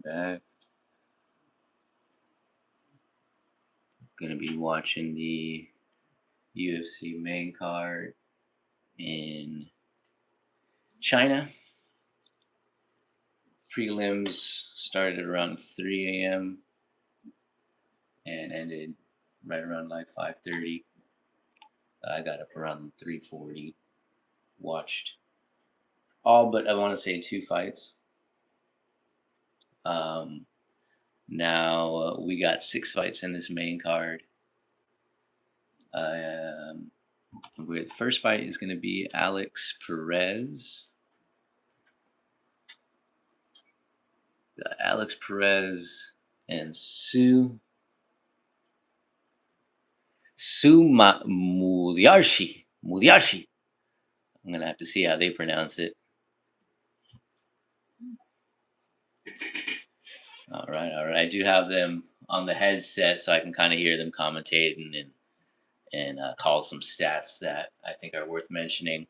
back. Gonna be watching the UFC main card in China. Prelims started around 3 a.m. and ended right around like 5:30. I got up around 3:40. Watched all but I want to say 2 fights. Um, now we got 6 fights in this main card. The first fight is going to be Alex Perez. Alex Perez and Su Muliarshi. Muliarshi. I'm going to have to see how they pronounce it. All right. I do have them on the headset so I can kind of hear them commentating and call some stats that I think are worth mentioning.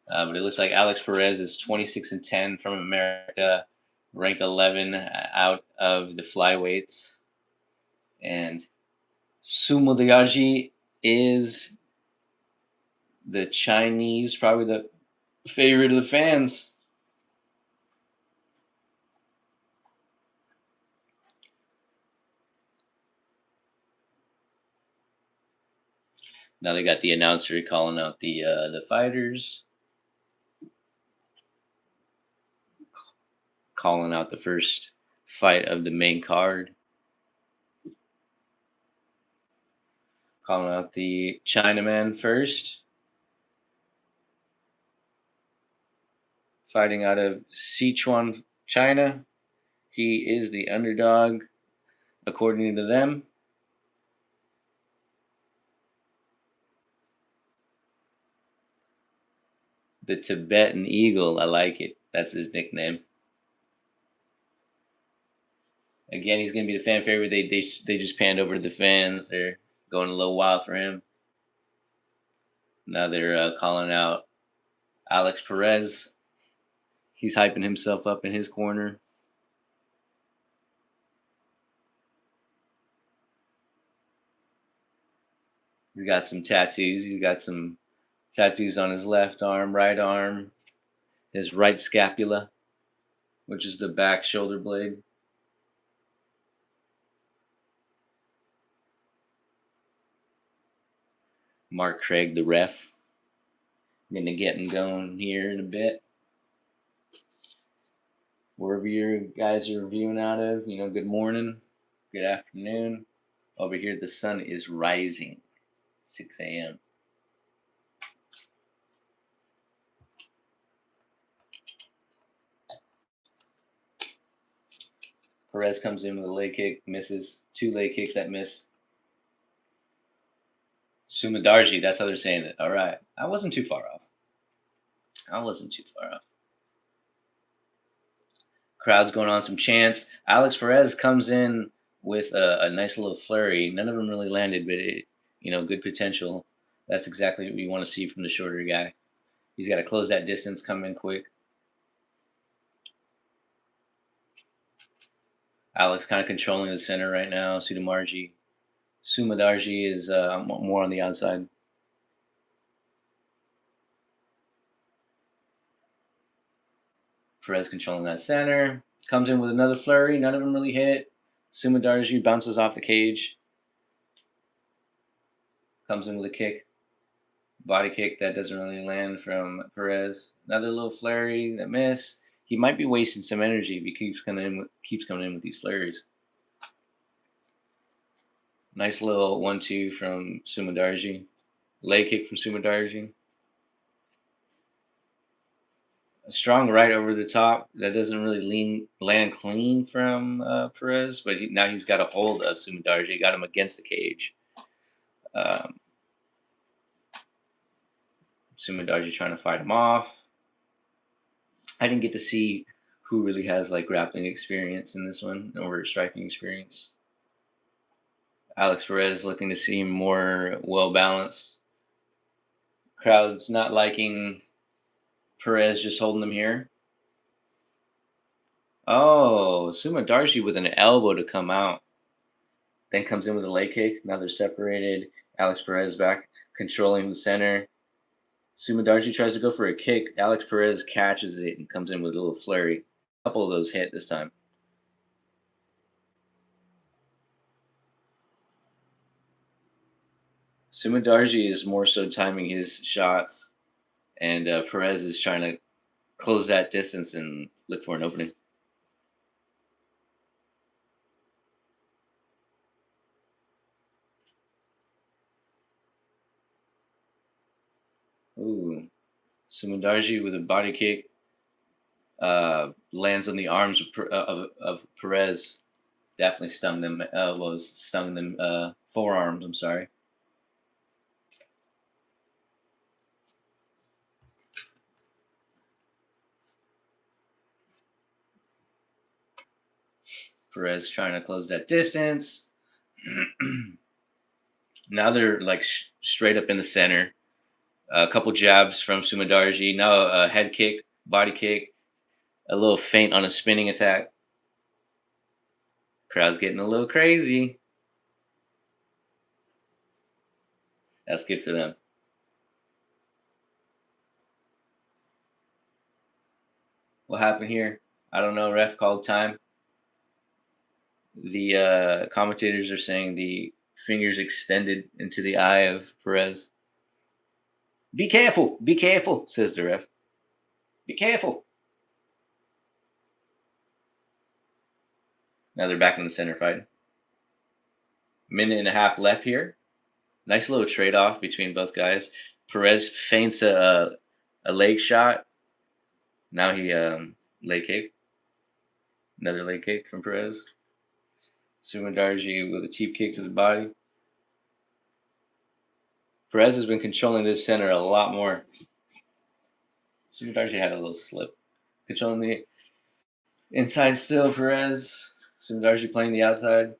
But it looks like Alex Perez is 26-10 from America, ranked 11 out of the flyweights. And Sumudayaji is the Chinese, probably the favorite of the fans. Now they got the announcer calling out the fighters, calling out the first fight of the main card, calling out the Chinaman first, fighting out of Sichuan, China. He is the underdog, according to them. The Tibetan Eagle, I like it. That's his nickname. Again, he's going to be the fan favorite. They just panned over to the fans. They're going a little wild for him. Now they're calling out Alex Perez. He's hyping himself up in his corner. He's got some tattoos. He's got some tattoos on his left arm, right arm, his right scapula, which is the back shoulder blade. Mark Craig, the ref. I'm gonna get him going here in a bit. Wherever you guys are viewing out of, good morning, good afternoon. Over here, the sun is rising, 6 a.m. Perez comes in with a leg kick, misses. 2 leg kicks that miss. Sumadarji, that's how they're saying it. All right. I wasn't too far off. Crowd's going on some chants. Alex Perez comes in with a nice little flurry. None of them really landed, but good potential. That's exactly what you want to see from the shorter guy. He's got to close that distance, come in quick. Alex kind of controlling the center right now. Sumadarji is more on the outside. Perez controlling that center. Comes in with another flurry. None of them really hit. Sumadarji bounces off the cage. Comes in with a kick. Body kick that doesn't really land from Perez. Another little flurry that missed. He might be wasting some energy if he keeps coming in with these flurries. Nice little 1-2 from Sumadarji. Leg kick from Sumadarji. A strong right over the top that doesn't really land clean from Perez, but now he's got a hold of Sumadarji. Got him against the cage. Sumadarji trying to fight him off. I didn't get to see who really has grappling experience in this one or striking experience. Alex Perez looking to seem more well balanced. Crowd's not liking Perez just holding them here. Oh, Suma Darshi with an elbow to come out. Then comes in with a leg kick. Now they're separated. Alex Perez back controlling the center. Sumadarji tries to go for a kick. Alex Perez catches it and comes in with a little flurry. A couple of those hit this time. Sumadarji is more so timing his shots, and Perez is trying to close that distance and look for an opening. Ooh, Sumadarji with a body kick lands on the arms of Perez. Definitely stung them. Was stung them forearms. I'm sorry. Perez trying to close that distance. Now they're like straight up in the center. A couple jabs from Sumadarji. Now a head kick, body kick, a little feint on a spinning attack. Crowd's getting a little crazy. That's good for them. What happened here? I don't know. Ref called time. The commentators are saying the fingers extended into the eye of Perez. Be careful, says the ref. Be careful. Now they're back in the center fight. Minute and a half left here. Nice little trade off between both guys. Perez feints a leg shot. Now he leg kick. Another leg kick from Perez. Sumadarji with a cheap kick to the body. Perez has been controlling this center a lot more. Sumadarji had a little slip. Controlling the inside still, Perez. Sumadarji playing the outside.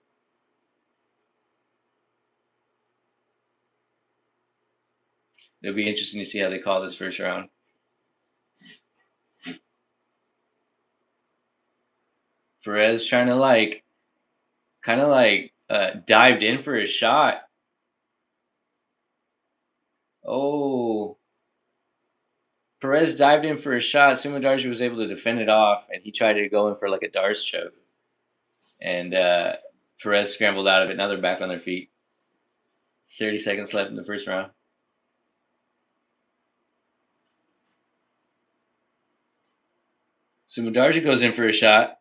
It'll be interesting to see how they call this first round. Perez trying to kind of dived in for a shot. Oh, Perez dived in for a shot. Sumadarji was able to defend it off, and he tried to go in for like a Darce choke. And Perez scrambled out of it. Now they're back on their feet. 30 seconds left in the first round. Sumadarji goes in for a shot.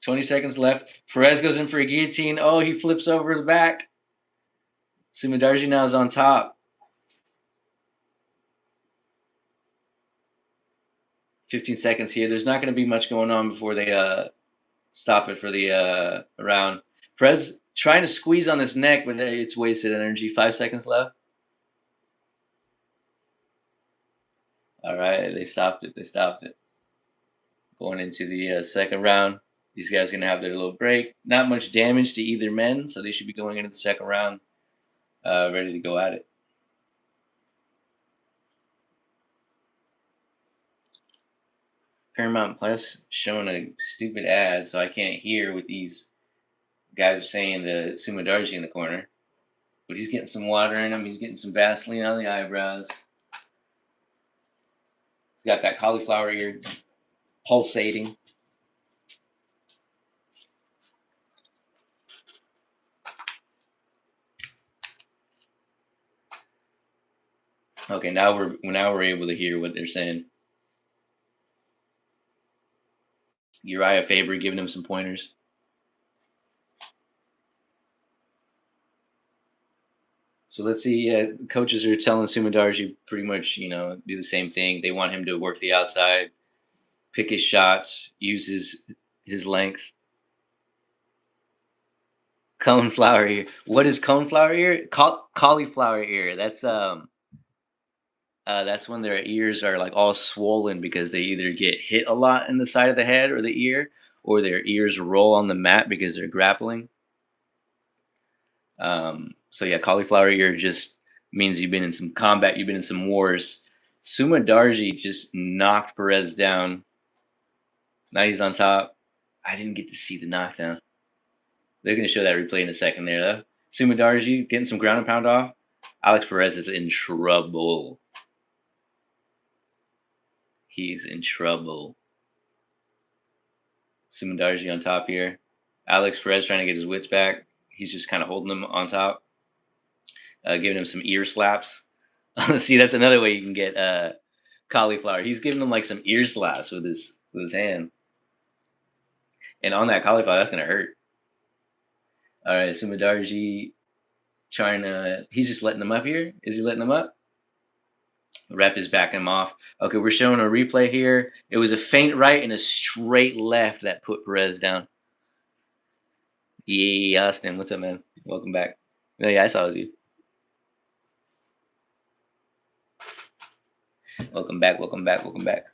20 seconds left. Perez goes in for a guillotine. Oh, he flips over the back. Sumadarji now is on top. 15 seconds here. There's not going to be much going on before they stop it for the round. Perez trying to squeeze on his neck, but it's wasted energy. 5 seconds left. All right, they stopped it. They stopped it. Going into the second round. These guys are going to have their little break. Not much damage to either men, so they should be going into the second round ready to go at it. Paramount Plus showing a stupid ad, so I can't hear what these guys are saying to Sumadarji in the corner. But he's getting some water in him. He's getting some Vaseline on the eyebrows. He's got that cauliflower ear pulsating. Okay, now we're able to hear what they're saying. Uriah Faber giving him some pointers. So let's see. Coaches are telling Sumadarji pretty much, do the same thing. They want him to work the outside, pick his shots, use his length. Coneflower ear. What is coneflower ear? Cauliflower ear. That's when their ears are like all swollen because they either get hit a lot in the side of the head or the ear, or their ears roll on the mat because they're grappling. So yeah, cauliflower ear just means you've been in some combat, you've been in some wars. Sumadarji just knocked Perez down. Now he's on top. I didn't get to see the knockdown. They're going to show that replay in a second there, though. Sumadarji getting some ground and pound off. Alex Perez is in trouble. He's in trouble. Sumadarji on top here. Alex Perez trying to get his wits back. He's just kind of holding him on top, giving him some ear slaps. See, that's another way you can get cauliflower. He's giving him like some ear slaps with his hand. And on that cauliflower, that's gonna hurt. All right, Sumadarji trying to. He's just letting them up here. Is he letting them up? The ref is backing him off. Okay, we're showing a replay here. It was a feint right and a straight left that put Perez down. Yeah, Austin, what's up, man? Welcome back. No, yeah, I saw it was you. Welcome back, welcome back, welcome back.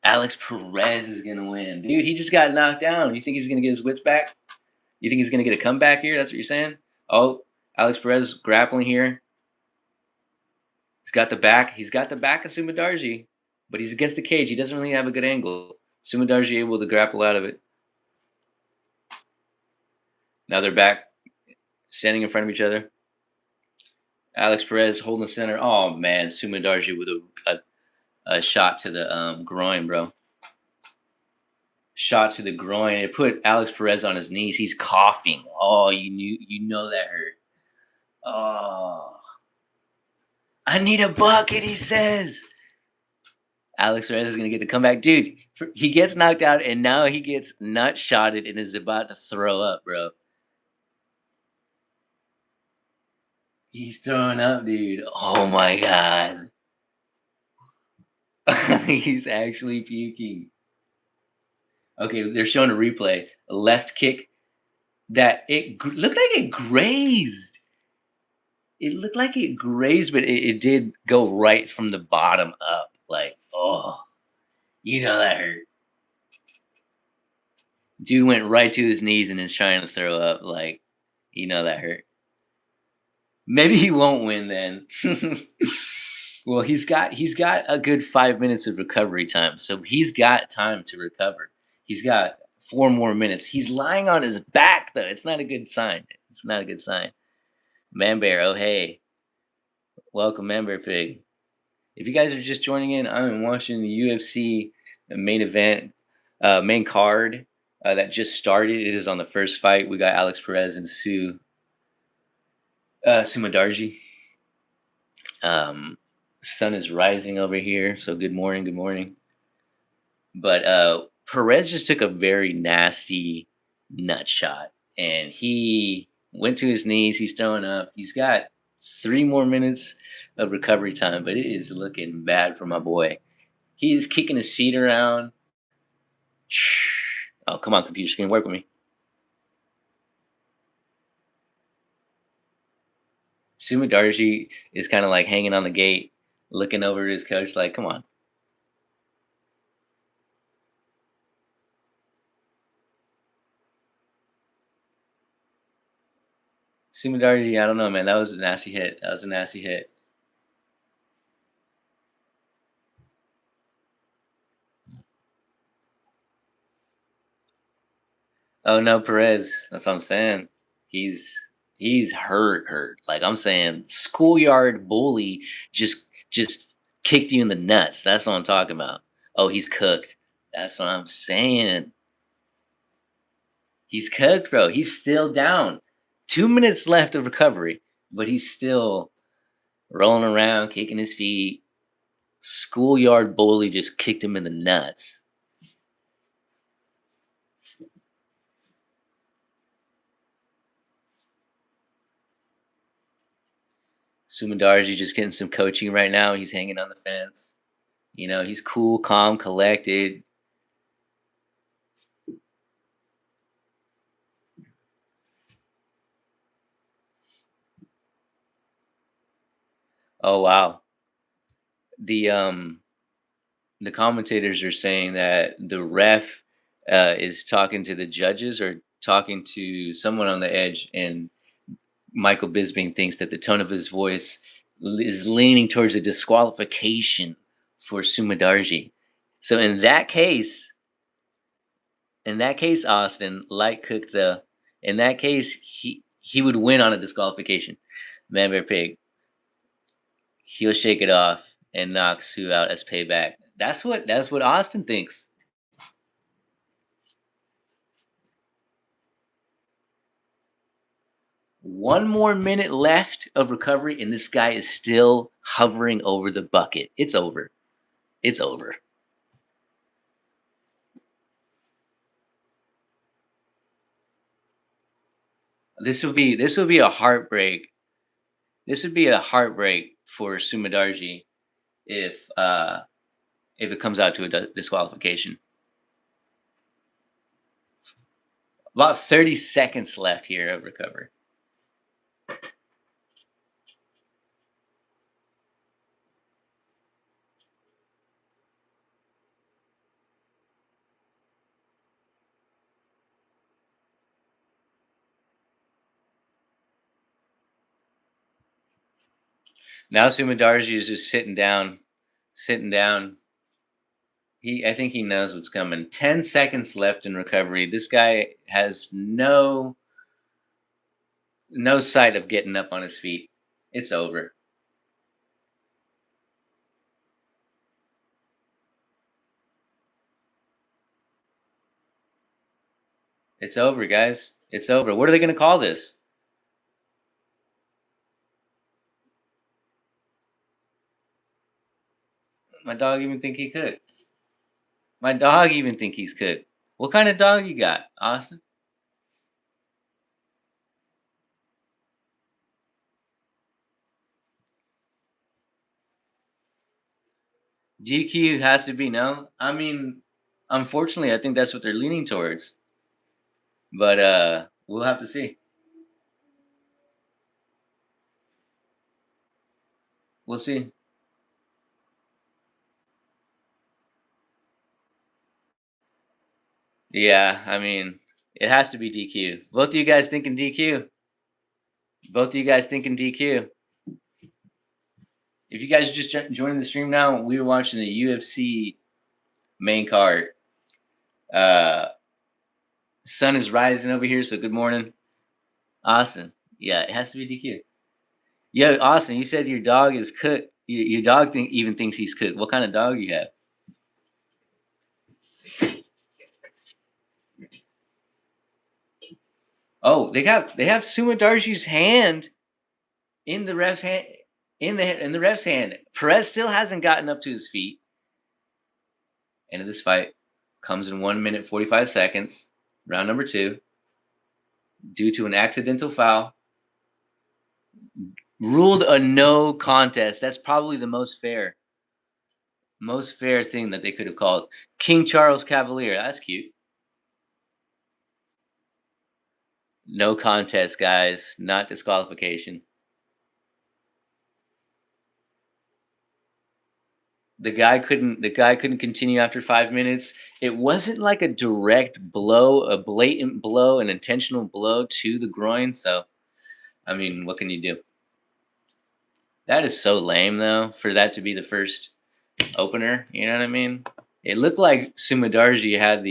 Alex Perez is gonna win. Dude, he just got knocked down. You think he's gonna get his wits back? You think he's gonna get a comeback here? That's what you're saying? Oh, Alex Perez grappling here. He's got the back. He's got the back of Sumadarji, but he's against the cage. He doesn't really have a good angle. Sumadarji able to grapple out of it. Now they're back, standing in front of each other. Alex Perez holding the center. Oh man, Sumadarji with a shot to the groin, bro. Shot to the groin. It put Alex Perez on his knees. He's coughing. Oh, you know that hurt. Oh, I need a bucket, he says. Alex Perez is gonna get the comeback, dude. He gets knocked out, and now he gets nut shotted and is about to throw up, bro. He's throwing up, dude. Oh my god. He's actually puking. Okay, they're showing a replay. A left kick that looked like it grazed. It looked like it grazed, but it did go right from the bottom up. Like, oh, you know that hurt. Dude went right to his knees and is trying to throw up. Like, you know that hurt. Maybe he won't win then. Well, he's got a good 5 minutes of recovery time, so he's got time to recover. He's got 4 more minutes. He's lying on his back though. It's not a good sign. It's not a good sign. Manbear, oh hey, welcome, Manbear Pig. If you guys are just joining in, I'm watching the UFC main event, main card that just started. It is on the first fight. We got Alex Perez and Sumadarji. Sun is rising over here, so good morning, good morning. But Perez just took a very nasty nut shot, and he went to his knees. He's throwing up. He's got 3 more minutes of recovery time, but it is looking bad for my boy. He's kicking his feet around. Oh, come on, computer screen, work with me. Sumadarji is kind of like hanging on the gate, looking over at his coach, like, come on. Sumadarji, I don't know, man. That was a nasty hit. That was a nasty hit. Oh no, Perez. That's what I'm saying. He's hurt. Like I'm saying, schoolyard bully just kicked you in the nuts. That's what I'm talking about. Oh, he's cooked. That's what I'm saying. He's cooked, bro. He's still down. 2 minutes left of recovery, but he's still rolling around, kicking his feet. Schoolyard bully just kicked him in the nuts. Sumandarji just getting some coaching right now. He's hanging on the fence. You know, he's cool, calm, collected. Oh wow. The the commentators are saying that the ref is talking to the judges or talking to someone on the edge, and Michael Bisping thinks that the tone of his voice is leaning towards a disqualification for Sumadarji. So in that case, In that case, Austin, light cook though. In that case, he would win on a disqualification. Man Bear Pig, he'll shake it off and knock Sue out as payback. That's what Austin thinks. 1 more minute left of recovery, and this guy is still hovering over the bucket. It's over. It's over. This will be a heartbreak. This would be a heartbreak for Sumadarji if it comes out to a disqualification. About 30 seconds left here of recovery. Now Sumadarji is just sitting down, sitting down. I think he knows what's coming. 10 seconds left in recovery. This guy has no sight of getting up on his feet. It's over. It's over, guys. It's over. What are they going to call this? My dog even think he cooked. My dog even think he's cooked. What kind of dog you got, Austin? GQ has to be no. I mean, unfortunately, I think that's what they're leaning towards. But we'll have to see. We'll see. Yeah, I mean, it has to be DQ. Both of you guys thinking DQ. Both of you guys thinking DQ. If you guys are just joining the stream now, we were watching the UFC main card. Sun is rising over here, so good morning, Austin. Yeah, it has to be DQ. Yeah, Austin, you said your dog is cooked. Your dog even thinks he's cooked. What kind of dog you have? Oh, they have Sumadarji's hand in the ref's hand in the ref's hand. Perez still hasn't gotten up to his feet. End of this fight comes in 1 minute 45 seconds. Round number 2, due to an accidental foul, ruled a no contest. That's probably the most fair thing that they could have called. King Charles Cavalier. That's cute. No contest, guys. Not disqualification. The guy couldn't continue after 5 minutes. It wasn't like a direct blow, a blatant blow, an intentional blow to the groin. So, I mean, what can you do? That is so lame, though, for that to be the first opener. You know what I mean? It looked like Sumadarji had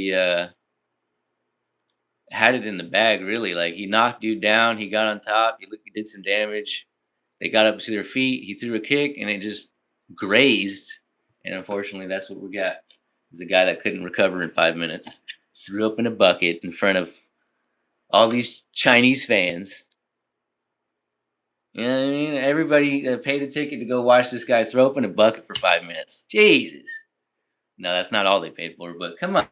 it in the bag. Really, like he knocked dude down. He got on top. He did some damage. They got up to their feet. He threw a kick, and it just grazed. And unfortunately, that's what we got. Is a guy that couldn't recover in 5 minutes. Threw up in a bucket in front of all these Chinese fans. You know what I mean? Everybody paid a ticket to go watch this guy throw up in a bucket for 5 minutes. Jesus. No, that's not all they paid for, but come on.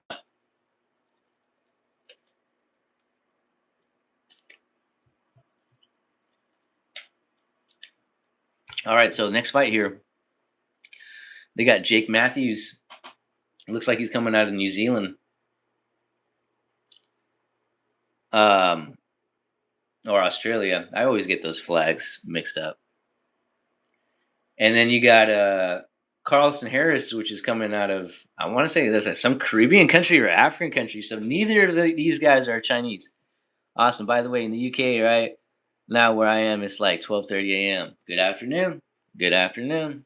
All right, so the next fight here, they got Jake Matthews. It looks like he's coming out of New Zealand. Or Australia. I always get those flags mixed up. And then you got Carlson Harris, which is coming out of, I want to say that's some Caribbean country or African country. So neither of these guys are Chinese. Awesome. By the way, in the UK, right now where I am, it's like 12:30 a.m. Good afternoon. Good afternoon.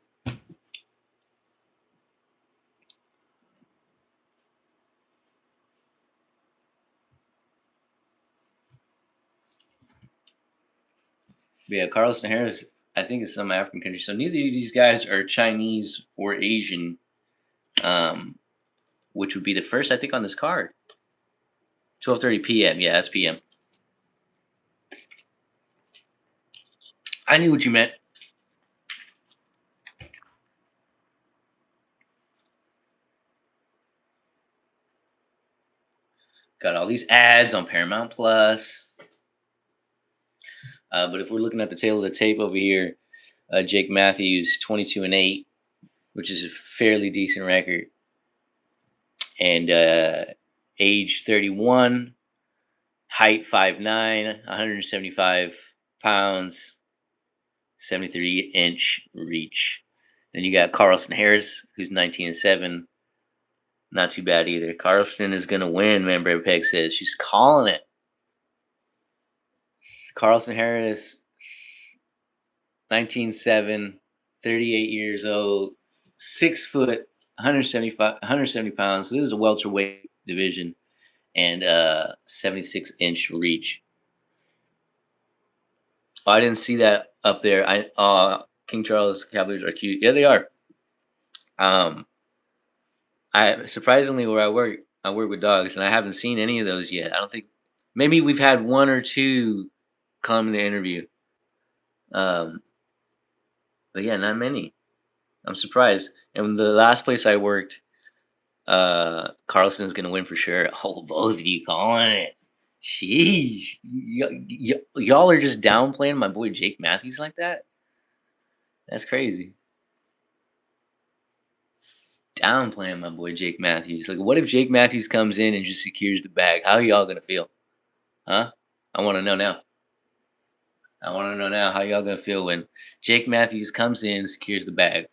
But yeah, Carlson Harris, I think, is some African country. So neither of these guys are Chinese or Asian, um, which would be the first, I think, on this card. 12:30 p.m. Yeah, that's p.m. I knew what you meant. Got all these ads on Paramount Plus. But if we're looking at the tail of the tape over here, Jake Matthews 22-8, which is a fairly decent record, and age 31, height 5'9", 175 pounds, 73-inch reach. Then you got Carlson Harris, who's 19-7. Not too bad either. Carlson is gonna win, man. Brad Peg says she's calling it. Carlson Harris, 19-7, 38 years old, 6 foot, 170 pounds. So this is the welterweight division, and 76-inch reach. Oh, I didn't see that up there. King Charles Cavaliers are cute. Yeah, they are. I surprisingly where I work with dogs, and I haven't seen any of those yet. I don't think. Maybe we've had one or two come in the interview. Um, but yeah, not many. I'm surprised. And the last place I worked, Carlson's gonna win for sure. Oh, both of you calling it. Sheesh, y'all are just downplaying my boy Jake Matthews like that. That's crazy. Downplaying my boy Jake Matthews. Like, what if Jake Matthews comes in and just secures the bag? How are y'all gonna feel? Huh? I want to know now. I want to know now how y'all gonna feel when Jake Matthews comes in, secures the bag.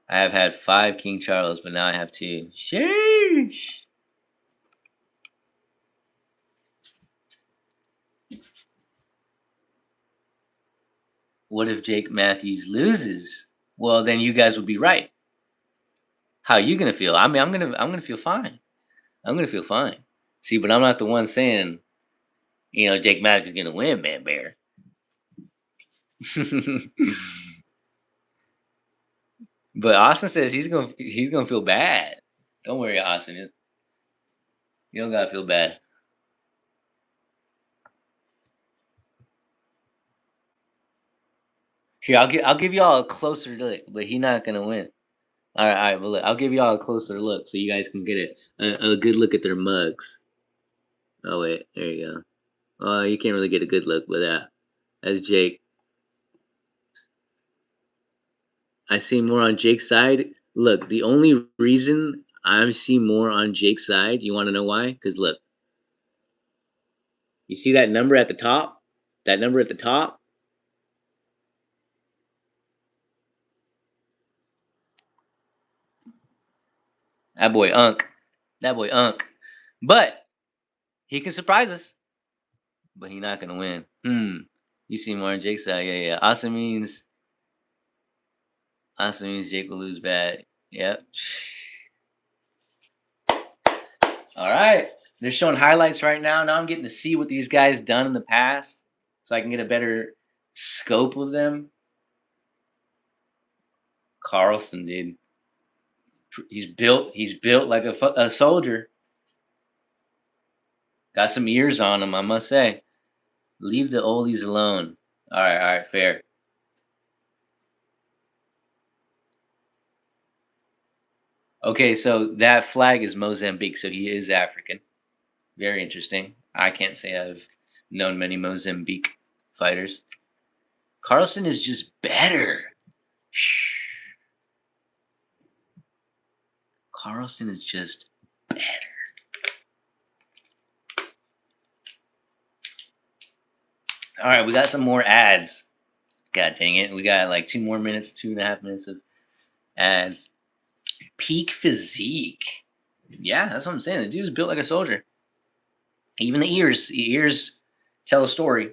I have had 5 King Charles, but now I have 2. Sheesh. What if Jake Matthews loses? Well, then you guys would be right. How are you gonna feel? I mean, I'm gonna feel fine. I'm gonna feel fine. See, but I'm not the one saying, Jake Matthews is gonna win, man, bear. But Austin says he's gonna feel bad. Don't worry, Austin. You don't gotta feel bad. Here, I'll give y'all a closer look, but he's not gonna win. All right. Well, look, I'll give y'all a closer look so you guys can get a good look at their mugs. Oh wait, there you go. You can't really get a good look with that. That's Jake. I see more on Jake's side. Look, the only reason I see more on Jake's side, you want to know why? Because look, you see that number at the top? That number at the top? That boy Unk. That boy Unk. But he can surprise us. But he's not gonna win. You see more on Jake's side. Yeah. Also means Jake will lose bad. Yep. All right. They're showing highlights right now. Now I'm getting to see what these guys done in the past, so I can get a better scope of them. Carlson, dude. He's built like a soldier. Got some ears on him, I must say. Leave the oldies alone. All right, fair. Okay, so that flag is Mozambique, so he is African. Very interesting. I can't say I've known many Mozambique fighters. Carlson is just better. Carlson is just better. All right, we got some more ads. God dang it. We got like 2.5 minutes of ads. Peak physique. Yeah, that's what I'm saying. The dude's built like a soldier. Even the ears tell a story.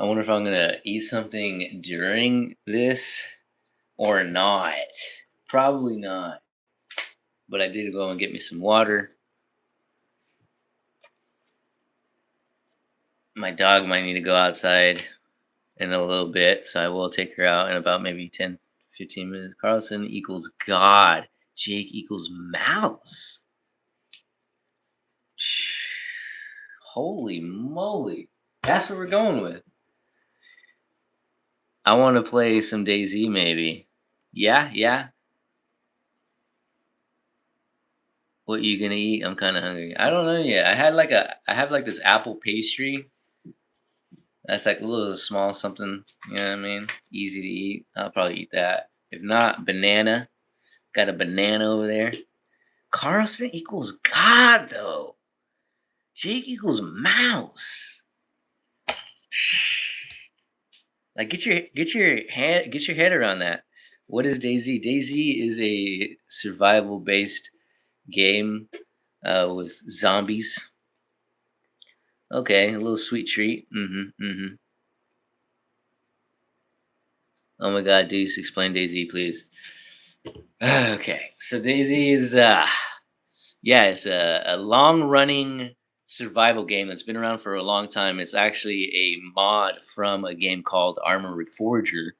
I wonder if I'm gonna eat something during this or not. Probably not. But I did go and get me some water. My dog might need to go outside in a little bit, so I will take her out in about maybe 10, 15 minutes. Carlson equals God. Jake equals mouse. Holy moly. That's what we're going with. I want to play some DayZ maybe. Yeah, yeah. What you gonna eat? I'm kind of hungry. I don't know yet. I have like this apple pastry. That's like a little small something. You know what I mean? Easy to eat. I'll probably eat that. If not, banana. Got a banana over there. Carlson equals God though. Jake equals mouse. Like get your head around that. What is DayZ? DayZ is a survival based game with zombies. Okay, a little sweet treat. Mm-hmm. Mm-hmm. Oh my God, Deuce, explain DayZ, please. Okay, so DayZ is yeah, it's a long running survival game that's been around for a long time. It's actually a mod from a game called Armor Reforger.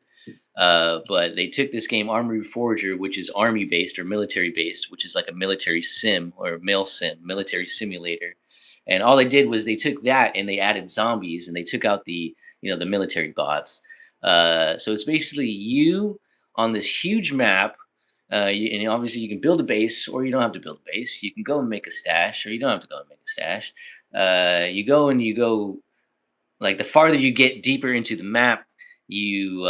But they took this game, Armory Forger, which is army based or military based, which is like a military sim or mil sim, military simulator. And all they did was they took that and they added zombies and they took out the military bots. So it's basically you on this huge map. And obviously you can build a base or you don't have to build a base. You can go and make a stash or you don't have to go and make a stash. You go like the farther you get deeper into the map, you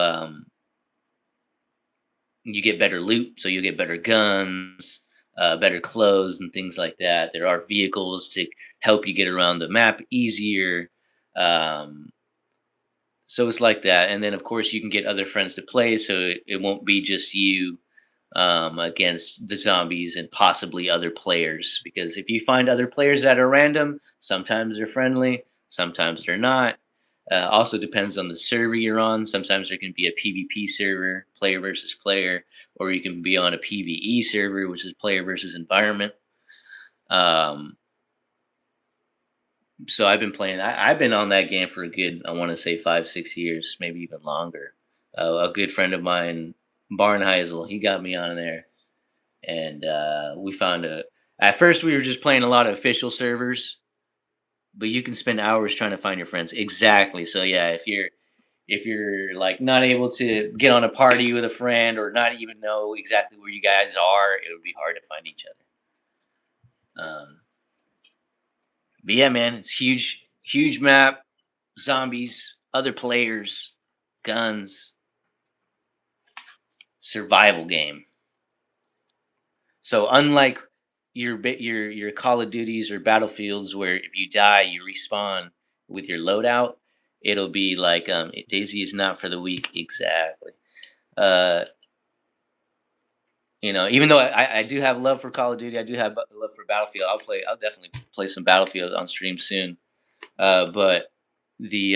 get better loot, so you'll get better guns, better clothes, and things like that. There are vehicles to help you get around the map easier. Um, so it's like that. And then, of course, you can get other friends to play, so it won't be just you against the zombies and possibly other players. Because if you find other players that are random, sometimes they're friendly, sometimes they're not. Also depends on the server you're on. Sometimes there can be a PvP server, player versus player, or you can be on a PvE server, which is player versus environment. Um, so I've been playing. I've been on that game for a good, I want to say 5, 6 years, maybe even longer. A good friend of mine, Barnheisel, he got me on there, and we found a. At first, we were just playing a lot of official servers, but you can spend hours trying to find your friends. Exactly. So yeah, if you're like not able to get on a party with a friend or not even know exactly where you guys are, it would be hard to find each other. But yeah, man, it's huge, huge map, zombies, other players, guns, survival game. So unlike your Call of Duties or Battlefields, where if you die you respawn with your loadout, it'll be like Daisy is not for the weak. Exactly. Uh, even though I do have love for Call of Duty, I do have love for Battlefield. I'll definitely play some Battlefield on stream soon. But the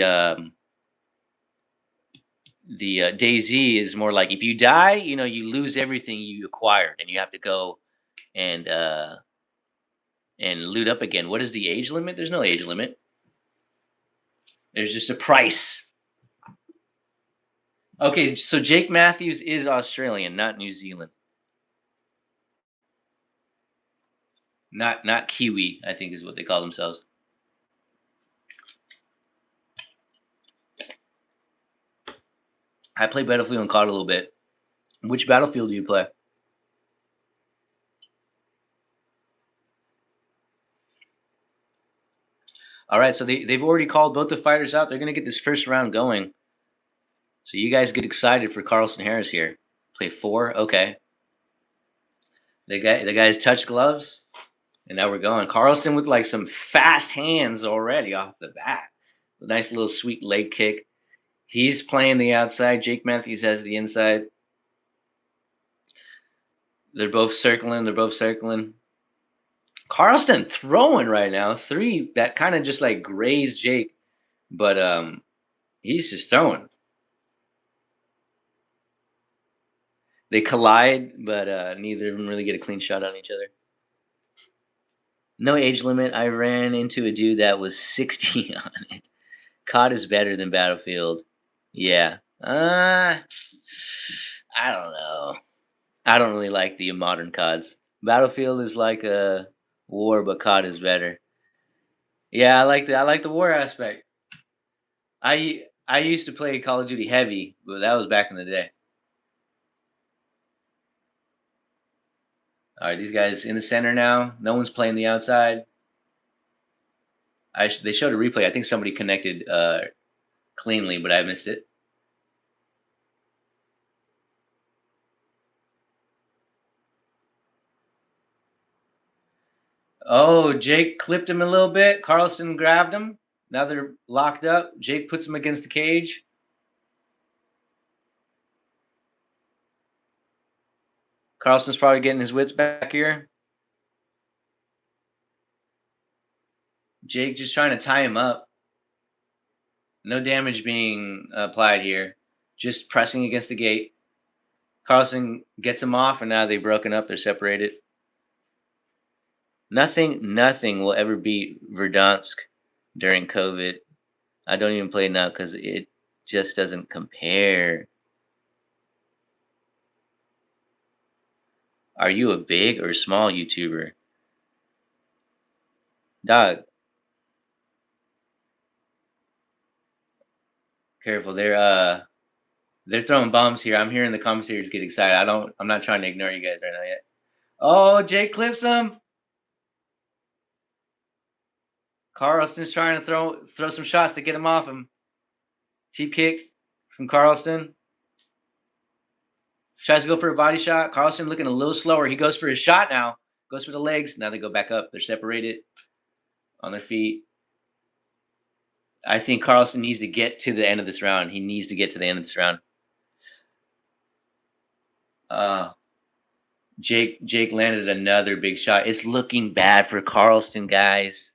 DayZ is more like if you die, you lose everything you acquired, and you have to go and loot up again. What is the age limit? There's no age limit. There's just a price. Okay, so Jake Matthews is Australian, not New Zealand. Not Kiwi, I think is what they call themselves. I play Battlefield and COD a little bit. Which Battlefield do you play? All right, so they've already called both the fighters out. They're going to get this first round going. So you guys get excited for Carlson Harris here. Play 4? Okay. The guys touch gloves, and now we're going. Carlson with like some fast hands already off the bat. A nice little sweet leg kick. He's playing the outside. Jake Matthews has the inside. They're both circling. Carlson throwing right now. 3 that kind of just like grazed Jake. But He's just throwing. They collide, but neither of them really get a clean shot on each other. No age limit. I ran into a dude that was 60 on it. COD is better than Battlefield. Yeah. I don't know. I don't really like the modern CODs. Battlefield is like a war, but COD is better. Yeah, I like the war aspect. I used to play Call of Duty heavy, but that was back in the day. All right, these guys in the center now. No one's playing the outside. They showed a replay. I think somebody connected cleanly, but I missed it. Oh, Jake clipped him a little bit. Carlson grabbed him. Now they're locked up. Jake puts him against the cage. Carlson's probably getting his wits back here. Jake just trying to tie him up. No damage being applied here. Just pressing against the gate. Carlson gets him off, and now they've broken up. They're separated. Nothing will ever beat Verdansk during COVID. I don't even play now because it just doesn't compare. Are you a big or small YouTuber? Dog, careful. They're throwing bombs here. I'm hearing the commentators get excited. I'm not trying to ignore you guys right now yet. Oh, Jake clips him. Carlson's trying to throw some shots to get him off him. Teep kick from Carlson. Tries to go for a body shot. Carlson looking a little slower. He goes for his shot now. Goes for the legs. Now they go back up. They're separated on their feet. I think Carlson needs to get to the end of this round. He needs to get to the end of this round. Jake landed another big shot. It's looking bad for Carlson, guys.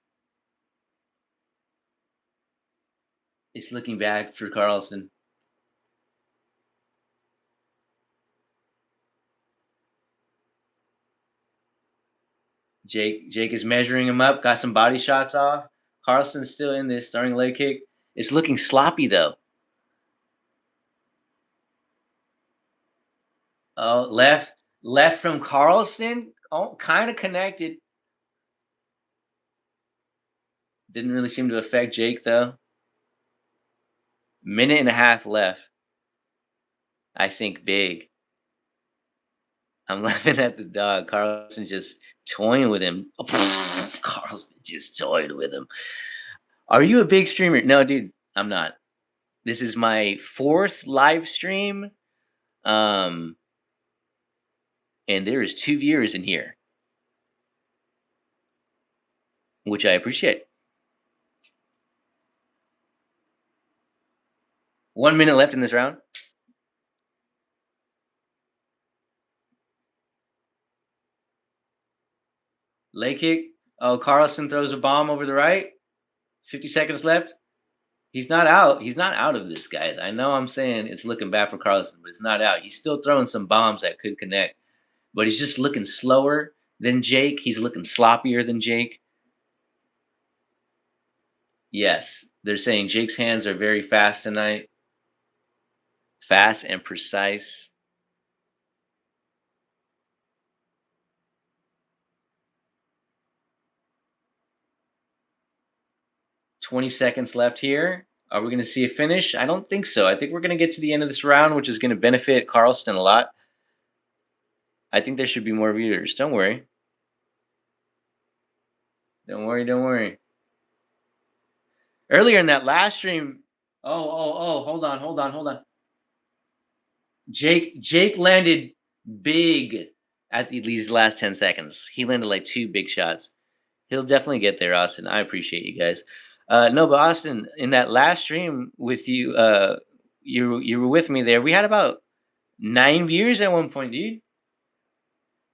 It's looking bad for Carlson. Jake is measuring him up. Got some body shots off. Carlson's still in this, throwing leg kick. It's looking sloppy though. Oh, left from Carlson. Oh, kind of connected. Didn't really seem to affect Jake though. Minute and a half left. I think big. I'm laughing at the dog. Carlson just toying with him. Carlson just toyed with him. Are you a big streamer? No, dude, I'm not. This is my 4th live stream. And there is 2 viewers in here, which I appreciate. 1 minute left in this round. Leg kick. Oh, Carlson throws a bomb over the right. 50 seconds left. He's not out. He's not out of this, guys. I know I'm saying it's looking bad for Carlson, but it's not out. He's still throwing some bombs that could connect, but he's just looking slower than Jake. He's looking sloppier than Jake. Yes, they're saying Jake's hands are very fast tonight. Fast and precise. "20 seconds left here. Are we going to see a finish? I don't think so. I think we're going to get to the end of this round, which is going to benefit Carlson a lot. I think there should be more viewers. Don't worry. Don't worry. Don't worry. Earlier in that last stream, hold on. Jake landed big at these last 10 seconds. He landed like 2 big shots. He'll definitely get there, Austin. I appreciate you guys. No, but Austin, in that last stream with you, you were with me there. We had about 9 viewers at one point, dude.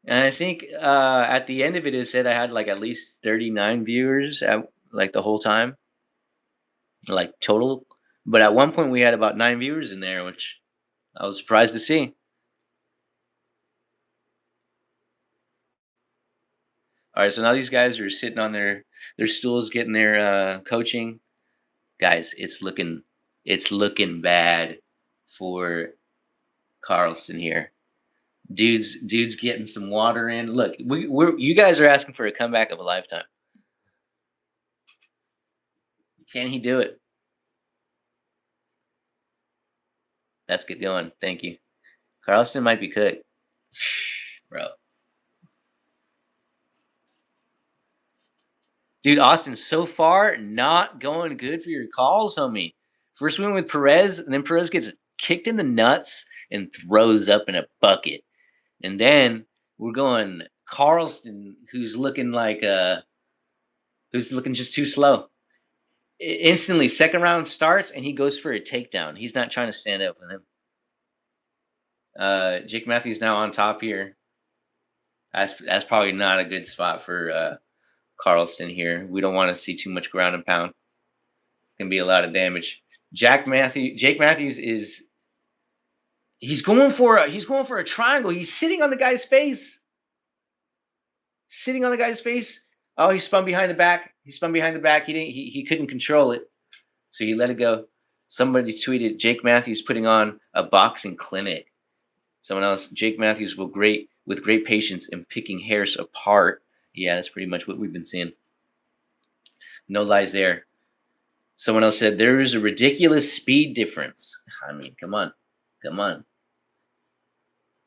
And I think at the end of it, it said I had like at least 39 viewers at like the whole time, like total. But at one point, we had about 9 viewers in there, which I was surprised to see. All right, so now these guys are sitting on their stools, getting their coaching. Guys, it's looking bad for Carlson here. Dude's getting some water in. Look, we're you guys are asking for a comeback of a lifetime. Can he do it? Let's get going. Thank you. Carlson might be cooked, bro. Dude, Austin, so far not going good for your calls, homie. First win with Perez, and then Perez gets kicked in the nuts and throws up in a bucket. And then we're going Carlston, who's looking just too slow. Instantly, second round starts and he goes for a takedown. He's not trying to stand up with him. Jake Matthews now on top here. That's probably not a good spot for Carlston here. We don't want to see too much ground and pound. Can be a lot of damage. Jake Matthews is he's going for a triangle. He's sitting on the guy's face. Sitting on the guy's face. Oh, he spun behind the back. He couldn't control it. So he let it go. Somebody tweeted Jake Matthews putting on a boxing clinic. Someone else, Jake Matthews with great patience and picking hairs apart. Yeah, that's pretty much what we've been seeing. No lies there. Someone else said there is a ridiculous speed difference. I mean, come on.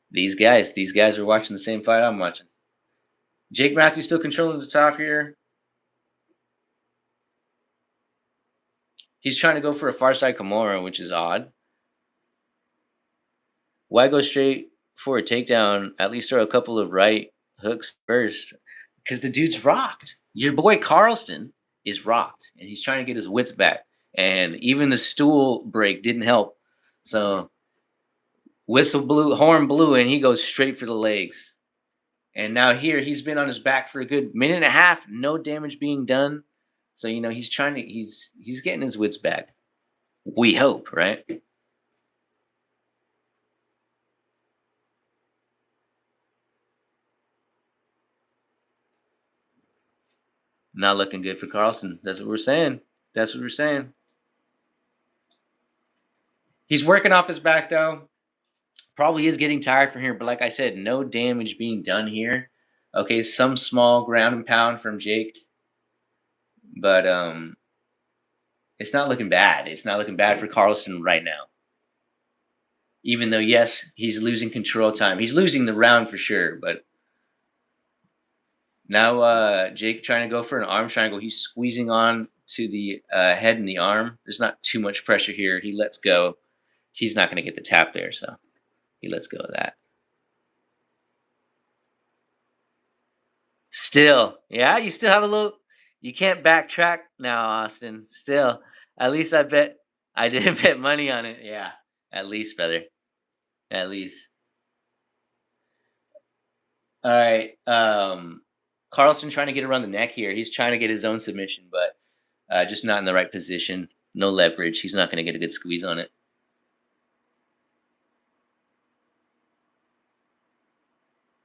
These guys are watching the same fight I'm watching. Jake Matthews still controlling the top here. He's trying to go for a far side Kimura, which is odd. Why go straight for a takedown? At least throw a couple of right hooks first. Because the dude's rocked. Your boy Carlston is rocked. And he's trying to get his wits back. And even the stool break didn't help. So whistle blew, horn blew, and he goes straight for the legs. And now here he's been on his back for a good minute and a half, no damage being done. So he's getting his wits back. We hope, right? Not looking good for Carlson. That's what we're saying. He's working off his back though. Probably is getting tired from here, but like I said, no damage being done here. Okay, some small ground and pound from Jake, but it's not looking bad. It's not looking bad for Carlson right now. Even though, yes, he's losing control time. He's losing the round for sure, but now Jake trying to go for an arm triangle. He's squeezing on to the head and the arm. There's not too much pressure here. He lets go. He's not going to get the tap there, so he lets go of that. Still, yeah, you still have a little. You can't backtrack now, Austin. Still, at least I didn't bet money on it. Yeah, at least, brother. At least. All right. Carlson trying to get around the neck here. He's trying to get his own submission, but just not in the right position. No leverage. He's not going to get a good squeeze on it.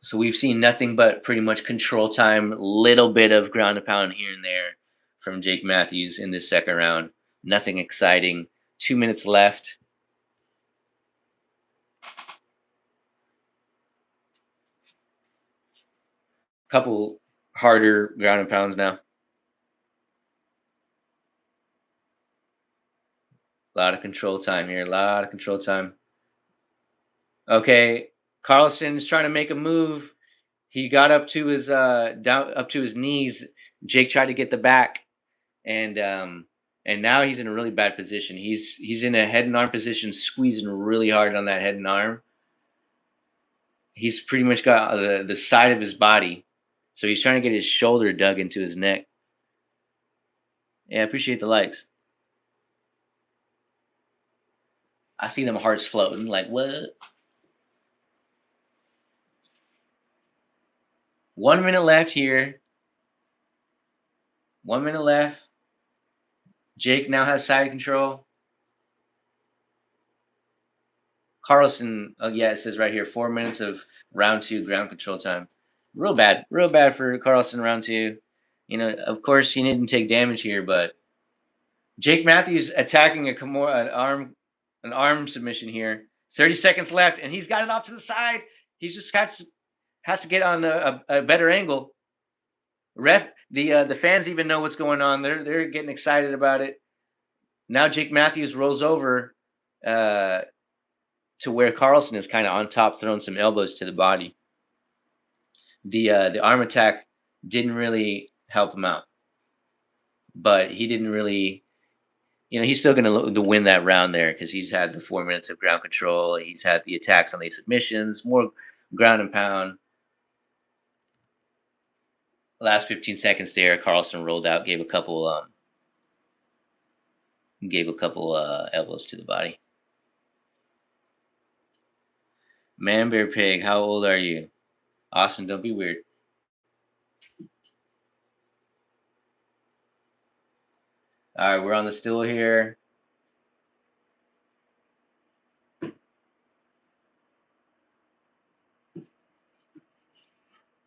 So we've seen nothing but pretty much control time, little bit of ground and pound here and there from Jake Matthews in this second round. Nothing exciting. 2 minutes left. Couple harder ground and pounds now. A lot of control time here. Okay, Carlson's trying to make a move. He got up to his down up to his knees. Jake tried to get the back, and now he's in a really bad position. He's in a head and arm position, squeezing really hard on that head and arm. He's pretty much got the side of his body, so he's trying to get his shoulder dug into his neck. Yeah, I appreciate the likes. I see them hearts floating. Like what? 1 minute left here. 1 minute left. Jake now has side control. Carlson, oh yeah, it says right here, 4 minutes of round two ground control time. Real bad for Carlson round two. Of course he didn't take damage here, but Jake Matthews attacking an arm submission here. 30 seconds left, and he's got it off to the side. He just has to get on a better angle. The fans even know what's going on. They're getting excited about it. Now Jake Matthews rolls over uh, to where Carlson is kind of on top, throwing some elbows to the body. The arm attack didn't really help him out, but he didn't really. He's still going to win that round there because he's had the 4 minutes of ground control. He's had the attacks on the submissions, more ground and pound. Last 15 seconds there, Carlson rolled out, gave a couple elbows to the body. Man Bear Pig, how old are you? Austin, don't be weird. All right, we're on the stool here.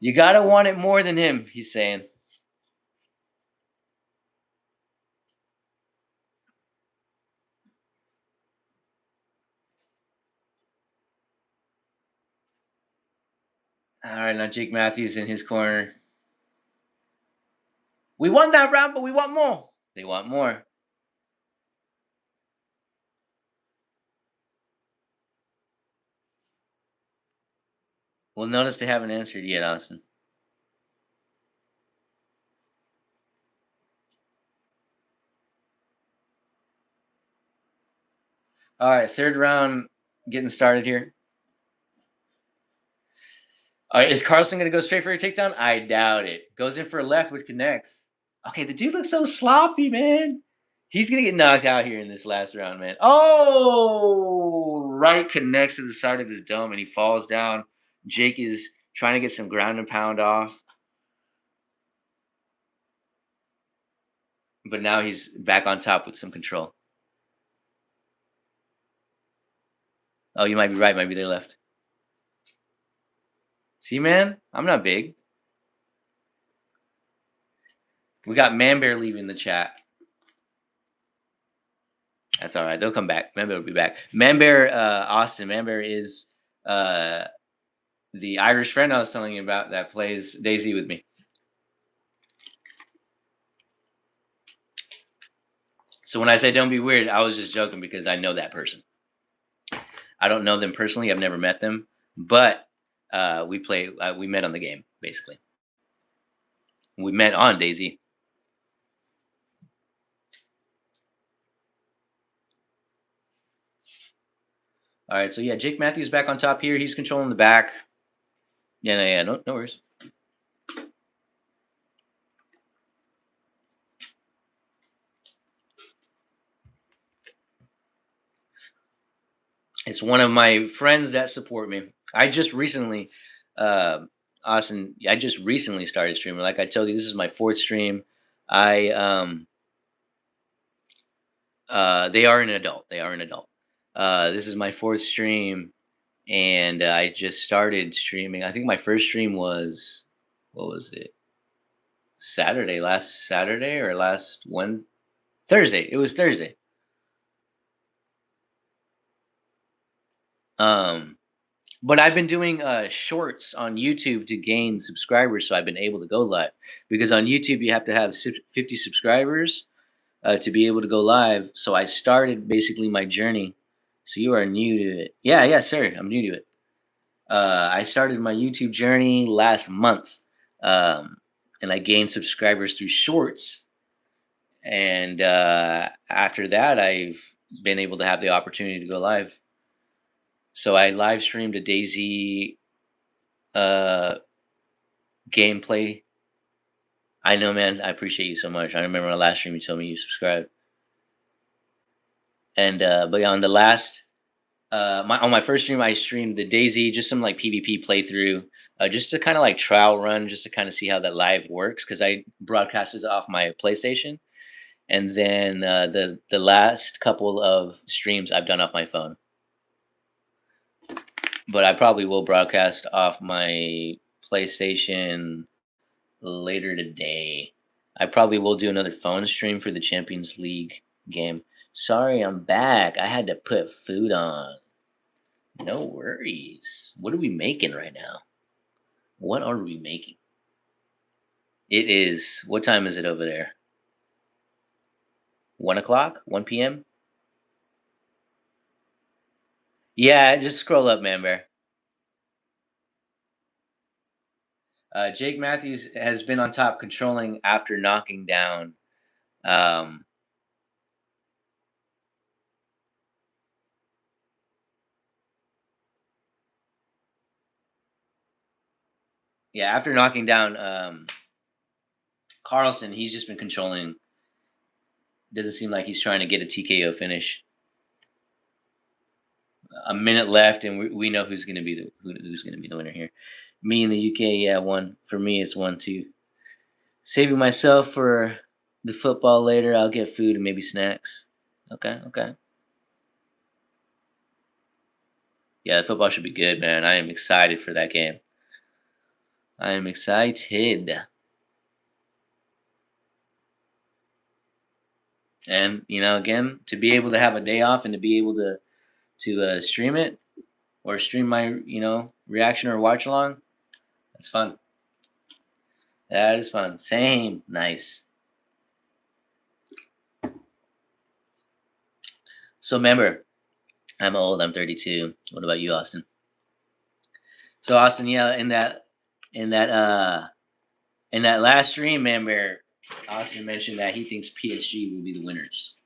You gotta want it more than him, he's saying. All right, now Jake Matthews in his corner. We won that round, but we want more. They want more. Well, notice they haven't answered yet, Austin. All right, third round getting started here. All right, is Carlson going to go straight for a takedown? I doubt it. Goes in for a left, which connects. Okay, the dude looks so sloppy, man. He's going to get knocked out here in this last round, man. Oh, right connects to the side of his dome, and he falls down. Jake is trying to get some ground and pound off. But now he's back on top with some control. Oh, you might be right. Maybe they left. See, man, I'm not big. We got Man Bear leaving the chat. That's all right. They'll come back. Man Bear will be back. Man Bear, Austin. Man Bear is the Irish friend I was telling you about that plays DayZ with me. So when I say don't be weird, I was just joking because I know that person. I don't know them personally. I've never met them, but we met on the game, basically. We met on DayZ. All right, so yeah, Jake Matthews back on top here. He's controlling the back. Yeah, no worries. It's one of my friends that support me. I just recently, Austin. I just recently started streaming. Like I told you, this is my fourth stream. They are an adult. They are an adult. This is my fourth stream, and I just started streaming. I think my first stream was, what was it? Last Saturday or last Wednesday? Thursday. It was Thursday. But I've been doing shorts on YouTube to gain subscribers, so I've been able to go live. Because on YouTube you have to have 50 subscribers to be able to go live. So I started basically my journey. So you are new to it. Yeah, sir. I'm new to it. I started my YouTube journey last month, and I gained subscribers through shorts. And after that, I've been able to have the opportunity to go live. So I live streamed a DayZ gameplay. I know, man. I appreciate you so much. I remember my last stream you told me you subscribed. And but on the last on my first stream I streamed the DayZ, just some like PvP playthrough, just to kind of like trial run, just to kind of see how that live works, because I broadcasted off my PlayStation. And then the last couple of streams I've done off my phone. but I probably will broadcast off my PlayStation later today. I probably will do another phone stream for the Champions League game. Sorry, I'm back. I had to put food on. No worries. What are we making right now? What are we making? It is. What time is it over there? 1 o'clock? 1 p.m.? Yeah, just scroll up, man, bear. Jake Matthews has been on top, controlling after knocking down. Um, yeah, after knocking down Carlson, he's just been controlling. Doesn't seem like he's trying to get a TKO finish. A minute left, and we know who's going to be who's going to be the winner here. Me in the UK, yeah, one for me. It's 1-2. Saving myself for the football later. I'll get food and maybe snacks. Okay, okay. Yeah, the football should be good, man. I am excited for that game. I am excited. And again, to be able to have a day off and to be able to stream it or stream my reaction or watch along, that's fun. That is fun. Same. Nice. So remember, I'm old. I'm 32. What about you, Austin? So Austin, yeah, in that last stream, member, Austin mentioned that he thinks PSG will be the winners.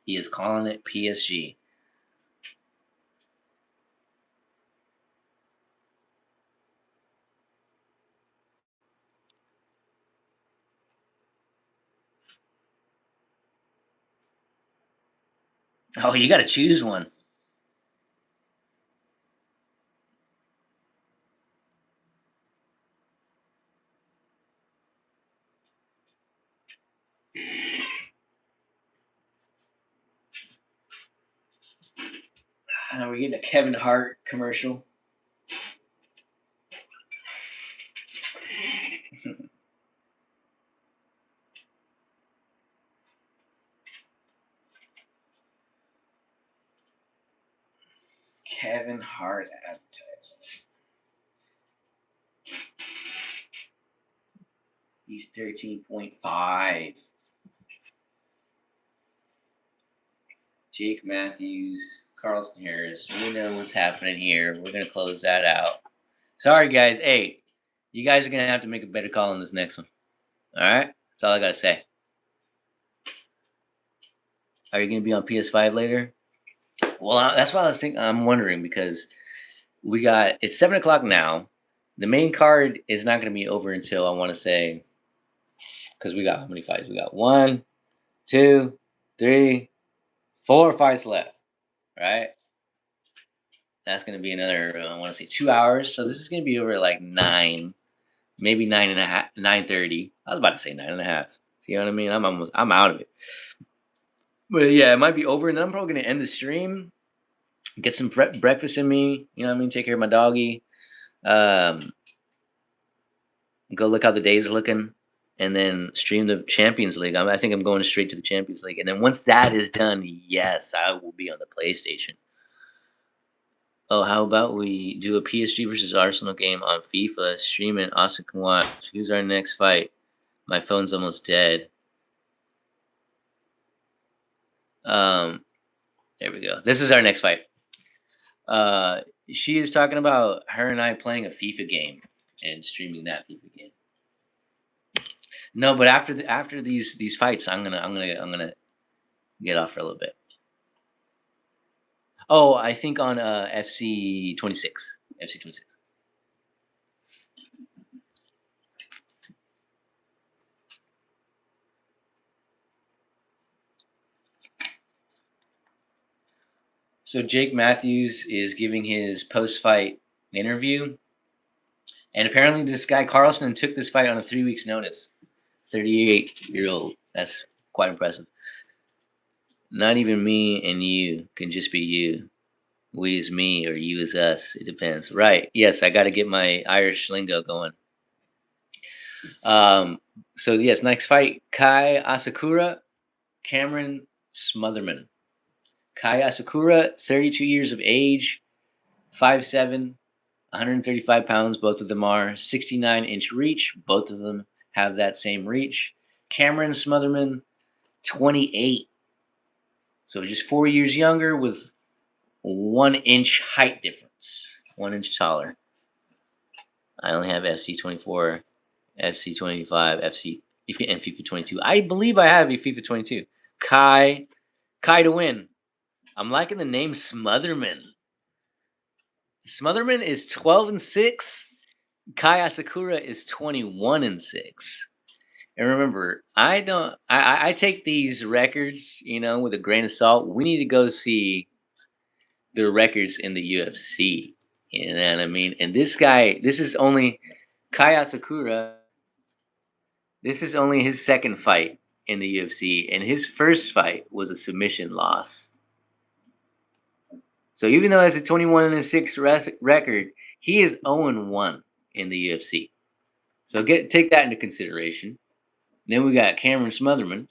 He is calling it PSG. Oh, you got to choose one. We're getting a Kevin Hart commercial. Kevin Hart advertising. He's 13.5. Jake Matthews, Carlson Harris. We know what's happening here. We're gonna close that out. Sorry, guys. Hey, you guys are gonna have to make a better call on this next one. All right, that's all I gotta say. Are you gonna be on PS5 later? Well, that's what I was thinking. I'm wondering because it's 7 o'clock now. The main card is not gonna be over until I want to say because we got how many fights? We got 1, 2, 3, 4 fights left. Right? That's gonna be another I want to say 2 hours. So this is gonna be over at like 9, maybe 9:30. 9:30. I was about to say 9:30. You know what I mean? I'm out of it. But yeah, it might be over, and then I'm probably gonna end the stream, get some breakfast in me. You know what I mean? Take care of my doggy. Um, go look how the day's looking, and then stream the Champions League. I think I'm going straight to the Champions League, and then once that is done, yes, I will be on the PlayStation. Oh, how about we do a PSG versus Arsenal game on FIFA? Stream it. Austin can watch. Who's our next fight? My phone's almost dead. Um, there we go. This is our next fight. Uh, she is talking about her and I playing a FIFA game and streaming that FIFA game. No, but after these fights, I'm gonna get off for a little bit. Oh, I think on FC 26. FC 26. So Jake Matthews is giving his post-fight interview, and apparently this guy Carlson took this fight on a 3 weeks notice. 38-year-old. That's quite impressive. Not even me and you can just be you. We is me or you is us. It depends. Right. Yes, I got to get my Irish lingo going. Um, so yes, next fight, Kai Asakura, Cameron Smotherman. Kai Asakura, 32 years of age, 5'7", 135 pounds. Both of them are 69-inch reach. Both of them have that same reach. Cameron Smotherman, 28. So just 4 years younger with 1 inch height difference. 1 inch taller. I only have FC 24, FC 25, FC and FIFA 22. I believe I have a FIFA 22. Kai to win. I'm liking the name Smotherman. Smotherman is 12-6. Kai Asakura is 21-6. And remember, I take these records, with a grain of salt. We need to go see the records in the UFC. You know what I mean? And this guy, this is only Kai Asakura. This is only his second fight in the UFC, and his first fight was a submission loss. So even though it's a 21-6 record, he is 0-1 in the UFC. So take that into consideration. Then we got Cameron Smotherman,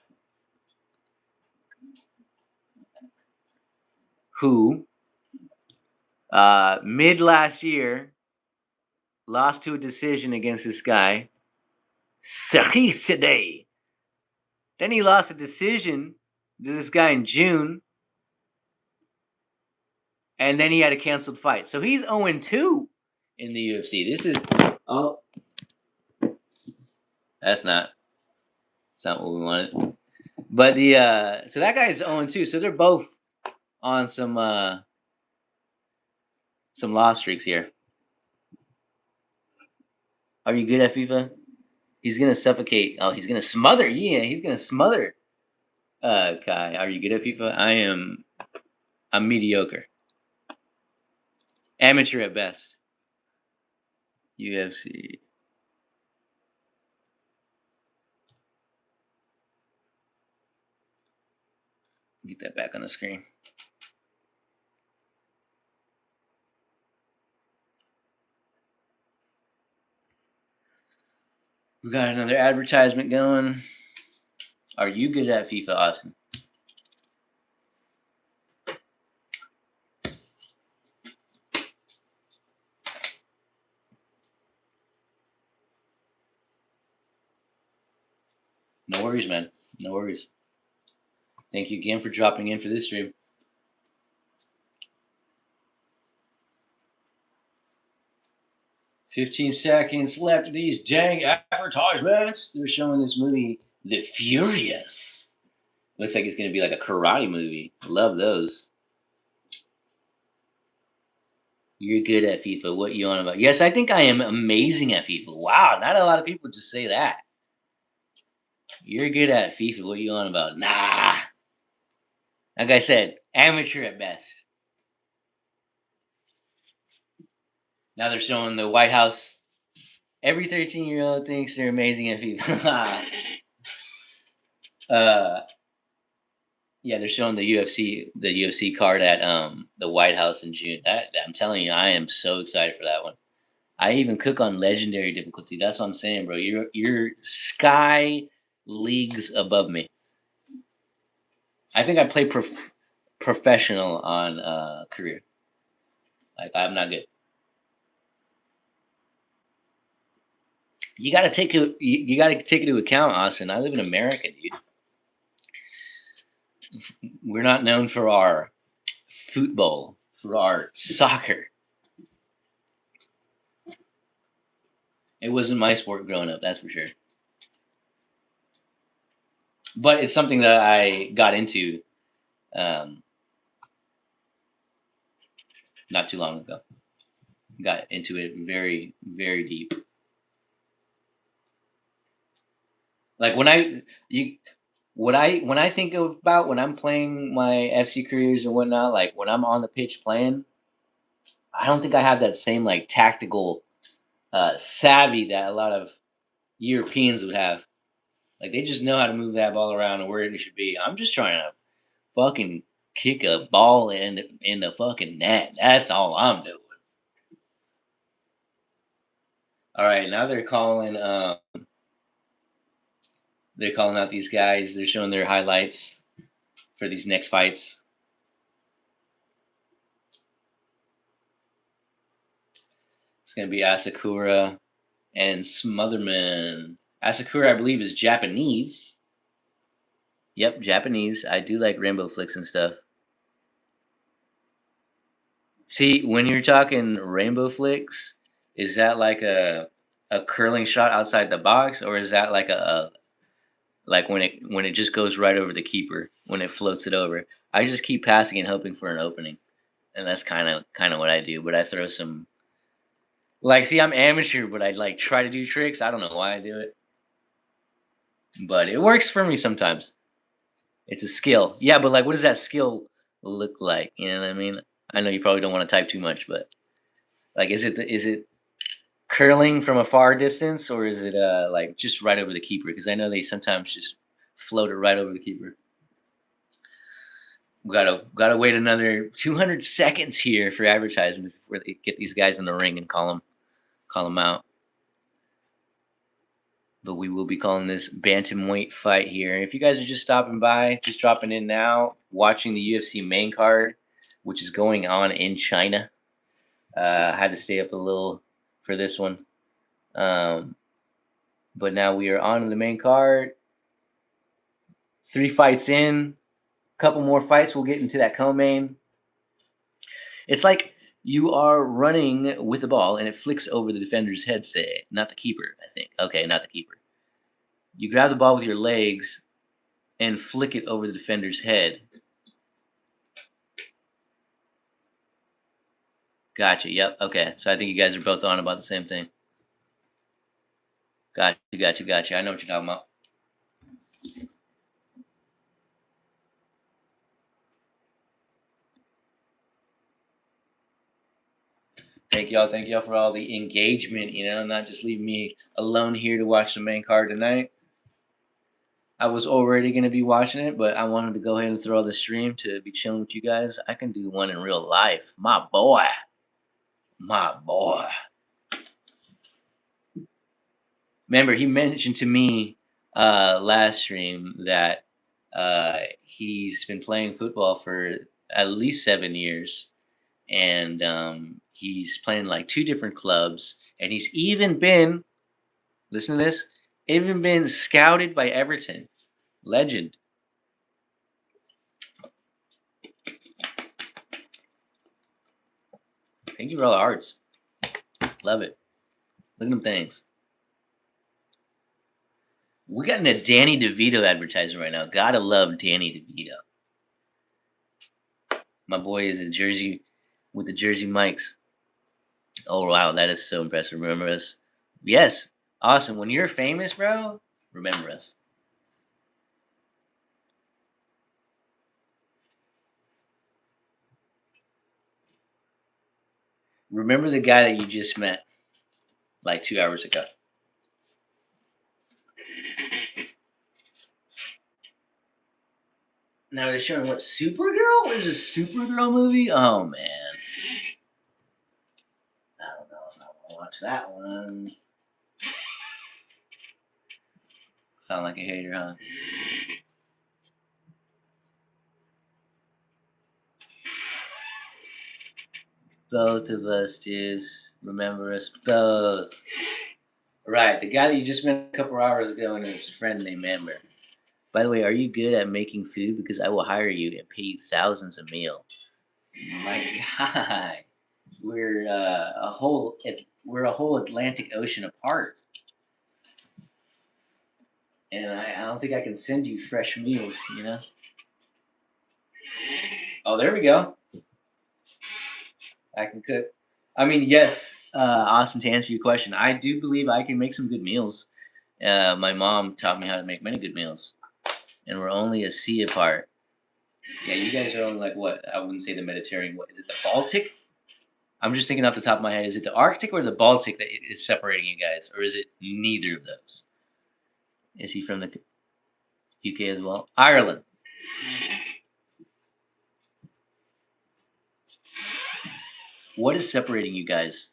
who mid last year lost to a decision against this guy, Sahi. Then he lost a decision to this guy in June, and then he had a canceled fight. So he's 0-2 in the UFC. This is that's not what we wanted. But so that guy is 0-2. So they're both on some loss streaks here. Are you good at FIFA? He's gonna suffocate. Oh, he's gonna smother. Yeah, he's gonna smother. Kai, are you good at FIFA? I'm mediocre. Amateur at best. UFC. Get that back on the screen. We got another advertisement going. Are you good at FIFA, Austin? No worries, man. No worries. Thank you again for dropping in for this stream. 15 seconds left of these dang advertisements. They're showing this movie, The Furious. Looks like it's going to be like a karate movie. Love those. You're good at FIFA. What you on about? Yes, I think I am amazing at FIFA. Wow, not a lot of people just say that. You're good at FIFA. What you on about? Nah. Like I said, amateur at best. Now they're showing the White House. Every 13-year-old thinks they're amazing at FIFA. Yeah, they're showing the UFC card at the White House in June. I'm telling you, I am so excited for that one. I even cook on legendary difficulty. That's what I'm saying, bro. You're sky leagues above me. I think I play professional on career. Like I'm not good. You got to take it. You got to take it into account, Austin. I live in America, dude. We're not known for our football, for our soccer. It wasn't my sport growing up, that's for sure. But it's something that I got into not too long ago. Got into it very, very deep. Like when I think about when I'm playing my FC careers and whatnot, like when I'm on the pitch playing, I don't think I have that same like tactical savvy that a lot of Europeans would have. Like they just know how to move that ball around and where it should be. I'm just trying to fucking Kick a ball in the fucking net. That's all I'm doing. All right, now they're calling out these guys. They're showing their highlights for these next fights. It's gonna be Asakura and Smotherman. Asakura, I believe, is Japanese. Yep, Japanese. I do like rainbow flicks and stuff. See, when you're talking rainbow flicks, is that like a curling shot outside the box, or is that like a like when it just goes right over the keeper when it floats it over? I just keep passing and hoping for an opening, and that's kind of what I do. But I throw some like, see, I'm amateur, but I like try to do tricks. I don't know why I do it, but it works for me sometimes. It's a skill, yeah. But like, what does that skill look like? You know what I mean? I know you probably don't want to type too much, but like, is it curling from a far distance, or is it like just right over the keeper? Because I know they sometimes just float it right over the keeper. We gotta wait another 200 seconds here for advertisement before they get these guys in the ring and call them out. But we will be calling this bantamweight fight here. If you guys are just stopping by, just dropping in now, watching the UFC main card, which is going on in China. I had to stay up a little for this one. But now we are on the main card. 3 fights in. Couple more fights. We'll get into that co-main. It's like you are running with the ball and it flicks over the defender's head, say, not the keeper, I think. Okay, not the keeper. You grab the ball with your legs and flick it over the defender's head. Gotcha. Yep. Okay. So I think you guys are both on about the same thing. Gotcha. I know what you're talking about. Thank y'all. Thank y'all for all the engagement, not just leaving me alone here to watch the main card tonight. I was already going to be watching it, but I wanted to go ahead and throw the stream to be chilling with you guys. I can do one in real life. My boy. My boy. Remember, he mentioned to me last stream that he's been playing football for at least 7 years. And he's playing like 2 different clubs. And he's even been, listen to this, even been scouted by Everton. Legend. Thank you for all the hearts. Love it. Look at them things. We're getting a Danny DeVito advertisement right now. Gotta love Danny DeVito. My boy is a Jersey with the Jersey Mikes. Oh wow, that is so impressive. Remember us? Yes. Awesome. When you're famous, bro, remember us. Remember the guy that you just met like 2 hours ago. Now they're showing what, Supergirl? There's a Supergirl movie? Oh man. I don't know if I want to watch that one. Sound like a hater, huh? Both of us just remember us both. Right, the guy that you just met a couple hours ago and his friend named Amber. By the way, are you good at making food? Because I will hire you and pay you thousands a meal. My guy, we're we're a whole Atlantic Ocean apart, and I don't think I can send you fresh meals. Oh, there we go. I can cook. I mean, yes, Austin. To answer your question, I do believe I can make some good meals. My mom taught me how to make many good meals, and we're only a sea apart. Yeah, you guys are only like what? I wouldn't say the Mediterranean. What is it? The Baltic? I'm just thinking off the top of my head. Is it the Arctic or the Baltic that is separating you guys, or is it neither of those? Is he from the UK as well? Ireland. What is separating you guys?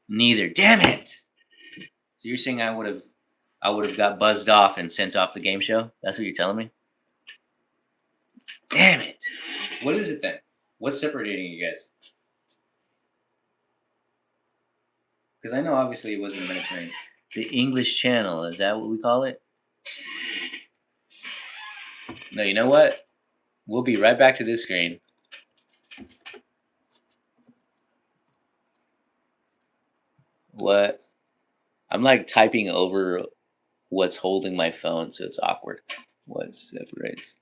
Neither. Damn it! So you're saying I would have got buzzed off and sent off the game show? That's what you're telling me? Damn it! What is it then? What's separating you guys? Because I know obviously it wasn't the Mediterranean. The English Channel, is that what we call it? No, you know what? We'll be right back to this screen. What? I'm like typing over what's holding my phone, so it's awkward. What separates?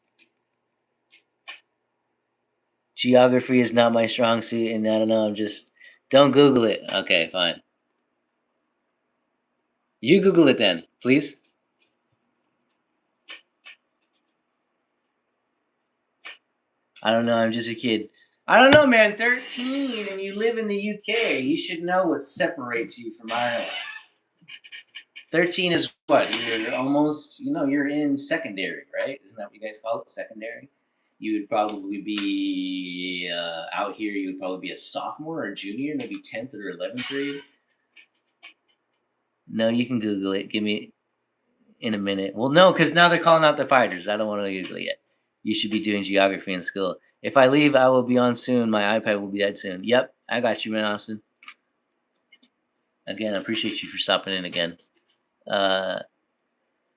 Geography is not my strong suit, and I don't know. Don't Google it. Okay, fine. You Google it then, please. I don't know. I'm just a kid. I don't know, man. 13 and you live in the UK. You should know what separates you from Ireland. 13 is what? You're almost, you're in secondary, right? Isn't that what you guys call it? Secondary? You would probably be out here, you would probably be a sophomore or a junior, maybe 10th or 11th grade. No, you can Google it. Give me in a minute. Well, no, because now they're calling out the fighters. I don't want to Google it yet. You should be doing geography in school. If I leave, I will be on soon. My iPad will be dead soon. Yep, I got you, man, Austin. Again, I appreciate you for stopping in again. Yeah,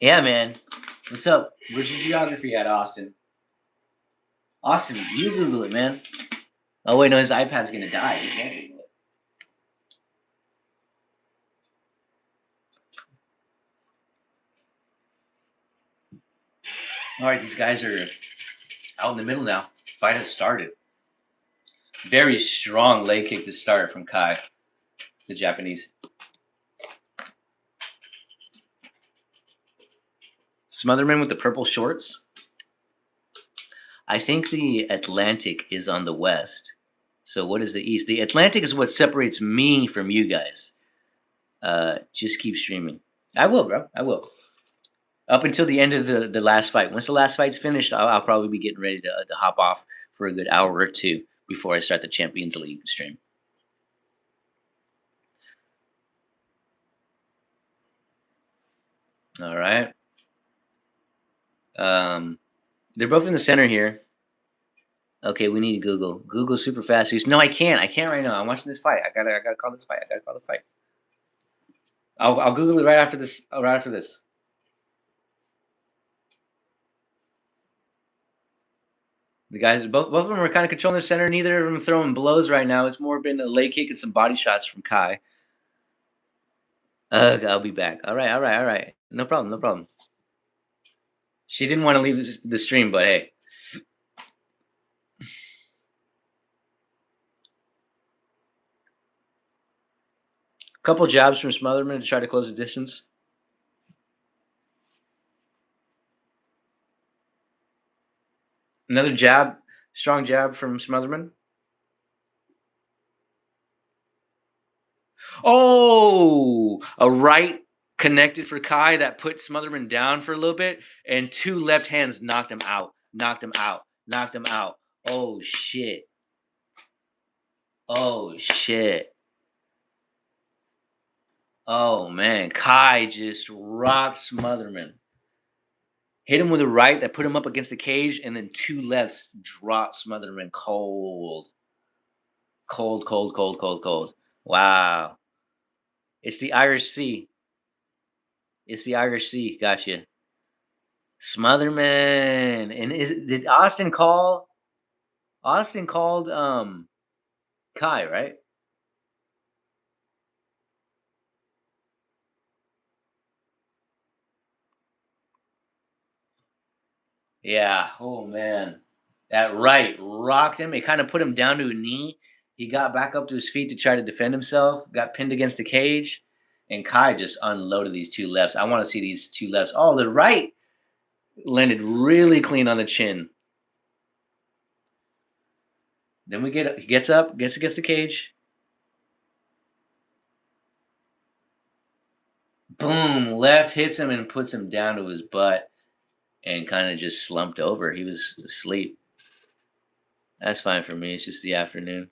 man. What's up? Where's your geography at, Austin? Austin, you Google it, man. Oh, wait, no, his iPad's going to die. He can't Google it. All right, these guys are out in the middle now. Fight has started. Very strong leg kick to start from Kai, the Japanese. Smotherman with the purple shorts. I think the Atlantic is on the west. So what is the east? The Atlantic is what separates me from you guys. Just keep streaming. I will, bro. I will. Up until the end of the last fight. Once the last fight's finished, I'll probably be getting ready to hop off for a good hour or two before I start the Champions League stream. All right. They're both in the center here. Okay, we need to Google. Google super fast. No, I can't. I can't right now. I'm watching this fight. I gotta call this fight. I gotta call the fight. I'll Google it right after this. Right after this. The guys, both of them are kind of controlling the center. Neither of them throwing blows right now. It's more been a leg kick and some body shots from Kai. I'll be back. All right. No problem. She didn't want to leave the stream, but hey. Couple jabs from Smotherman to try to close the distance. Another jab, strong jab from Smotherman. Oh, a right connected for Kai that put Smotherman down for a little bit, and two left hands knocked him out. Oh, shit. Oh, man. Kai just rocked Smotherman. Hit him with a right that put him up against the cage, and then two lefts dropped Smotherman cold. Cold. Wow. It's the Irish Sea. Gotcha. Smotherman. And did Austin call? Austin called Kai, right? Yeah. Oh man. That right rocked him. It kind of put him down to a knee. He got back up to his feet to try to defend himself, got pinned against the cage, and Kai just unloaded these two lefts. I want to see these two lefts. Oh, the right landed really clean on the chin. Then he gets up, gets against the cage. Boom, left hits him and puts him down to his butt and kind of just slumped over. He was asleep. That's fine for me. It's just the afternoon.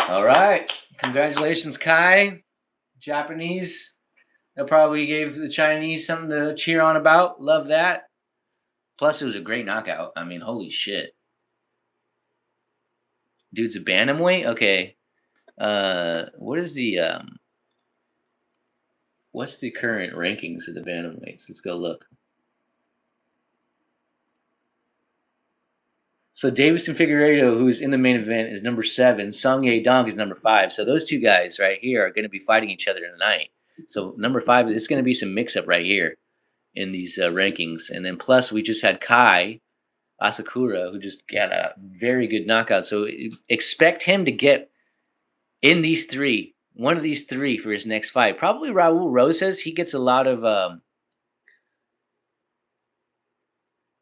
All right. Congratulations, Kai. Japanese. That probably gave the Chinese something to cheer on about. Love that. Plus, it was a great knockout. I mean, holy shit. Dude's a bantamweight? Okay. What is the what's the current rankings of the bantamweights? Let's go look. So Davison Figueiredo, who's in the main event, is number 7. Song Yadong is number 5. So those two guys right here are going to be fighting each other tonight. So number 5, it's going to be some mix-up right here in these rankings. And then plus we just had Kai Asakura, who just got a very good knockout. So expect him to get in these three, one of these three for his next fight. Probably Raul Rosas. He gets a lot of.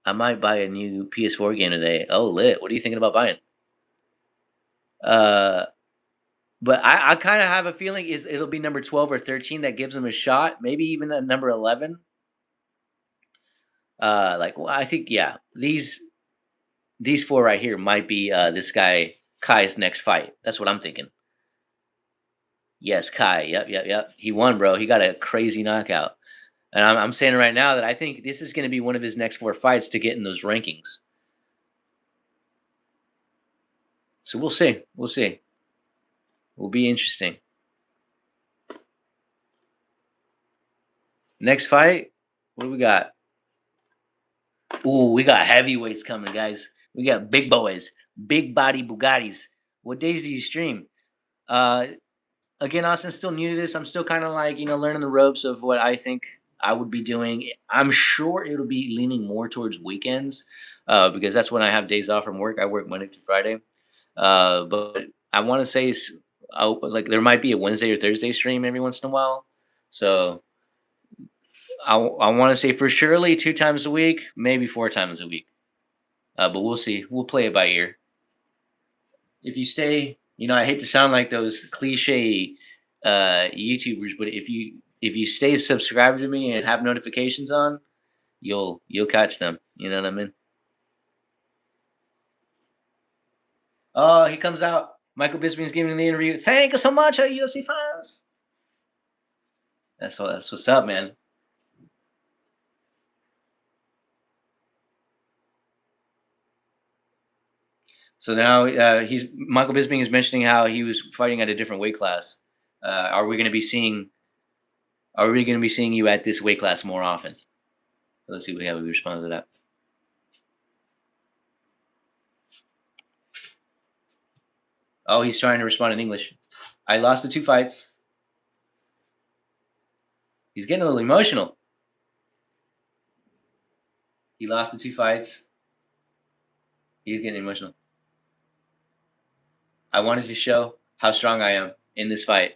I might buy a new PS4 game today. Oh, lit! What are you thinking about buying? Uh, but I kind of have a feeling it'll be number 12 or 13 that gives him a shot. Maybe even a number 11. Like well, I think yeah, these four right here might be this guy Kai's next fight. That's what I'm thinking. Yes, Kai. Yep. He won, bro. He got a crazy knockout. And I'm saying right now that I think this is going to be one of his next 4 fights to get in those rankings. So we'll see. We'll see. Will be interesting. Next fight, what do we got? Ooh, we got heavyweights coming, guys. We got big boys, big body Bugattis. What days do you stream? Uh, Again, Austin's still new to this. I'm still kind of like, learning the ropes of what I think I would be doing. I'm sure it'll be leaning more towards weekends because that's when I have days off from work. I work Monday through Friday. But I want to say, like, there might be a Wednesday or Thursday stream every once in a while. So I want to say for surely 2 times a week, maybe 4 times a week. But we'll see. We'll play it by ear. If you stay, I hate to sound like those cliche YouTubers, but if you stay subscribed to me and have notifications on, you'll catch them. You know what I mean? Oh, he comes out. Michael Bisping's giving the interview. Thank you so much, UFC fans. That's what's up, man. So now he's Michael Bisping is mentioning how he was fighting at a different weight class. Are we going to be seeing? Are we going to be seeing you at this weight class more often? Let's see how he responds to that. Oh, he's trying to respond in English. I lost the 2 fights. He's getting a little emotional. He lost the 2 fights. He's getting emotional. I wanted to show how strong I am in this fight.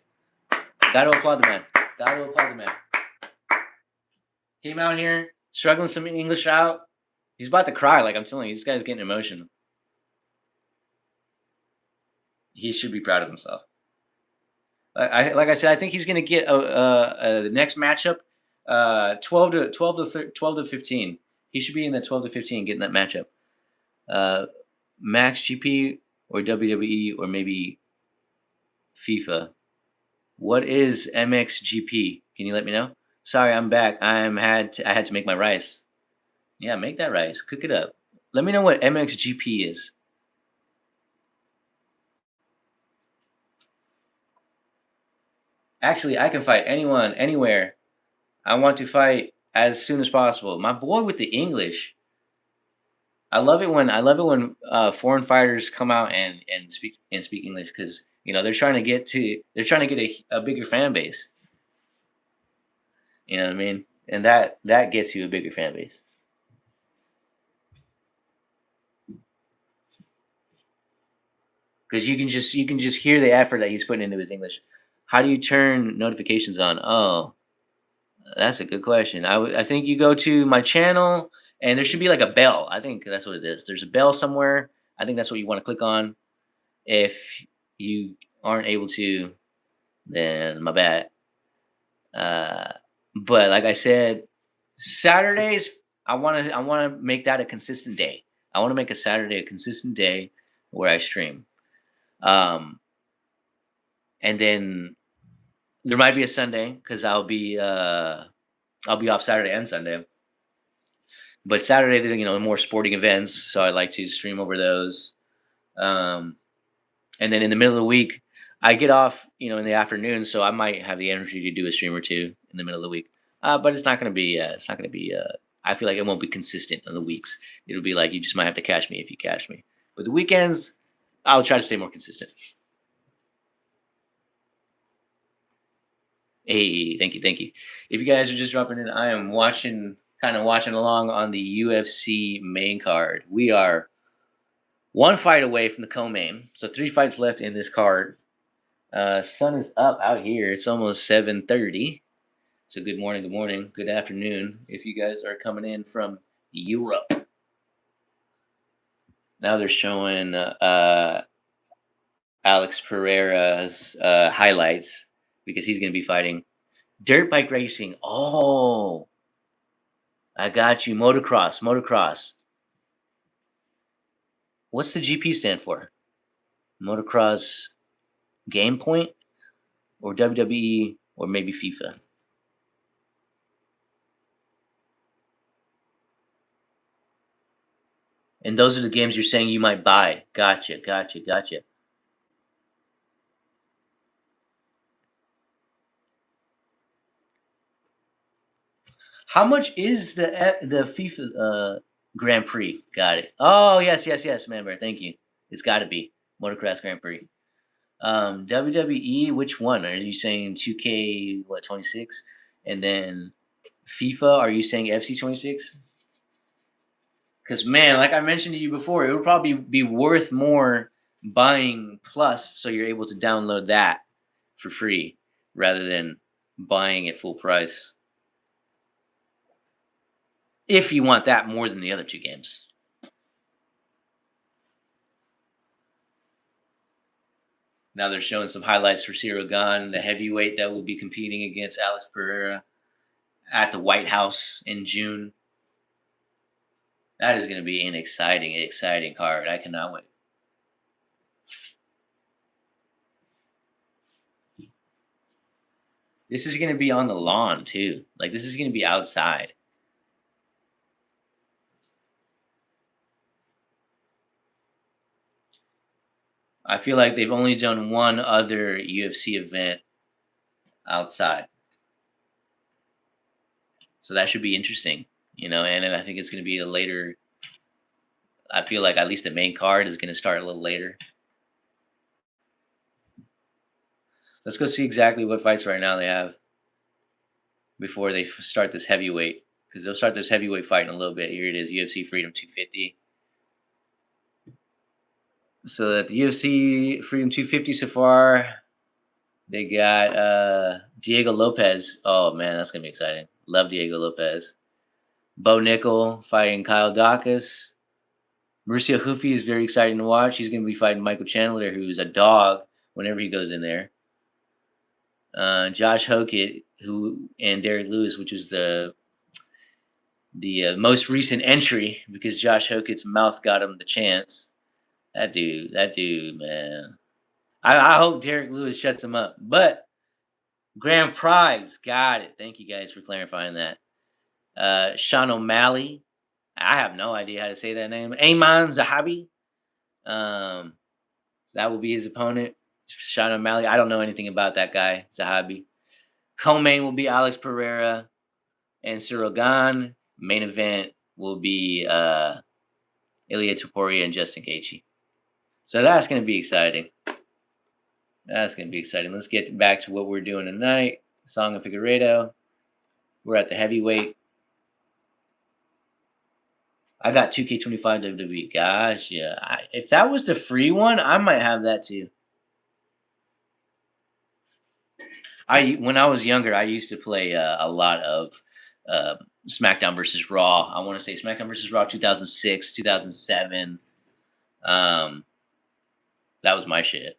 Gotta applaud the man. Gotta applaud the man. Came out here, struggling some English out. He's about to cry. Like I'm telling you, this guy's getting emotional. He should be proud of himself. Like I said, I think he's going to get the next matchup 12 to 15. He should be in that 12 to 15 getting that matchup. Max GP or WWE or maybe FIFA. What is MXGP? Can you let me know? Sorry, I'm back. I had to make my rice. Yeah, make that rice. Cook it up. Let me know what MXGP is. Actually, I can fight anyone, anywhere. I want to fight as soon as possible. My boy with the English. I love it when foreign fighters come out and speak English because they're trying to get a bigger fan base. You know what I mean? And that gets you a bigger fan base. Because you can just hear the effort that he's putting into his English. How do you turn notifications on? Oh, that's a good question. I think you go to my channel and there should be like a bell. I think that's what it is. There's a bell somewhere. I think that's what you want to click on. If you aren't able to, then my bad. Uh, but like I said, Saturdays I want to make that a consistent day. I want to make a Saturday a consistent day where I stream. Um, and then there might be a Sunday because I'll be off Saturday and Sunday. But Saturday, more sporting events, so I like to stream over those. Um, and then in the middle of the week, I get off, in the afternoon, so I might have the energy to do a stream or two in the middle of the week. But it's not going to be. It's not going to be. I feel like it won't be consistent on the weeks. It'll be like you just might have to catch me if you catch me. But the weekends, I'll try to stay more consistent. Hey, thank you, thank you. If you guys are just dropping in, I am kind of watching along on the UFC main card. We are one fight away from the co-main, so 3 fights left in this card. Sun is up out here. It's almost 7:30. So good morning, good afternoon. If you guys are coming in from Europe, now they're showing Alex Pereira's highlights because he's going to be fighting dirt bike racing. Oh, I got you. Motocross, motocross. What's the GP stand for? Motocross Game Point or WWE or maybe FIFA? And those are the games you're saying you might buy. Gotcha, gotcha, gotcha. How much is the FIFA Grand Prix? Got it. Oh yes, yes, yes, member. Thank you. It's got to be Motocross Grand Prix. WWE. Which one are you saying? 2K 26, and then FIFA. Are you saying FC 26? Because man, like I mentioned to you before, it would probably be worth more buying Plus, so you're able to download that for free rather than buying it full price. If you want that more than the other two games. Now they're showing some highlights for Cyril Gahn, the heavyweight that will be competing against Alex Pereira at the White House in June. That is going to be an exciting, exciting card. I cannot wait. This is going to be on the lawn too. Like this is going to be outside. I feel like they've only done one other UFC event outside. So that should be interesting, and then I think it's going to be a later. I feel like at least the main card is going to start a little later. Let's go see exactly what fights right now they have before they start this heavyweight, because they'll start this heavyweight fight in a little bit. Here it is, UFC Freedom 250. So at the UFC Freedom 250 so far, they got Diego Lopez. Oh man, that's gonna be exciting. Love Diego Lopez. Bo Nickel fighting Kyle Dacus. Mauricio Hufi is very exciting to watch. He's gonna be fighting Michael Chandler, who's a dog whenever he goes in there. Josh Hokett, who and Derek Lewis, which is the most recent entry because Josh Hokett's mouth got him the chance. That dude, man. I hope Derek Lewis shuts him up. But grand prize, got it. Thank you guys for clarifying that. Sean O'Malley, I have no idea how to say that name. Ayman Zahabi, that will be his opponent. Sean O'Malley, I don't know anything about that guy, Zahabi. Co-main will be Alex Pereira and Cyril Gahn. Main event will be Ilya Topuria and Justin Gaethje. So that's going to be exciting. That's going to be exciting. Let's get back to what we're doing tonight. Song of Figueiredo. We're at the heavyweight. I got 2K25 WWE. Gosh, yeah. If that was the free one, I might have that too. When I was younger, I used to play a lot of SmackDown versus Raw. I want to say SmackDown versus Raw 2006, 2007. That was my shit.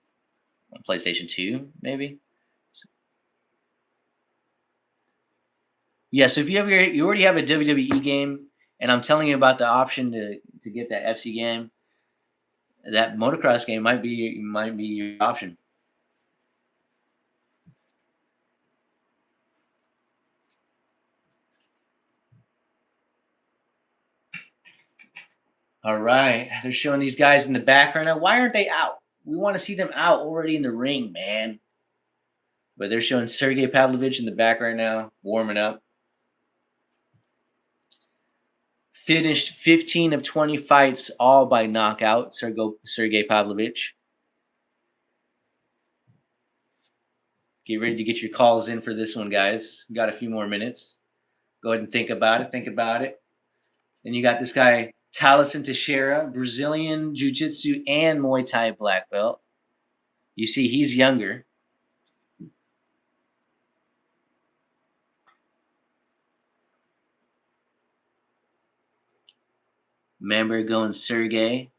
On PlayStation 2, maybe. Yeah, so if you already have a WWE game, and I'm telling you about the option to get that FC game, that motocross game might be your option. All right. They're showing these guys in the background now. Why aren't they out? We want to see them out already in the ring, man. But they're showing Sergey Pavlovich in the background now, warming up. Finished 15 of 20 fights, all by knockout, Sergey Pavlovich. Get ready to get your calls in for this one, guys. Got a few more minutes. Go ahead and think about it. Think about it. Then you got this guy, Taliesin Teixeira, Brazilian Jiu-Jitsu and Muay Thai black belt. You see, he's younger. Remember going Sergey.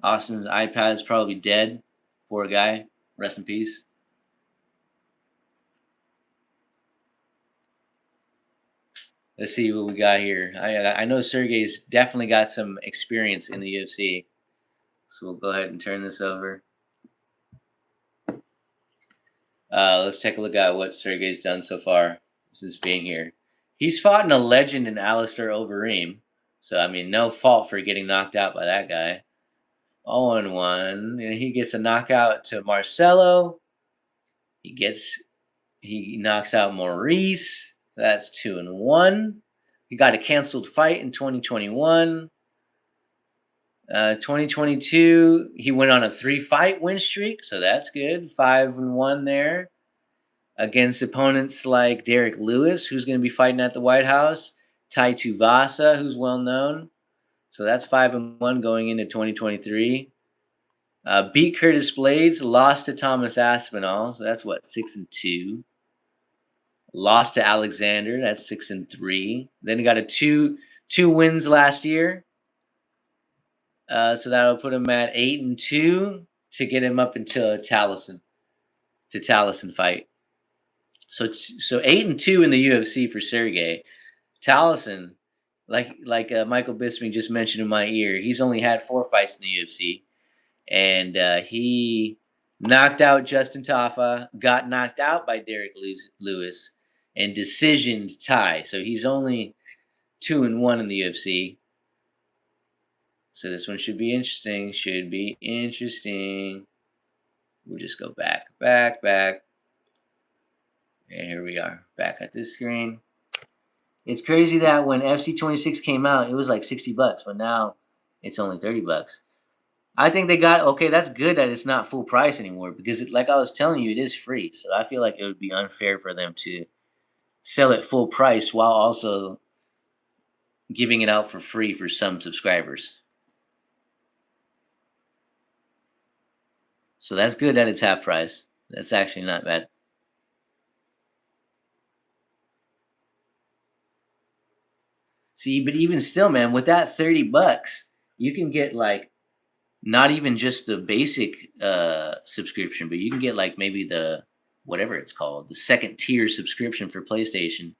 Austin's iPad is probably dead. Poor guy. Rest in peace. Let's see what we got here. I know Sergey's definitely got some experience in the UFC. So we'll go ahead and turn this over. Let's take a look at what Sergey's done so far since being here. He's fought in a legend in Alistair Overeem. So, I mean, no fault for getting knocked out by that guy. 0-1. And he gets a knockout to Marcelo. He knocks out Maurice. So that's 2-1. He got a canceled fight in 2021. 2022, he went on a 3-fight win streak, so that's good. 5-1 there against opponents like Derek Lewis, who's going to be fighting at the White House, Tai Tuivasa, who's well known. So that's 5-1 going into 2023. Beat Curtis Blades, lost to Thomas Aspinall, so that's 6-2. Lost to Alexander, that's 6-3. Then he got a two wins last year. So that'll put him at 8-2 to get him up until a Taliesin fight. So 8-2 in the UFC for Sergey. Taliesin, like Michael Bisping just mentioned in my ear, he's only had 4 fights in the UFC, and he knocked out Justin Tafa, got knocked out by Derek Lewis, and decisioned Tai. So he's only 2-1 in the UFC. So this one should be interesting. We'll just go back. And here we are, back at this screen. It's crazy that when FC 26 came out, it was like $60, but now it's only $30. I think they got, okay, that's good that it's not full price anymore, because like I was telling you, it is free. So I feel like it would be unfair for them to sell it full price while also giving it out for free for some subscribers. So that's good that it's half price. That's actually not bad. See, but even still, man, with that $30, you can get like not even just the basic subscription, but you can get like maybe the whatever it's called, the second tier subscription for PlayStation,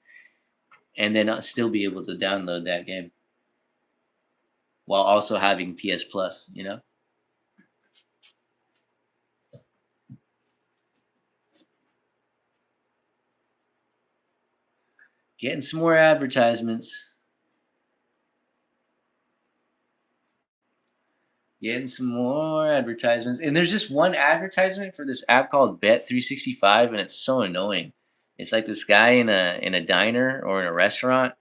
and then still be able to download that game while also having PS Plus, you know? Getting some more advertisements. And there's just one advertisement for this app called Bet365, and it's so annoying. It's like this guy in a diner or in a restaurant,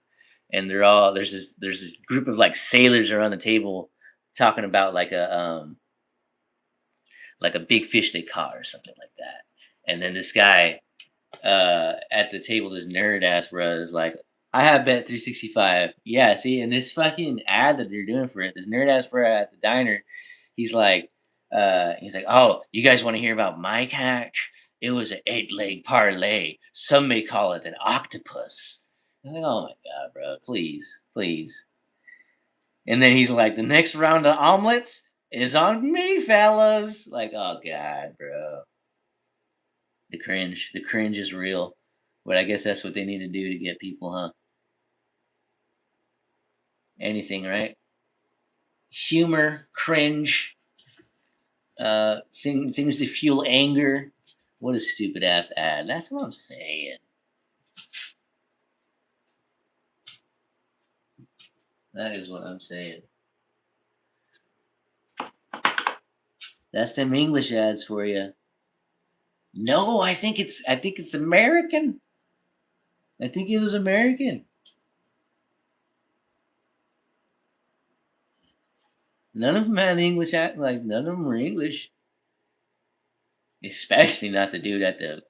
and there's this group of like sailors around the table talking about like a big fish they caught or something like that. And then this guy at the table, this nerd ass bro is like, I have Bet365. Yeah, see, and this fucking ad that they're doing for it, this nerd ass bro at the diner, he's like, oh, you guys want to hear about my catch? It was an 8-leg parlay. Some may call it an octopus. I'm like, oh my god, bro, please. And then he's like, the next round of omelets is on me, fellas. Like, oh god, bro. The cringe is real. But I guess that's what they need to do to get people, huh? Anything, right? Humor, cringe, things to fuel anger. What a stupid ass ad. That's what I'm saying. That is what I'm saying. That's them English ads for you. No, I think it's American. I think it was American. None of them had English act like none of them were English. Especially not the dude at the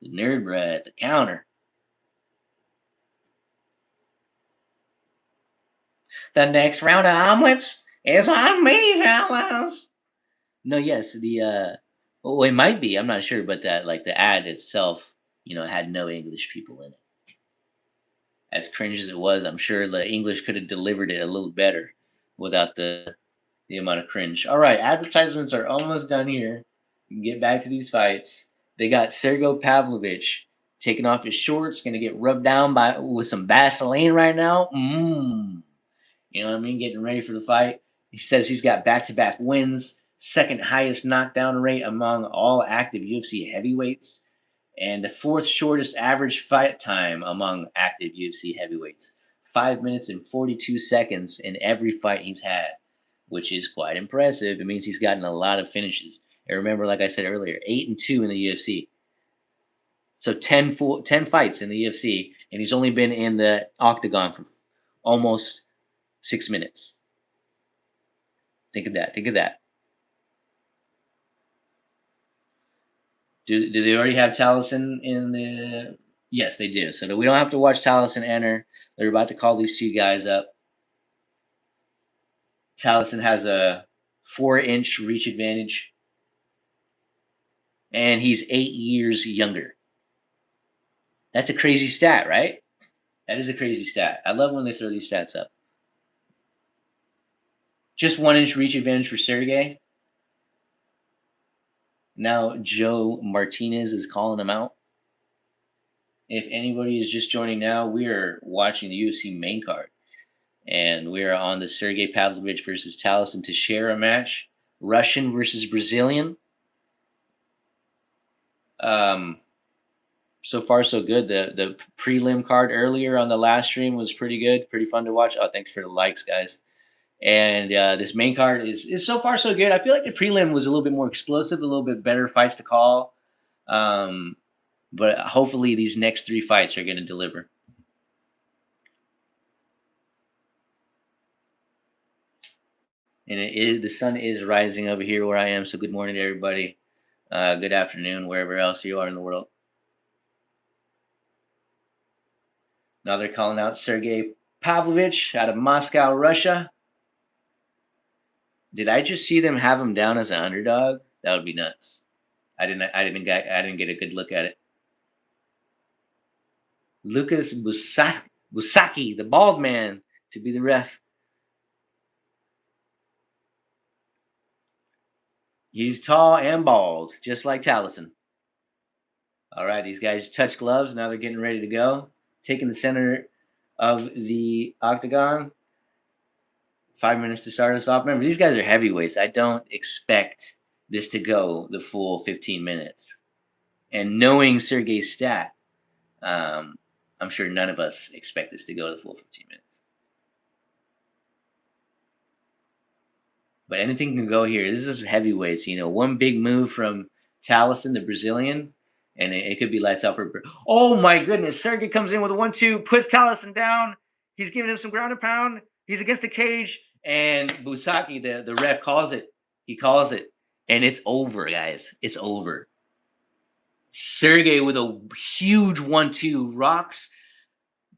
nerd bra at the counter. The next round of omelets is on me, fellas. No, yes, well, it might be. I'm not sure, but that like the ad itself, had no English people in it. As cringe as it was, I'm sure the English could have delivered it a little better without the amount of cringe. All right, advertisements are almost done here. We can get back to these fights. They got Sergey Pavlovich taking off his shorts, gonna get rubbed down with some Vaseline right now. You know what I mean? Getting ready for the fight. He says he's got back-to-back wins, second highest knockdown rate among all active UFC heavyweights, and the fourth shortest average fight time among active UFC heavyweights. 5 minutes and 42 seconds in every fight he's had, which is quite impressive. It means he's gotten a lot of finishes. And remember, like I said earlier, 8-2 in the UFC. So 10 fights in the UFC, and he's only been in the octagon for almost 6 minutes. Think of that. Think of that. Do they already have Taliesin in the? Yes, they do. So we don't have to watch Taliesin enter. They're about to call these two guys up. Taliesin has a 4-inch reach advantage, and he's 8 years younger. That's a crazy stat, right? That is a crazy stat. I love when they throw these stats up. Just 1-inch reach advantage for Sergey. Now Joe Martinez is calling him out. If anybody is just joining now, we are watching the UFC main card. And we are on the Sergey Pavlovich versus Taliesin to share a match. Russian versus Brazilian. So far, so good. The prelim card earlier on the last stream was pretty good. Pretty fun to watch. Oh, thanks for the likes, guys. And this main card is so far so good. I feel like the prelim was a little bit more explosive, a little bit better fights to call. But hopefully these next 3 fights are going to deliver. And the sun is rising over here where I am. So good morning to everybody. Good afternoon, wherever else you are in the world. Now they're calling out Sergey Pavlovich out of Moscow, Russia. Did I just see them have him down as an underdog? That would be nuts. I didn't get a good look at it. Lucas Busaki, the bald man, to be the ref. He's tall and bald, just like Taliesin. All right, these guys touch gloves. Now they're getting ready to go. Taking the center of the octagon. 5 minutes to start us off. Remember, these guys are heavyweights. I don't expect this to go the full 15 minutes. And knowing Sergey's stat, I'm sure none of us expect this to go the full 15 minutes. But anything can go here. This is heavyweights. One big move from Taliesin, the Brazilian, and it could be lights out for. Oh my goodness! Sergey comes in with a 1-2, puts Taliesin down. He's giving him some ground and pound. He's against the cage, and Busaki, the ref, calls it. He calls it, and it's over, guys. It's over. Sergey with a huge 1-2 rocks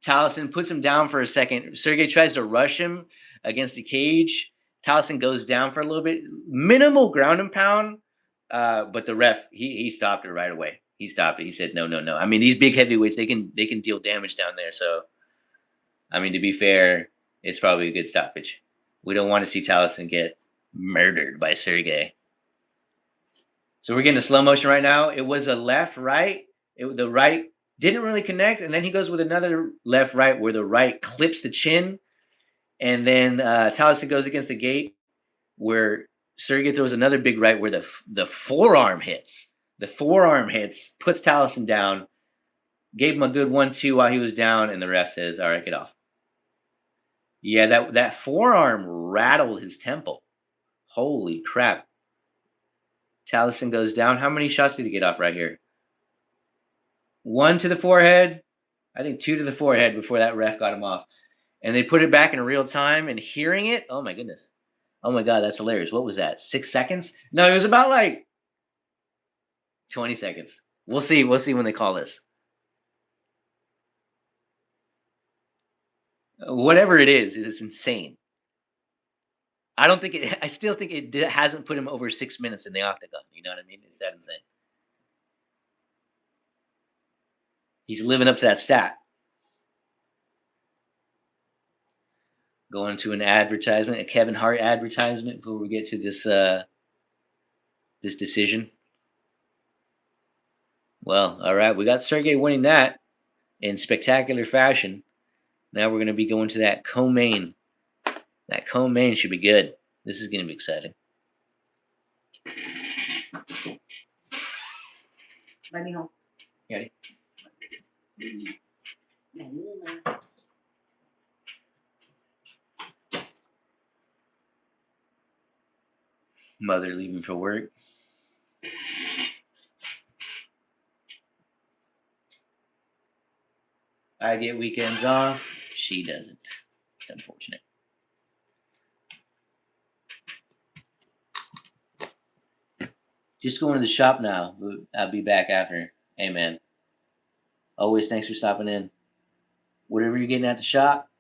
Taliesin, puts him down for a second. Sergey tries to rush him against the cage. Taliesin goes down for a little bit. Minimal ground and pound, but the ref, he stopped it right away. He stopped it. He said, no. I mean, these big heavyweights, they can deal damage down there. So, I mean, to be fair, it's probably a good stoppage. We don't want to see Taliesin get murdered by Sergey. So we're getting a slow motion right now. It was a left, right. The right didn't really connect, and then he goes with another left, right, where the right clips the chin. And then Taliesin goes against the gate where Sergey throws another big right where the forearm hits. The forearm hits, puts Taliesin down, gave him a good 1-2 while he was down, and the ref says, all right, get off. Yeah, that forearm rattled his temple. Holy crap. Taliesin goes down. How many shots did he get off right here? One to the forehead. I think two to the forehead before that ref got him off. And they put it back in real time and hearing it. Oh my goodness. Oh my god, that's hilarious. What was that? 6 seconds? No, it was about like 20 seconds. We'll see. We'll see when they call this. Whatever it is insane. I don't think it. I still think it hasn't put him over 6 minutes in the octagon. You know what I mean? It's that insane. He's living up to that stat. Going to an advertisement, a Kevin Hart advertisement before we get to this decision. Well, all right, we got Sergey winning that in spectacular fashion. Now we're going to be going to that co-main. That co-main should be good. This is going to be exciting. Let me know. Okay. Mother leaving for work. I get weekends off. She doesn't. It's unfortunate. Just going to the shop now. I'll be back after. Hey, man. Always thanks for stopping in. Whatever you're getting at the shop,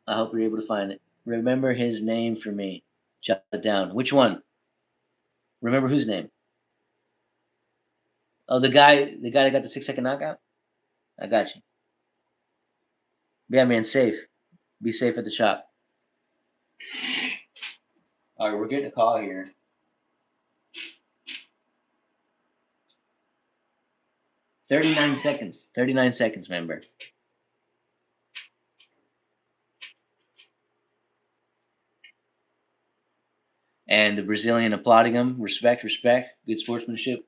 I hope you're able to find it. Remember his name for me. Jot it down. Which one? Remember whose name? Oh, the guy that got the 6 second knockout? I got you. Yeah, man, safe. Be safe at the shop. All right, we're getting a call here. 39 seconds. 39 seconds, member. And the Brazilian applauding him. Respect, respect. Good sportsmanship.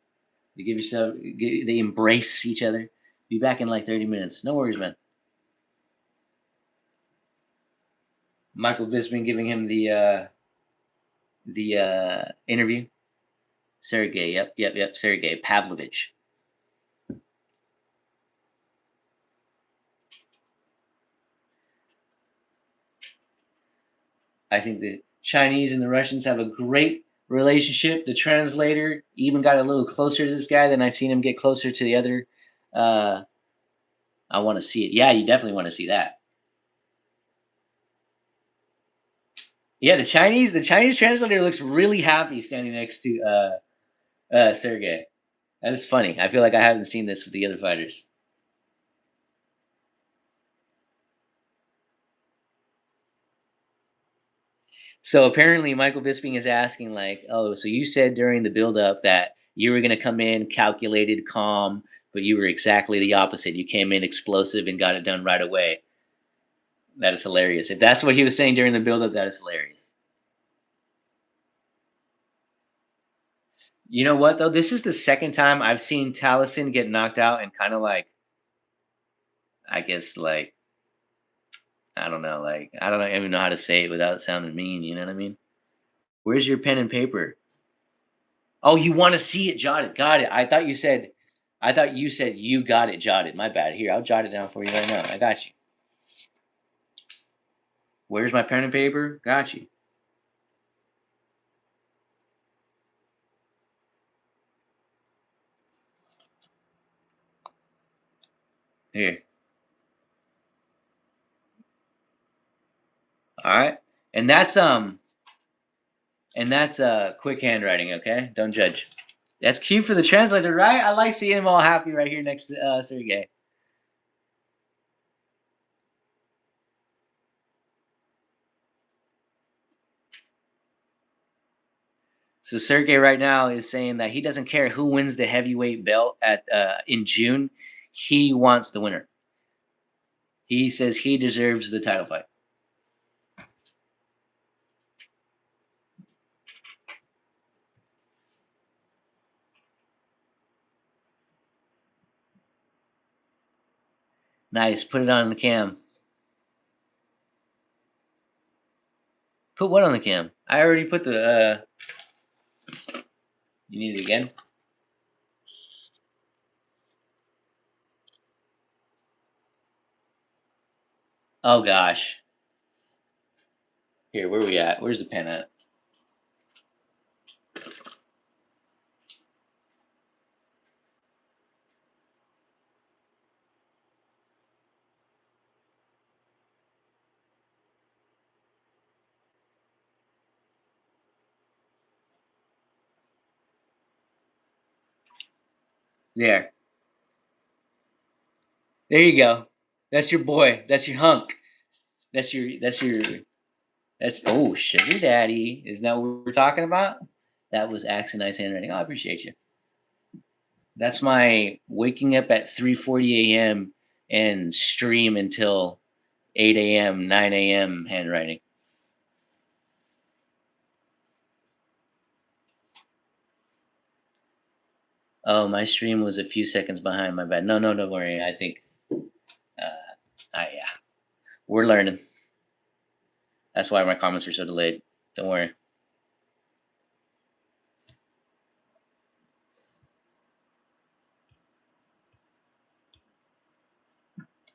They give yourself. They embrace each other. Be back in like 30 minutes. No worries, man. Michael Bisping giving him the interview. Sergey. Yep. Sergey Pavlovich. I think the Chinese and the Russians have a great relationship. The translator even got a little closer to this guy than I've seen him get closer to the other. Uh, I want to see it. Yeah, you definitely want to see that. Yeah, the Chinese translator looks really happy standing next to Sergey. That is funny. I feel like I haven't seen this with the other fighters. So apparently, Michael Bisping is asking, like, oh, so you said during the build-up that you were going to come in calculated, calm, but you were exactly the opposite. You came in explosive and got it done right away. That is hilarious. If that's what he was saying during the build-up, that is hilarious. You know what though? This is the second time I've seen Taliesin get knocked out and kind of like, I guess like, I don't know, like I don't even know how to say it without sounding mean. You know what I mean? Where's your pen and paper? Oh, you want to see it jotted? Got it. I thought you said you got it jotted. My bad. Here, I'll jot it down for you right now. I got you. Where's my pen and paper? Got you. Here. All right. And that's quick handwriting. Okay, don't judge. That's cute for the translator, right? I like seeing him all happy right here next to Sergey. So Sergey right now is saying that he doesn't care who wins the heavyweight belt at in June. He wants the winner. He says he deserves the title fight. Nice. Put it on the cam. Put what on the cam? I already put the. You need it again? Oh gosh. Here, where are we at? Where's the pen at? There. There you go. That's your boy. That's your hunk. That's oh sugar daddy. Isn't that what we're talking about? That was actually nice handwriting. Oh, I appreciate you. That's my waking up at 3:40 a.m. and stream until 8 a.m., 9 a.m. handwriting. Oh, my stream was a few seconds behind. My bad. No, don't worry. I think, yeah, we're learning. That's why my comments are so delayed. Don't worry.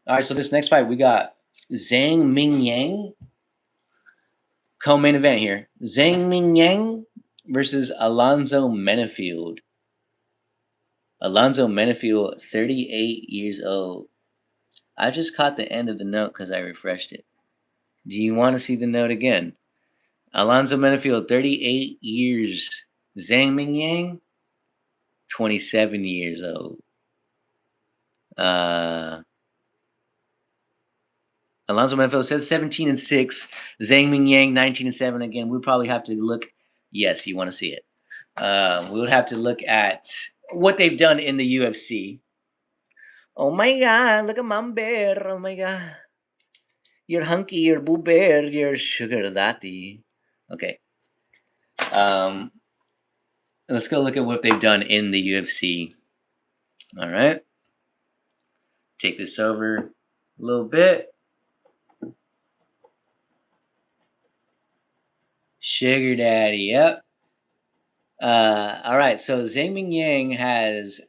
All right, so this next fight we got Zhang Ming Yang, co-main event here. Zhang Ming Yang versus Alonzo Menefield. Alonzo Menefield, 38 years old. I just caught the end of the note because I refreshed it. Do you want to see the note again? Alonzo Menefield, 38 years. Zhang Ming Yang, 27 years old. Alonzo Menefield says 17-6. Zhang Ming Yang, 19-7. Again, we'll probably have to look. Yes, you want to see it. We would have to look at what they've done in the UFC. Oh my God, look at Mom Bear. Oh my God. You're hunky, you're Boo Bear, you're sugar daddy. Okay. Let's go look at what they've done in the UFC. All right. Take this over a little bit. Sugar daddy, yep. All right, so Zhang Ming Yang has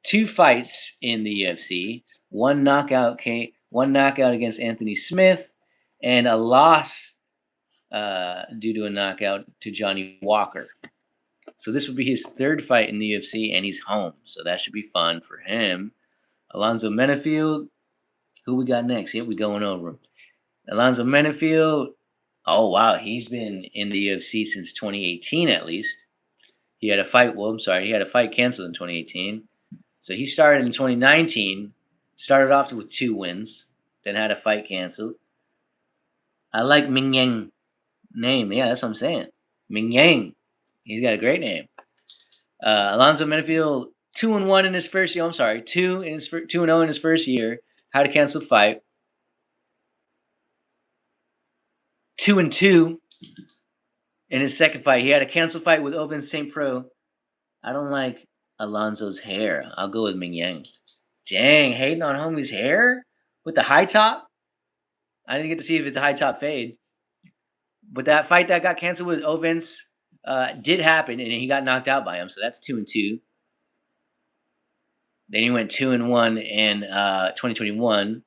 2 fights in the UFC, one knockout against Anthony Smith, and a loss due to a knockout to Johnny Walker. So this would be his 3rd fight in the UFC, and he's home, so that should be fun for him. Alonzo Menefield, who we got next? Here we going over him. Alonzo Menefield, oh wow, he's been in the UFC since 2018 at least. He had a fight. Well, I'm sorry. He had a fight canceled in 2018. So he started in 2019. Started off with 2 wins. Then had a fight canceled. I like Ming Yang name. Yeah, that's what I'm saying. Ming Yang. He's got a great name. Alonzo Menefield 2-1 in his first year. I'm sorry, 2-0 in his first year. Had a canceled fight. 2-2 in his second fight. He had a canceled fight with Ovin St. Pro. I don't like Alonzo's hair. I'll go with Ming Yang. Dang, hating on homie's hair with the high top. I didn't get to see if it's a high top fade, but that fight that got canceled with Ovens did happen, and he got knocked out by him. So that's 2-2. Then he went 2-1 in 2021.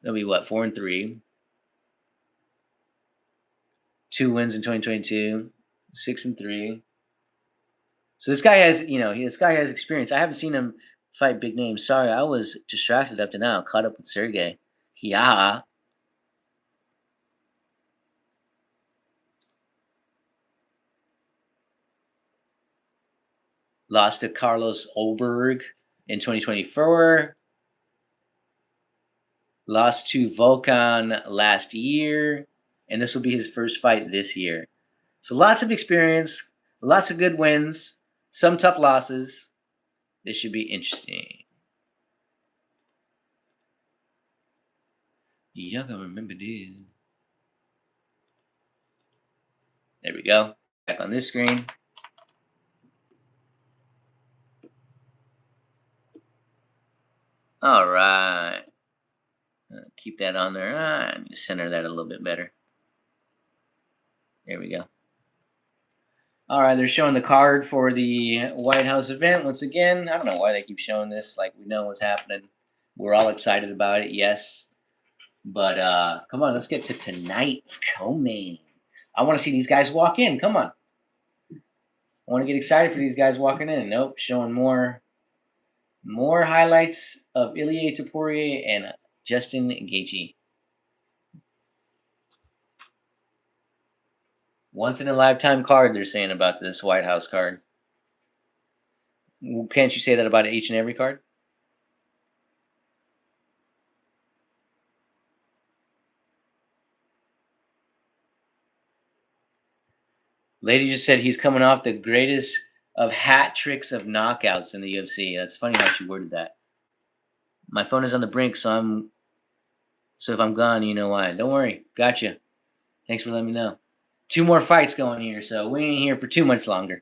That'll be what, 4-3. 2 wins in 2022, 6-3. So this guy has, this guy has experience. I haven't seen him fight big names. Sorry, I was distracted up to now. Caught up with Sergey. Yeah. Lost to Carlos Oberg in 2024. Lost to Volkan last year. And this will be his first fight this year. So lots of experience, lots of good wins, some tough losses. This should be interesting. Y'all gonna remember this. There we go. Back on this screen. All right. Keep that on there. I need to center that a little bit better. There we go. All right, they're showing the card for the White House event once again. I don't know why they keep showing this. Like, we know what's happening. We're all excited about it, yes. But come on, let's get to tonight's co-main. I want to see these guys walk in. Come on. I want to get excited for these guys walking in. Nope, showing more highlights of Ilie Topuria and Justin Gaethje. Once in a lifetime card, they're saying about this White House card. Can't you say that about each and every card? Lady just said he's coming off the greatest of hat tricks of knockouts in the UFC. That's funny how she worded that. My phone is on the brink, so if I'm gone, you know why. Don't worry. Gotcha. Thanks for letting me know. 2 more fights going here, so we ain't here for too much longer.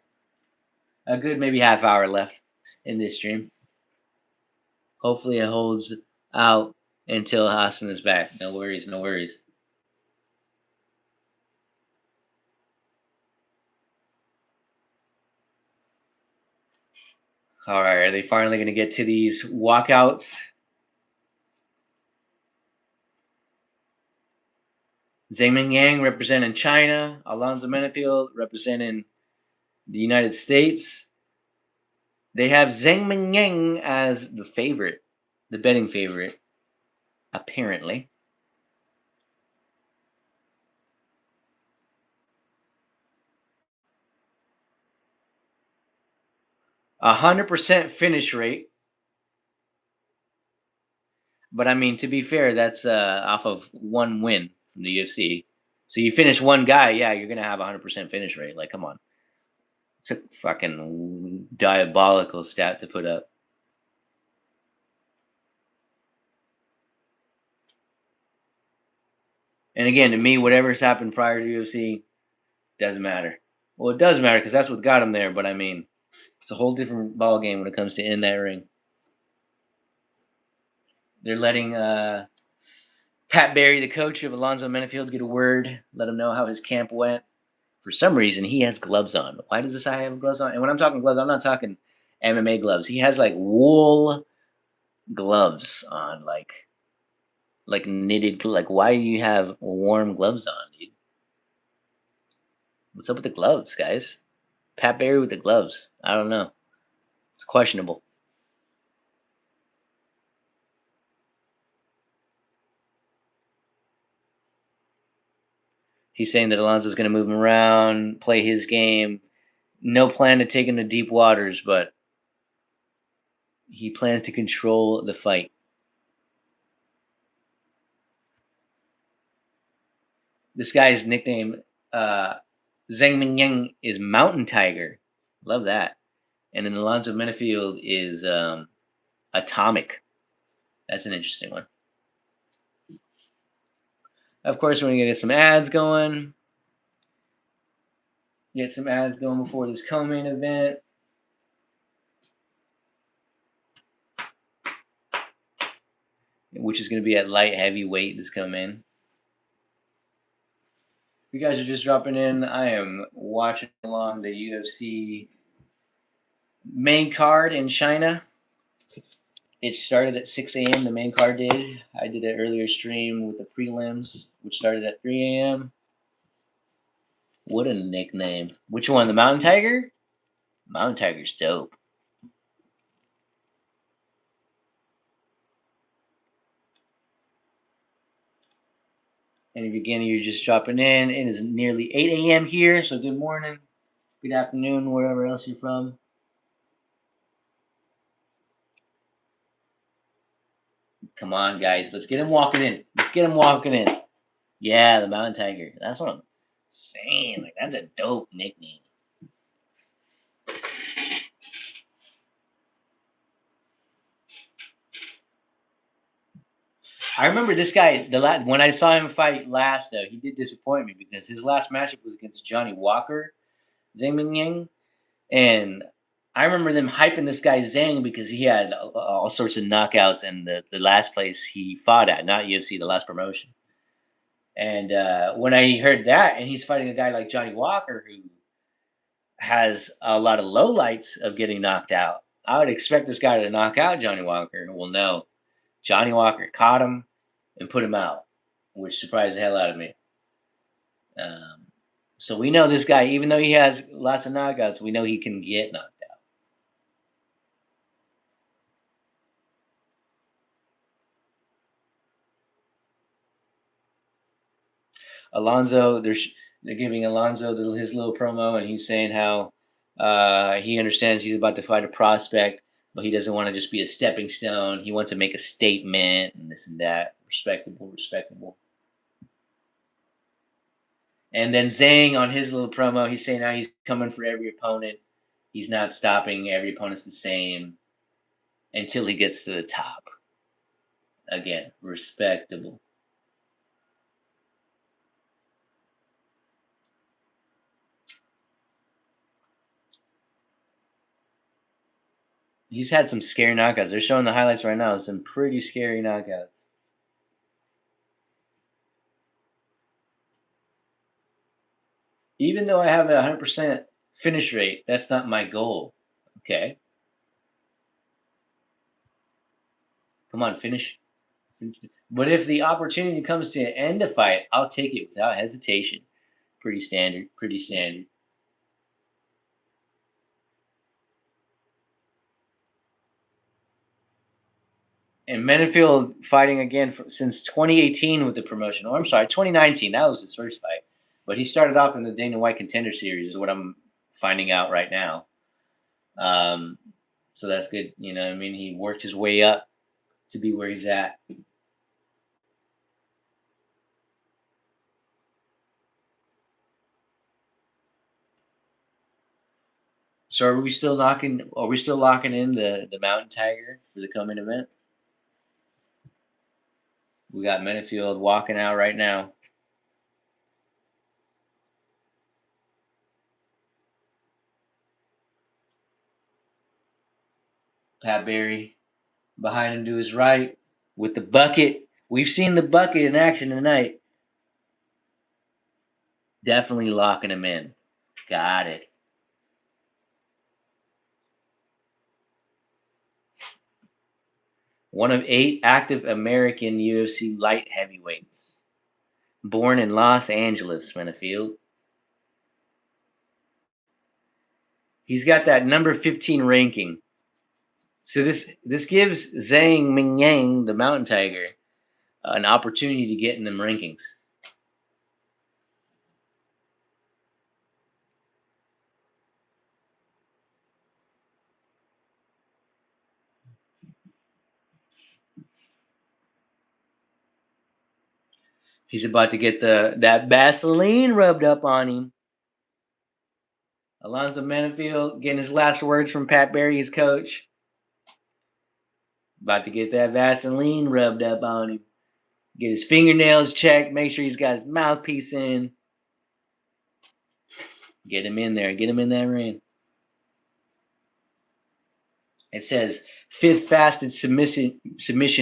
A good maybe half hour left in this stream. Hopefully it holds out until Hassan is back. No worries, no worries. All right, are they finally going to get to these walkouts? Zhang Yang representing China, Alonzo Menefield representing the United States. They have Zhang Yang as the favorite, the betting favorite, apparently. 100% finish rate. But I mean, to be fair, that's off of one win from the UFC. So you finish one guy, yeah, you're gonna have 100% finish rate. Like, come on, it's a fucking diabolical stat to put up. And again, to me, whatever's happened prior to UFC doesn't matter. Well, it does matter because that's what got him there. But I mean, it's a whole different ball game when it comes to in that ring. They're letting Pat Barry, the coach of Alonzo Menefield, get a word, let him know how his camp went. For some reason, he has gloves on. Why does this guy have gloves on? And when I'm talking gloves, I'm not talking MMA gloves. He has like wool gloves on, like knitted. Like, why do you have warm gloves on, dude? What's up with the gloves, guys? Pat Barry with the gloves. I don't know. It's questionable. He's saying that Alonzo's going to move him around, play his game. No plan to take him to deep waters, but he plans to control the fight. This guy's nickname, Zhang Mingyang, is Mountain Tiger. Love that. And then Alonzo Menefield is Atomic. That's an interesting one. Of course, we're going to get some ads going. Get some ads going before this co-main event. Which is going to be at light heavyweight this come-in. If you guys are just dropping in, I am watching along the UFC main card in China. It started at 6 a.m. The main card did. I did an earlier stream with the prelims, which started at 3 a.m. What a nickname. Which one? The Mountain Tiger? Mountain Tiger's dope. And if again you're just dropping in, it is nearly 8 a.m. here, so good morning, good afternoon, wherever else you're from. Come on, guys, let's get him walking in. Let's get him walking in. Yeah, the Mountain Tiger. That's what I'm saying. Like, that's a dope nickname. I remember this guy. When I saw him fight last, he did disappoint me because his last matchup was against Johnny Walker, Zhang Yang, and I remember them hyping this guy Zhang because he had all sorts of knockouts in the last place he fought at, not UFC, the last promotion. And when I heard that, and he's fighting a guy like Johnny Walker who has a lot of lowlights of getting knocked out, I would expect this guy to knock out Johnny Walker. Well, no, Johnny Walker caught him and put him out, which surprised the hell out of me. Um, so we know this guy, even though he has lots of knockouts, we know he can get knocked out. Alonzo, they're giving Alonzo his little promo, and he's saying how he understands he's about to fight a prospect, but he doesn't want to just be a stepping stone. He wants to make a statement and this and that. Respectable, respectable. And then Zhang on his little promo, he's saying how he's coming for every opponent. He's not stopping. Every opponent's the same until he gets to the top. Again, respectable. He's had some scary knockouts. They're showing the highlights right now. Some pretty scary knockouts. Even though I have a 100% finish rate, that's not my goal. Okay, come on, finish. But if the opportunity comes to end a fight, I'll take it without hesitation. Pretty standard. Pretty standard. And Mennefield fighting again since 2018 with the promotion. Oh, I'm sorry, 2019. That was his first fight. But he started off in the Dana White Contender Series, is what I'm finding out right now. Um, so that's good. You know, I mean, he worked his way up to be where he's at. So are we still knocking? Are we still locking in the Mountain Tiger for the coming event? We got Mennefield walking out right now. Pat Barry behind him to his right with the bucket. We've seen the bucket in action tonight. Definitely locking him in. Got it. One of 8 active American UFC light heavyweights. Born in Los Angeles, Mennefield. He's got that number 15 ranking. So this gives Zhang Mingyang, the Mountain Tiger, an opportunity to get in them rankings. He's about to get that Vaseline rubbed up on him. Alonzo Mennefield getting his last words from Pat Barry, his coach. About to get that Vaseline rubbed up on him. Get his fingernails checked. Make sure he's got his mouthpiece in. Get him in there. Get him in that ring. It says fifth fastest submission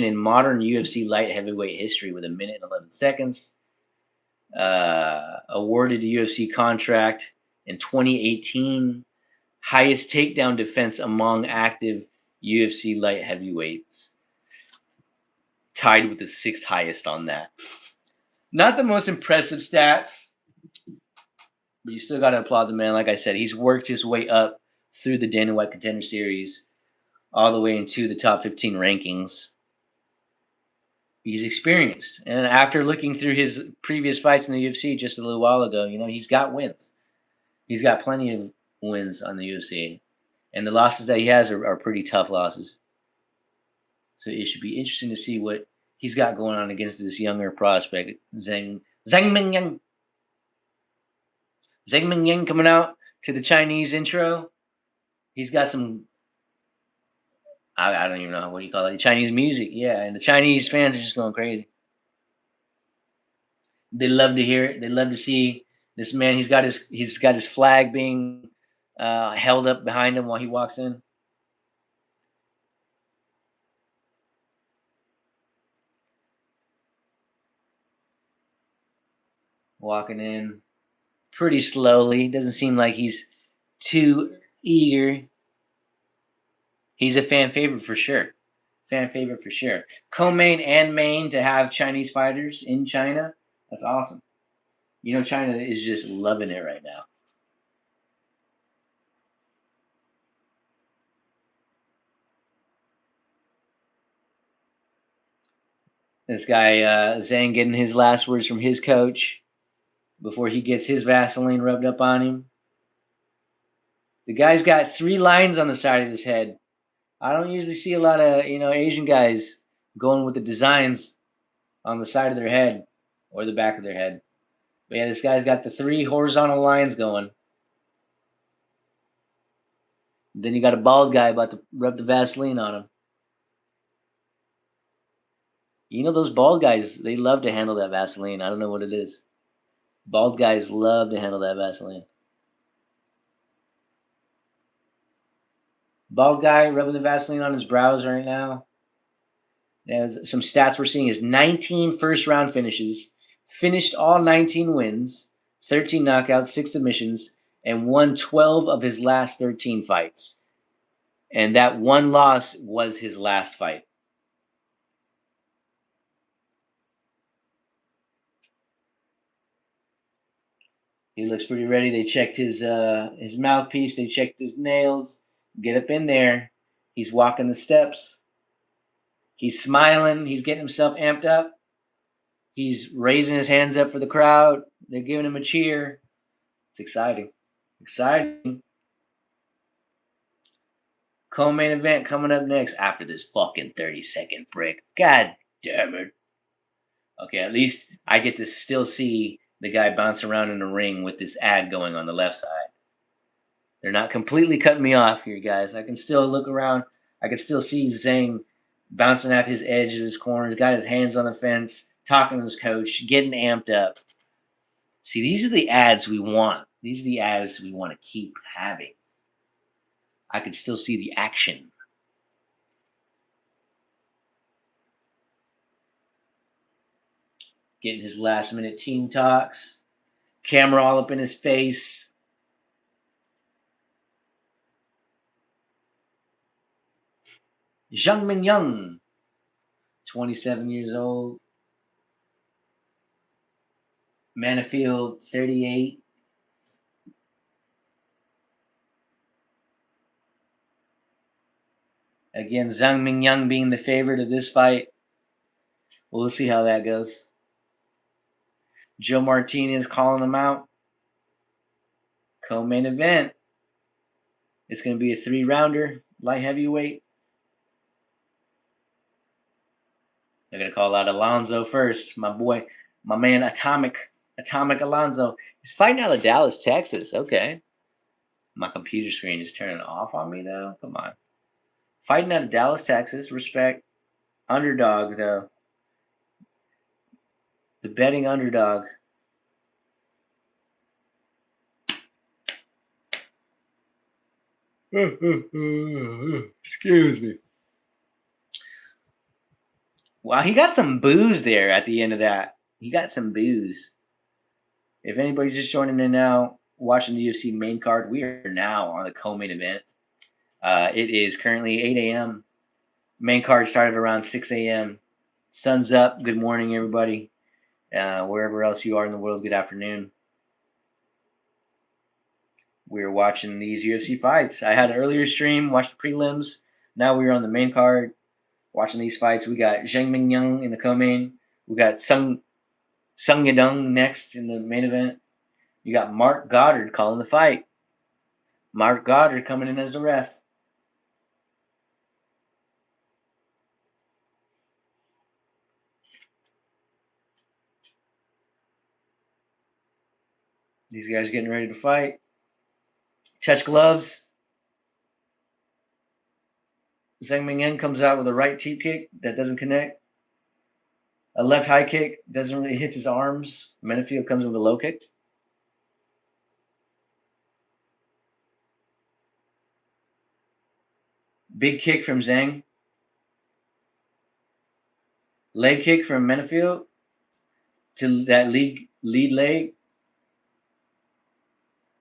in modern UFC light heavyweight history with 1 minute and 11 seconds. Awarded a UFC contract in 2018. Highest takedown defense among active UFC light heavyweights. Tied with the 6th highest on that. Not the most impressive stats, but you still got to applaud the man. Like I said, he's worked his way up through the Dana White Contender Series all the way into the top 15 rankings. He's experienced. And after looking through his previous fights in the UFC just a little while ago, you know, he's got wins. He's got plenty of wins on the UFC. And the losses that he has are pretty tough losses. So it should be interesting to see what he's got going on against this younger prospect, Zhang Mingyang. Zhang Mingyang coming out to the Chinese intro. He's got some, I don't even know what you call it, Chinese music. Yeah, and the Chinese fans are just going crazy. They love to hear it. They love to see this man. He's got his flag being held up behind him while he walks in. walking in pretty slowly. Doesn't seem like he's too eager. He's a fan favorite for sure. Fan favorite for sure. Co-main and main to have Chinese fighters in China. That's awesome. You know, China is just loving it right now. This guy Zhang getting his last words from his coach before he gets his Vaseline rubbed up on him. The guy's got 3 lines on the side of his head. I don't usually see a lot of Asian guys going with the designs on the side of their head or the back of their head. But yeah, this guy's got the 3 horizontal lines going. Then you got a bald guy about to rub the Vaseline on him. You know those bald guys, they love to handle that Vaseline. I don't know what it is. Bald guys love to handle that Vaseline. Bald guy rubbing the Vaseline on his brows right now. Some stats we're seeing is 19 first round finishes, finished all 19 wins, 13 knockouts, 6 submissions, and won 12 of his last 13 fights. And that one loss was his last fight. He looks pretty ready. They checked his mouthpiece. They checked his nails. Get up in there. He's walking the steps. He's smiling. He's getting himself amped up. He's raising his hands up for the crowd. They're giving him a cheer. It's exciting. Exciting. Co-main event coming up next after this fucking 30-second break. God damn it. Okay, at least I get to still see the guy bounce around in the ring with this ad going on the left side. They're not completely cutting me off here, guys. I can still look around. I can still see Zhang bouncing at his edges, his corners, got his hands on the fence, talking to his coach, getting amped up. See, these are the ads we want. These are the ads we want to keep having. I can still see the action. Getting his last minute team talks. Camera all up in his face. Zhang Mingyang, 27 years old. Manafield, 38. Again, Zhang Mingyang being the favorite of this fight. We'll see how that goes. Joe Martinez calling him out. Co-main event. It's going to be a 3-rounder, light heavyweight. They're going to call out Alonzo first. My boy, my man Atomic Alonzo. He's fighting out of Dallas, Texas. Okay. My computer screen is turning off on me, though. Come on. Fighting out of Dallas, Texas. Respect. Underdog, though. The betting underdog. Excuse me. Wow, he got some booze there at the end of that. He got some booze. If anybody's just joining in now, watching the UFC main card, we are now on the co-main event. It is currently 8 a.m. Main card started around 6 a.m. Sun's up. Good morning, everybody. Wherever else you are in the world, good afternoon. We're watching these UFC fights. I had an earlier stream, watched the prelims. Now we're on the main card, watching these fights. We got Zhang Mingyang in the co-main. We got Sung Yadong next in the main event. You got Mark Goddard calling the fight. Mark Goddard coming in as the ref. These guys are getting ready to fight. Touch gloves. Zhang Mingyang comes out with a right teep kick that doesn't connect. A left high kick doesn't really hit his arms. Menafield comes with a low kick. Big kick from Zhang. Leg kick from Menafield to that Lead leg.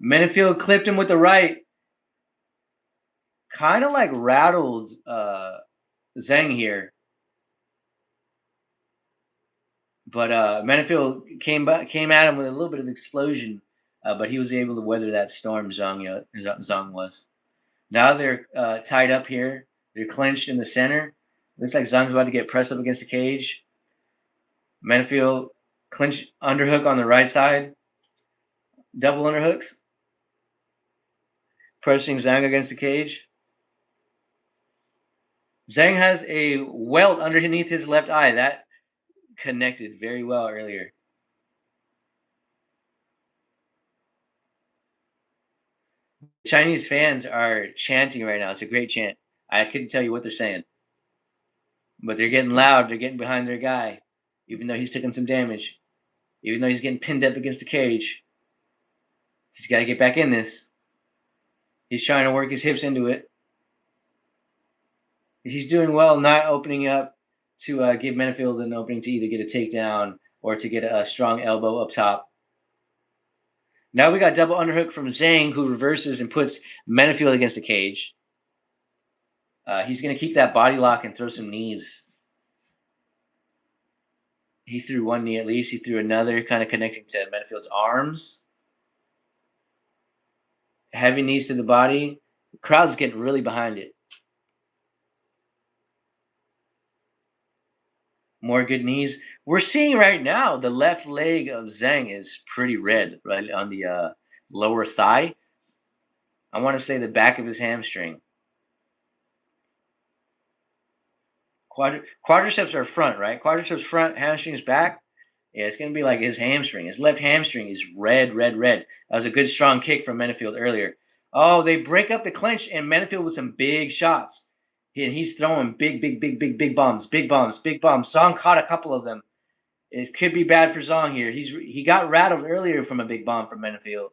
Menifield clipped him with the right. Kind of like rattled Zhang here. But came at him with a little bit of explosion, but he was able to weather that storm. Zhang was. Now they're tied up here. They're clenched in the center. Looks like Zhang's about to get pressed up against the cage. Menifield clinch underhook on the right side. Double underhooks. Pressing Zhang against the cage. Zhang has a welt underneath his left eye. That connected very well earlier. Chinese fans are chanting right now. It's a great chant. I couldn't tell you what they're saying, but they're getting loud. They're getting behind their guy, even though he's taking some damage, even though he's getting pinned up against the cage. He's got to get back in this. He's trying to work his hips into it. He's doing well not opening up to give Menifield an opening to either get a takedown or to get a strong elbow up top. Now we got double underhook from Zhang, who reverses and puts Menifield against the cage. He's going to keep that body lock and throw some knees. He threw one knee at least. He threw another, kind of connecting to Menifield's arms. Heavy knees to the body. The crowd's getting really behind it. More good knees. We're seeing right now the left leg of Zhang is pretty red, right on the lower thigh. I want to say the back of his hamstring. Quadriceps are front, right? Quadriceps front, hamstrings back. Yeah, it's going to be like his hamstring. His left hamstring is red, red, red. That was a good strong kick from Menifield earlier. Oh, they break up the clinch, and Menifield with some big shots. And he's throwing big bombs, big bombs, big bombs. Zong caught a couple of them. It could be bad for Zong here. He got rattled earlier from a big bomb from Menifield.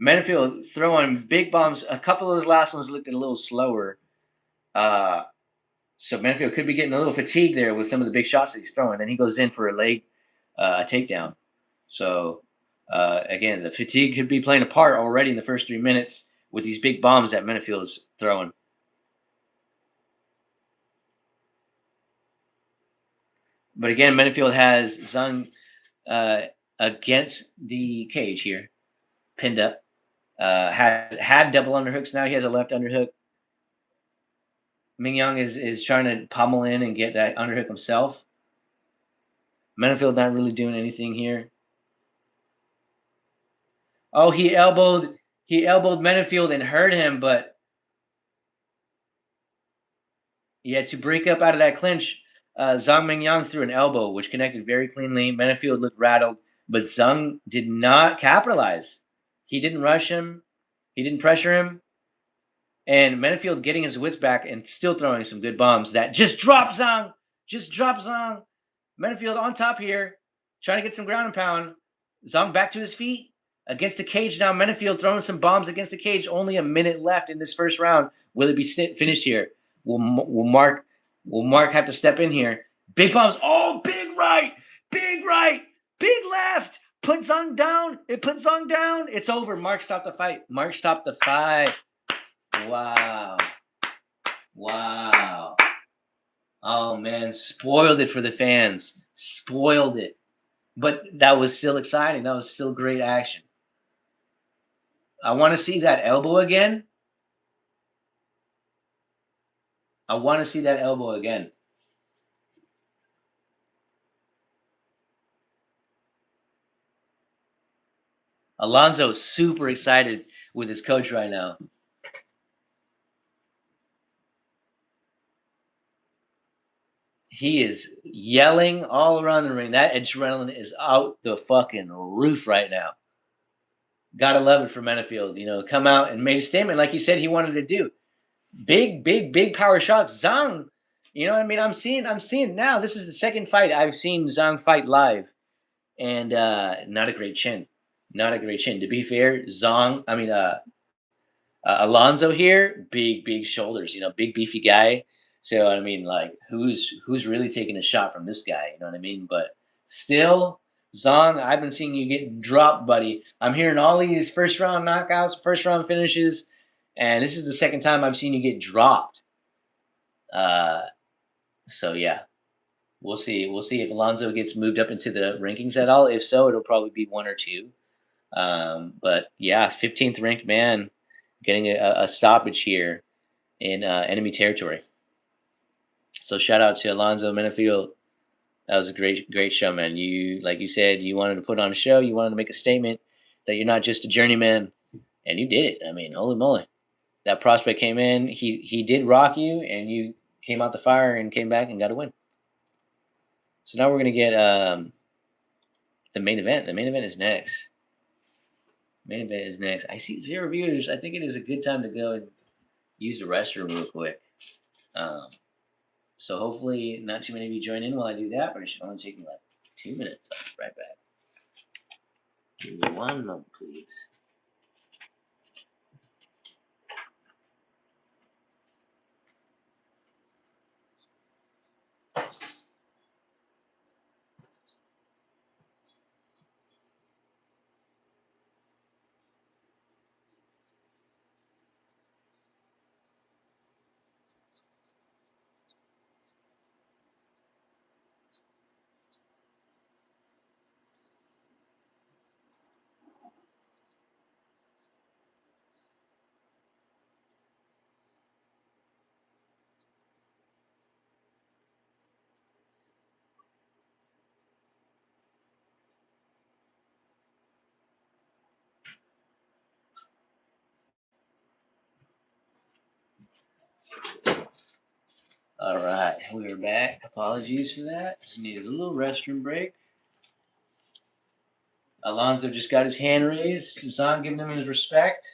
Menifield throwing big bombs. A couple of those last ones looked a little slower. So Menifield could be getting a little fatigued there with some of the big shots that he's throwing. Then he goes in for a leg takedown. So again, the fatigue could be playing a part already in the first 3 minutes with these big bombs that Menifield is throwing. But again, Menifield has Zhang against the cage here, pinned up. Had double underhooks. Now he has a left underhook. Mingyang is trying to pummel in and get that underhook himself. Menifield not really doing anything here. Oh, he elbowed Menifield and hurt him, but yeah, to break up out of that clinch, Zhang Mingyang threw an elbow, which connected very cleanly. Menifield looked rattled, but Zhang did not capitalize. He didn't rush him. He didn't pressure him. And Menifield getting his wits back and still throwing some good bombs that just drop Zhang. Just drop Zhang. Menifield on top here, trying to get some ground and pound. Zhang back to his feet against the cage now. Menifield throwing some bombs against the cage. Only a minute left in this first round. Will it be finished here? Will Mark have to step in here? Big bombs. Oh, big right, big left. Put Zhang down. It put Zhang down. It's over. Mark stopped the fight. Mark stopped the fight. Wow. Oh, man. Spoiled it for the fans. Spoiled it. But that was still exciting. That was still great action. I want to see that elbow again. Alonso's super excited with his coach right now. He is yelling all around the ring. That adrenaline is out the fucking roof right now. Gotta love it for Menifield. Come out and made a statement like he said he wanted to do. Big power shots. Zhang, what I mean? I'm seeing now. This is the second fight I've seen Zhang fight live. And not a great chin. To be fair, Alonso here, big shoulders, big beefy guy. So I mean, like, who's really taking a shot from this guy? You know what I mean? But still, Zong, I've been seeing you get dropped, buddy. I'm hearing all these first round knockouts, first round finishes, and this is the second time I've seen you get dropped. Uh, so yeah, we'll see. We'll see if Alonzo gets moved up into the rankings at all. If so, it'll probably be one or two. But yeah, 15th ranked man getting a stoppage here in enemy territory. So shout out to Alonzo Menafield. That was a great show, man. You, like you said, you wanted to put on a show. You wanted to make a statement that you're not just a journeyman, and you did it. I mean, holy moly, that prospect came in. He did rock you, and you came out the fire and came back and got a win. So now we're gonna get the main event. The main event is next. Main event is next. I see 0 viewers. I think it is a good time to go and use the restroom real quick. Um, so hopefully not too many of you join in while I do that, but it should only take me like 2 minutes. I'll be right back. Give me 1 moment, please. All right, we're back. Apologies for that. Just needed a little restroom break. Alonzo just got his hand raised. Zahn giving him his respect.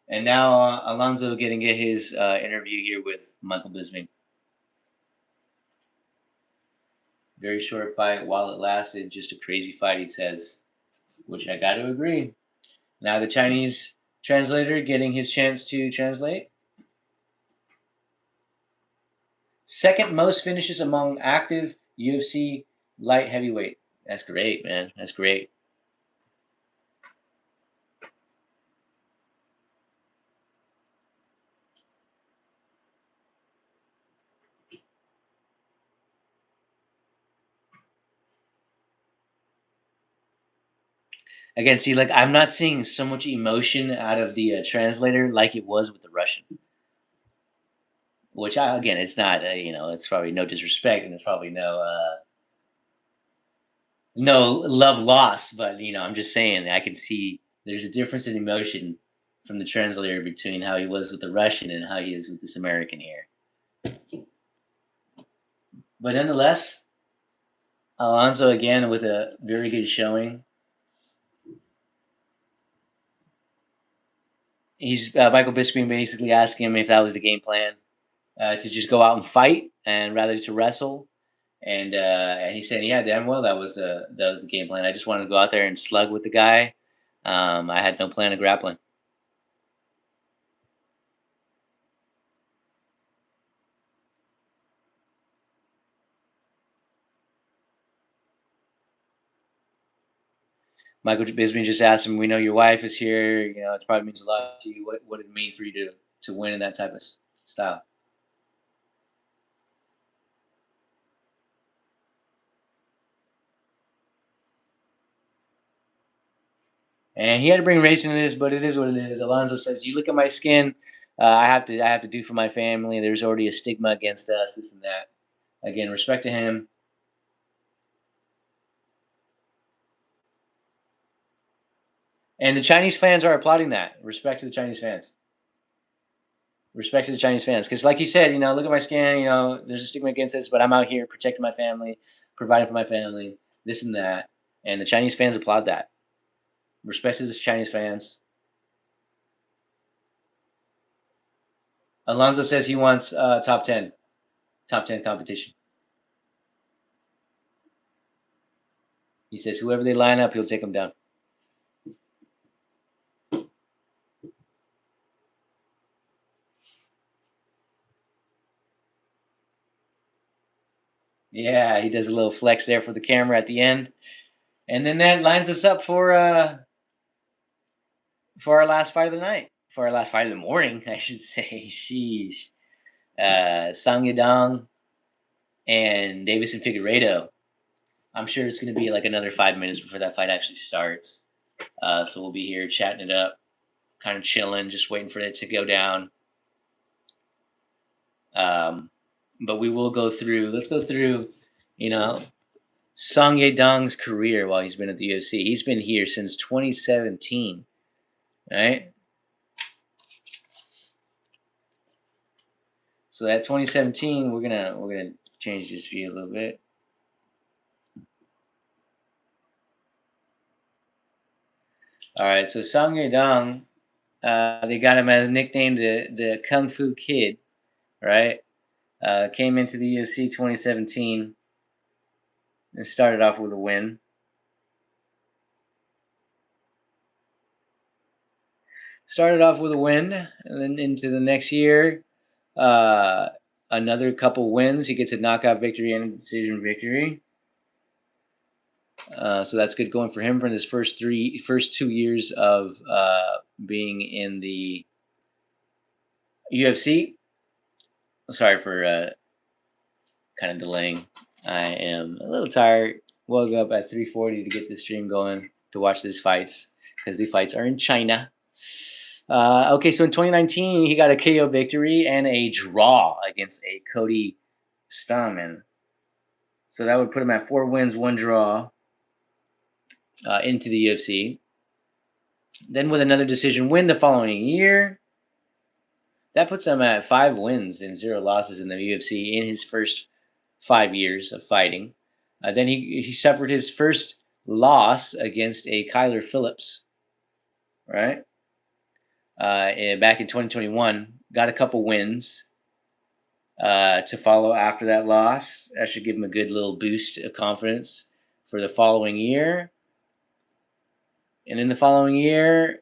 And now Alonzo getting get his interview here with Michael Bisping. Very short fight while it lasted. Just a crazy fight, he says, which I got to agree. Now the Chinese translator getting his chance to translate. Second most finishes among active UFC light heavyweight. That's great, man. That's great. Again, see, like I'm not seeing so much emotion out of the translator like it was with the Russian. Which I, again, it's not. It's probably no disrespect, and it's probably no love lost. But I'm just saying I can see there's a difference in emotion from the translator between how he was with the Russian and how he is with this American here. But nonetheless, Alonso again with a very good showing. He's Michael Bisping basically asking him if that was the game plan to just go out and fight and rather to wrestle. And he said, "Yeah, damn well that was the game plan. I just wanted to go out there and slug with the guy. I had no plan of grappling." Michael Bisping just asked him, "We know your wife is here. It probably means a lot to you. What did it mean for you to win in that type of style?" And he had to bring race into this, but it is what it is. Alonzo says, "You look at my skin. I have to do for my family. There's already a stigma against us, this and that." Again, respect to him. And the Chinese fans are applauding that. Respect to the Chinese fans. Respect to the Chinese fans. Because, like you said, look at my skin. There's a stigma against this, but I'm out here protecting my family, providing for my family, this and that. And the Chinese fans applaud that. Respect to the Chinese fans. Alonso says he wants top 10 competition. He says whoever they line up, he'll take them down. Yeah, he does a little flex there for the camera at the end. And then that lines us up for our last fight of the night, for our last fight of the morning, I should say. Sheesh. Song Yadong and Davison Figueiredo. I'm sure it's going to be like another 5 minutes before that fight actually starts. So we'll be here chatting it up, kind of chilling, just waiting for it to go down. But we will go through. Let's go through, you know, Song Yadong's career while he's been at the UFC. He's been here since 2017, right? So that 2017, we're gonna change this view a little bit. All right, so Song Yadong, they got him as nicknamed the Kung Fu Kid, right? Came into the UFC 2017 and started off with a win. Started off with a win, and then into the next year, uh, another couple wins. He gets a knockout victory and a decision victory. So that's good going for him for his first 2 years of being in the UFC. Sorry for kind of delaying. I am a little tired. Woke up at 3:40 to get the stream going to watch these fights because the fights are in China. Okay, so in 2019, he got a KO victory and a draw against a Cody Stamann. So that would put him at 4 wins, 1 draw into the UFC. Then with another decision win the following year, that puts him at 5 wins and 0 losses in the UFC in his first 5 years of fighting. Then he suffered his first loss against a Kyler Phillips, right? Back in 2021, got a couple wins to follow after that loss. That should give him a good little boost of confidence for the following year. And in the following year,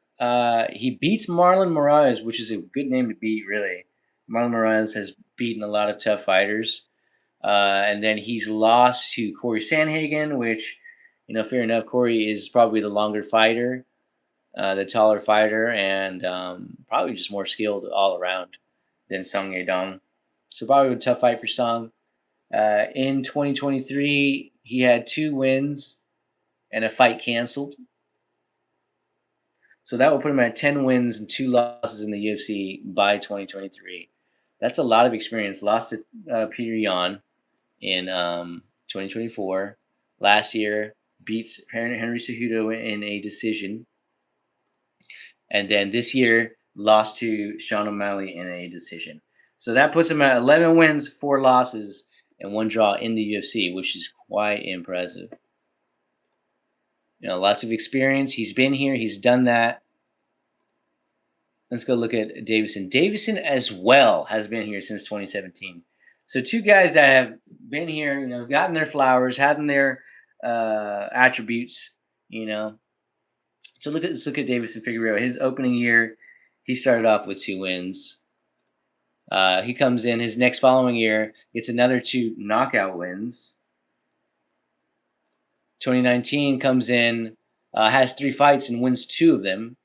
he beats Marlon Moraes, which is a good name to beat, really. Marlon Moraes has beaten a lot of tough fighters. And then he's lost to Corey Sandhagen, which, fair enough, Corey is probably the longer fighter, the taller fighter, and probably just more skilled all around than Song Yadong. So probably a tough fight for Song. In 2023, he had 2 wins and a fight canceled. So that will put him at 10 wins and 2 losses in the UFC by 2023. That's a lot of experience. Lost to Peter Yan in 2024. Last year, beats Henry Cejudo in a decision. And then this year, lost to Sean O'Malley in a decision. So that puts him at 11 wins, 4 losses, and 1 draw in the UFC, which is quite impressive. Lots of experience. He's been here. He's done that. Let's go look at Davison. Davison as well has been here since 2017. So 2 guys that have been here, gotten their flowers, had their attributes, So let's look at Davison Figueiredo. His opening year, he started off with 2 wins. He comes in his next following year, gets another 2 knockout wins. 2019 comes in, has 3 fights and wins 2 of them.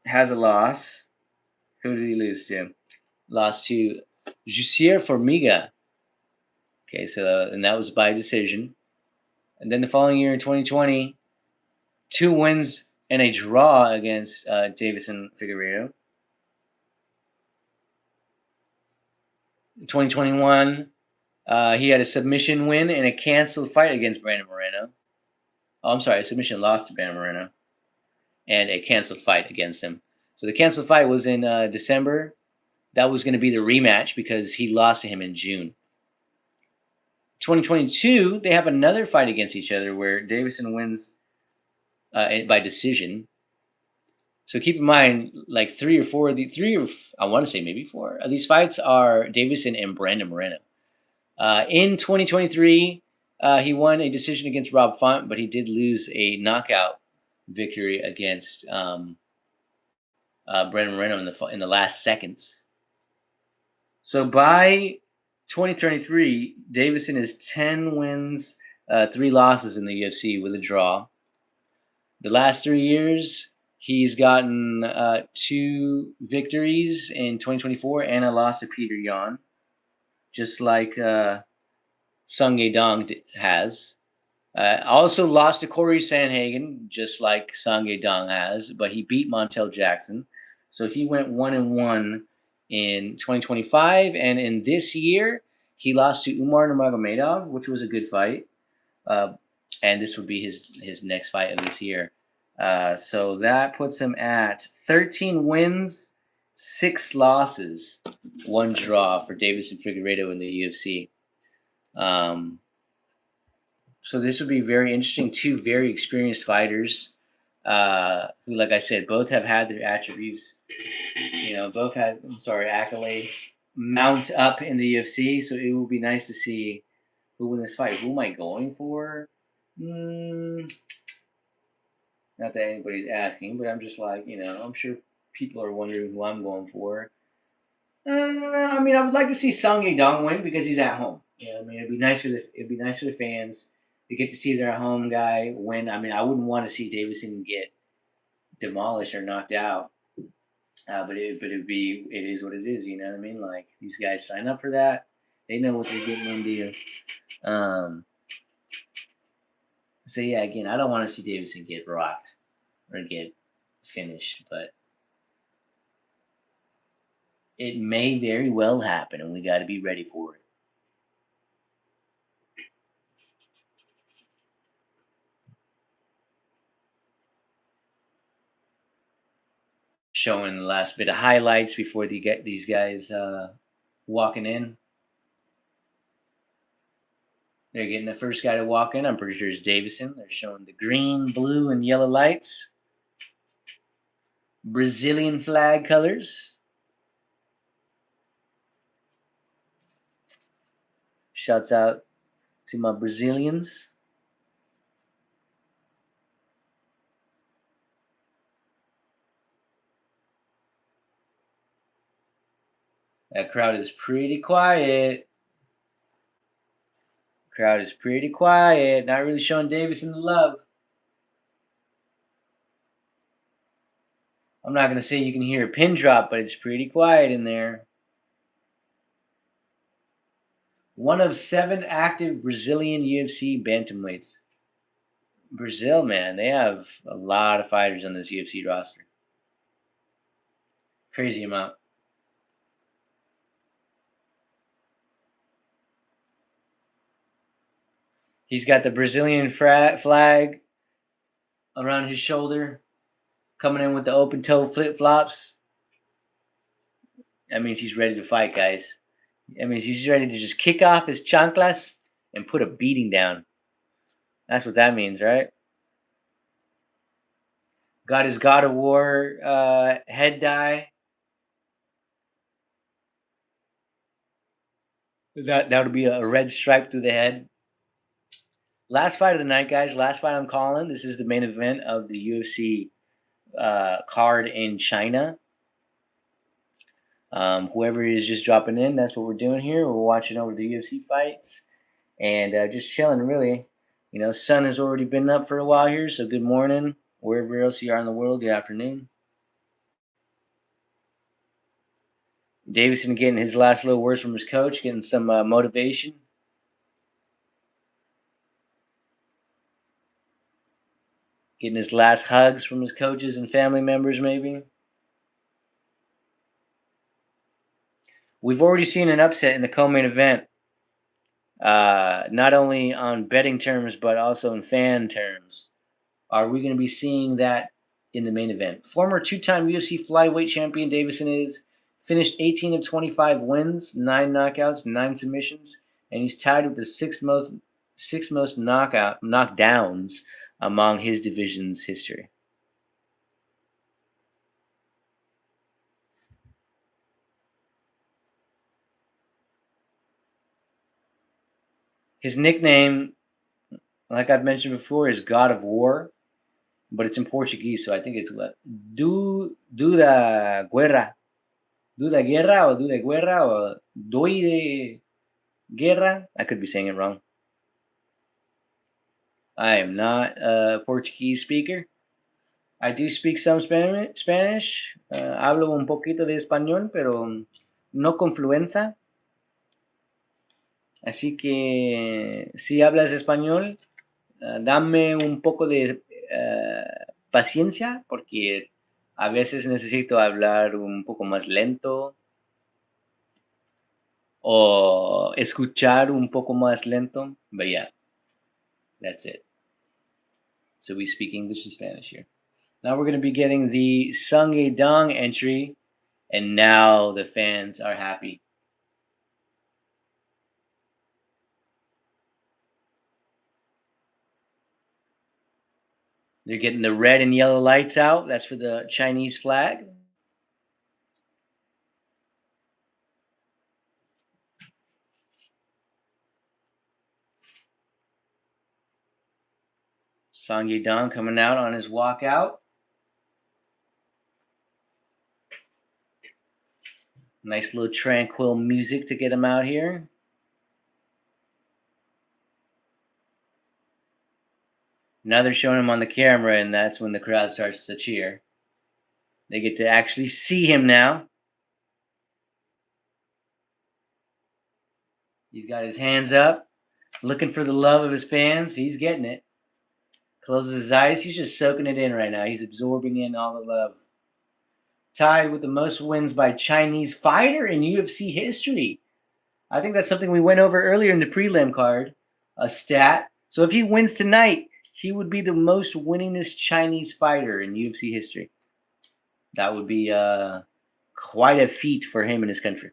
Has a loss. Who did he lose to? Lost to Jussier Formiga. Okay, so and that was by decision. And then the following year in 2020, 2 wins and a draw against Davison Figueiredo. 2021, he had a submission win and a canceled fight against Brandon Moreno. Oh, I'm sorry, a submission loss to Brandon Moreno and a canceled fight against him. So the canceled fight was in December. That was going to be the rematch because he lost to him in June. 2022, they have another fight against each other where Davison wins by decision. So keep in mind, like 3 or 4 of I want to say maybe 4 of these fights are Davison and Brandon Moreno. In 2023, he won a decision against Rob Font, but he did lose a knockout victory against Brandon Moreno in the last seconds. So by 2023, Davison is 10 wins, 3 losses in the UFC with a draw. The last 3 years, he's gotten 2 victories in 2024 and a loss to Peter Yan, just like Sung Dong has. Also lost to Corey Sanhagen, just like Sung Dong has, but he beat Montel Jackson. So he went 1-1 in 2025, and in this year, he lost to Umar Nurmagomedov, which was a good fight. Uh, and this would be his next fight of this year. So that puts him at 13 wins, 6 losses, 1 draw for Deiveson Figueiredo in the UFC. So this would be very interesting. 2 very experienced fighters, who, like I said, both have had their attributes. Both had accolades mount up in the UFC. So it will be nice to see who win this fight. Who am I going for? Not that anybody's asking, but I'm just like, I'm sure people are wondering who I'm going for. I mean, I would like to see Sung Dong win because he's at home. I mean, it'd be nice for the fans to get to see their home guy win. I mean, I wouldn't want to see Davison get demolished or knocked out. But it is what it is. You know what I mean? Like, these guys sign up for that. They know what they're getting into. So yeah, again, I don't want to see Davison get rocked or get finished, but it may very well happen, and we got to be ready for it. Showing the last bit of highlights before they get these guys walking in. They're getting the first guy to walk in. I'm pretty sure it's Davison. They're showing the green, blue, and yellow lights. Brazilian flag colors. Shouts out to my Brazilians. That crowd is pretty quiet. Crowd is pretty quiet. Not really showing Davison the love. I'm not going to say you can hear a pin drop, but it's pretty quiet in there. One of 7 active Brazilian UFC bantamweights. Brazil, man, they have a lot of fighters on this UFC roster. Crazy amount. He's got the Brazilian flag around his shoulder, coming in with the open toe flip flops. That means he's ready to fight, guys. That means he's ready to just kick off his chanclas and put a beating down. That's what that means, right? Got his God of War head dye. That would be a red stripe through the head. Last fight of the night, guys. Last fight I'm calling. This is the main event of the UFC card in China. Whoever is just dropping in, that's what we're doing here. We're watching over the UFC fights and just chilling, really. Sun has already been up for a while here, so good morning. Wherever else you are in the world, good afternoon. Davison getting his last little words from his coach, getting some motivation. Getting his last hugs from his coaches and family members, maybe. We've already seen an upset in the co-main event, not only on betting terms, but also in fan terms. Are we going to be seeing that in the main event? Former 2-time UFC flyweight champion Davison finished 18 of 25 wins, 9 knockouts, 9 submissions, and he's tied with the sixth most knockdowns among his division's history. His nickname, like I've mentioned before, is God of War, but it's in Portuguese, so I think it's do da guerra. Do da guerra or do de guerra or doi de guerra. I could be saying it wrong. I am not a Portuguese speaker. I do speak some Spanish. Hablo un poquito de español, pero no con fluencia. Así que si hablas español, dame un poco de paciencia porque a veces necesito hablar un poco más lento o escuchar un poco más lento. But yeah, that's it. So we speak English and Spanish here. Now we're going to be getting the Sung Dong entry, and now the fans are happy. They're getting the red and yellow lights out. That's for the Chinese flag. Song Yedong coming out on his walkout. Nice little tranquil music to get him out here. Now they're showing him on the camera, and that's when the crowd starts to cheer. They get to actually see him now. He's got his hands up, looking for the love of his fans. He's getting it. Closes his eyes. He's just soaking it in right now. He's absorbing in all the love. Tied with the most wins by Chinese fighter in UFC history. I think that's something we went over earlier in the prelim card, a stat. So if he wins tonight, he would be the most winningest Chinese fighter in UFC history. That would be quite a feat for him and his country.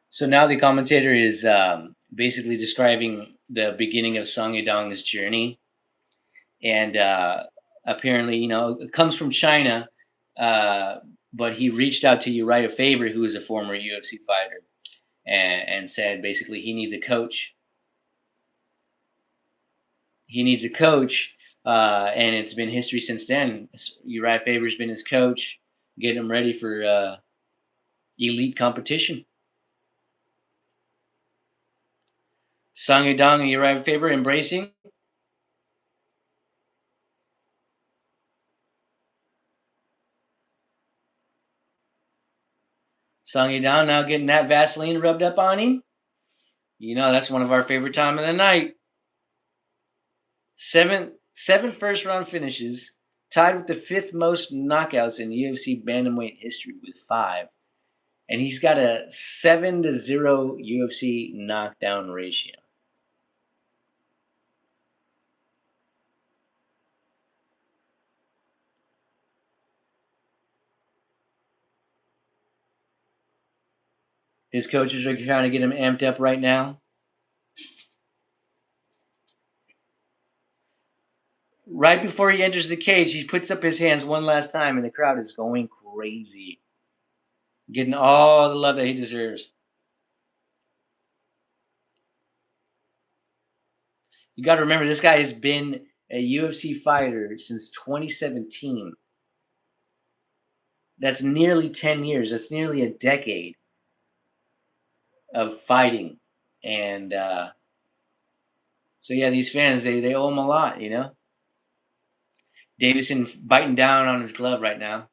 So now the commentator is basically describing the beginning of Song Yedong's journey, and apparently, it comes from China, but he reached out to Uriah Faber, who is a former UFC fighter, and said basically he needs a coach. He needs a coach, and it's been history since then. Uriah Faber's been his coach, getting him ready for elite competition. Song Yedong and Uriah Faber embracing. Song Yedong now getting that Vaseline rubbed up on him. That's one of our favorite time of the night. Seven first round finishes, tied with the fifth most knockouts in UFC bantamweight history with 5. And he's got a 7-0 UFC knockdown ratio. His coaches are trying to get him amped up right now. Right before he enters the cage, he puts up his hands one last time, and the crowd is going crazy. Getting all the love that he deserves. You got to remember, this guy has been a UFC fighter since 2017. That's nearly 10 years. That's nearly a decade of fighting. And so, yeah, these fans, they owe him a lot. Davison biting down on his glove right now.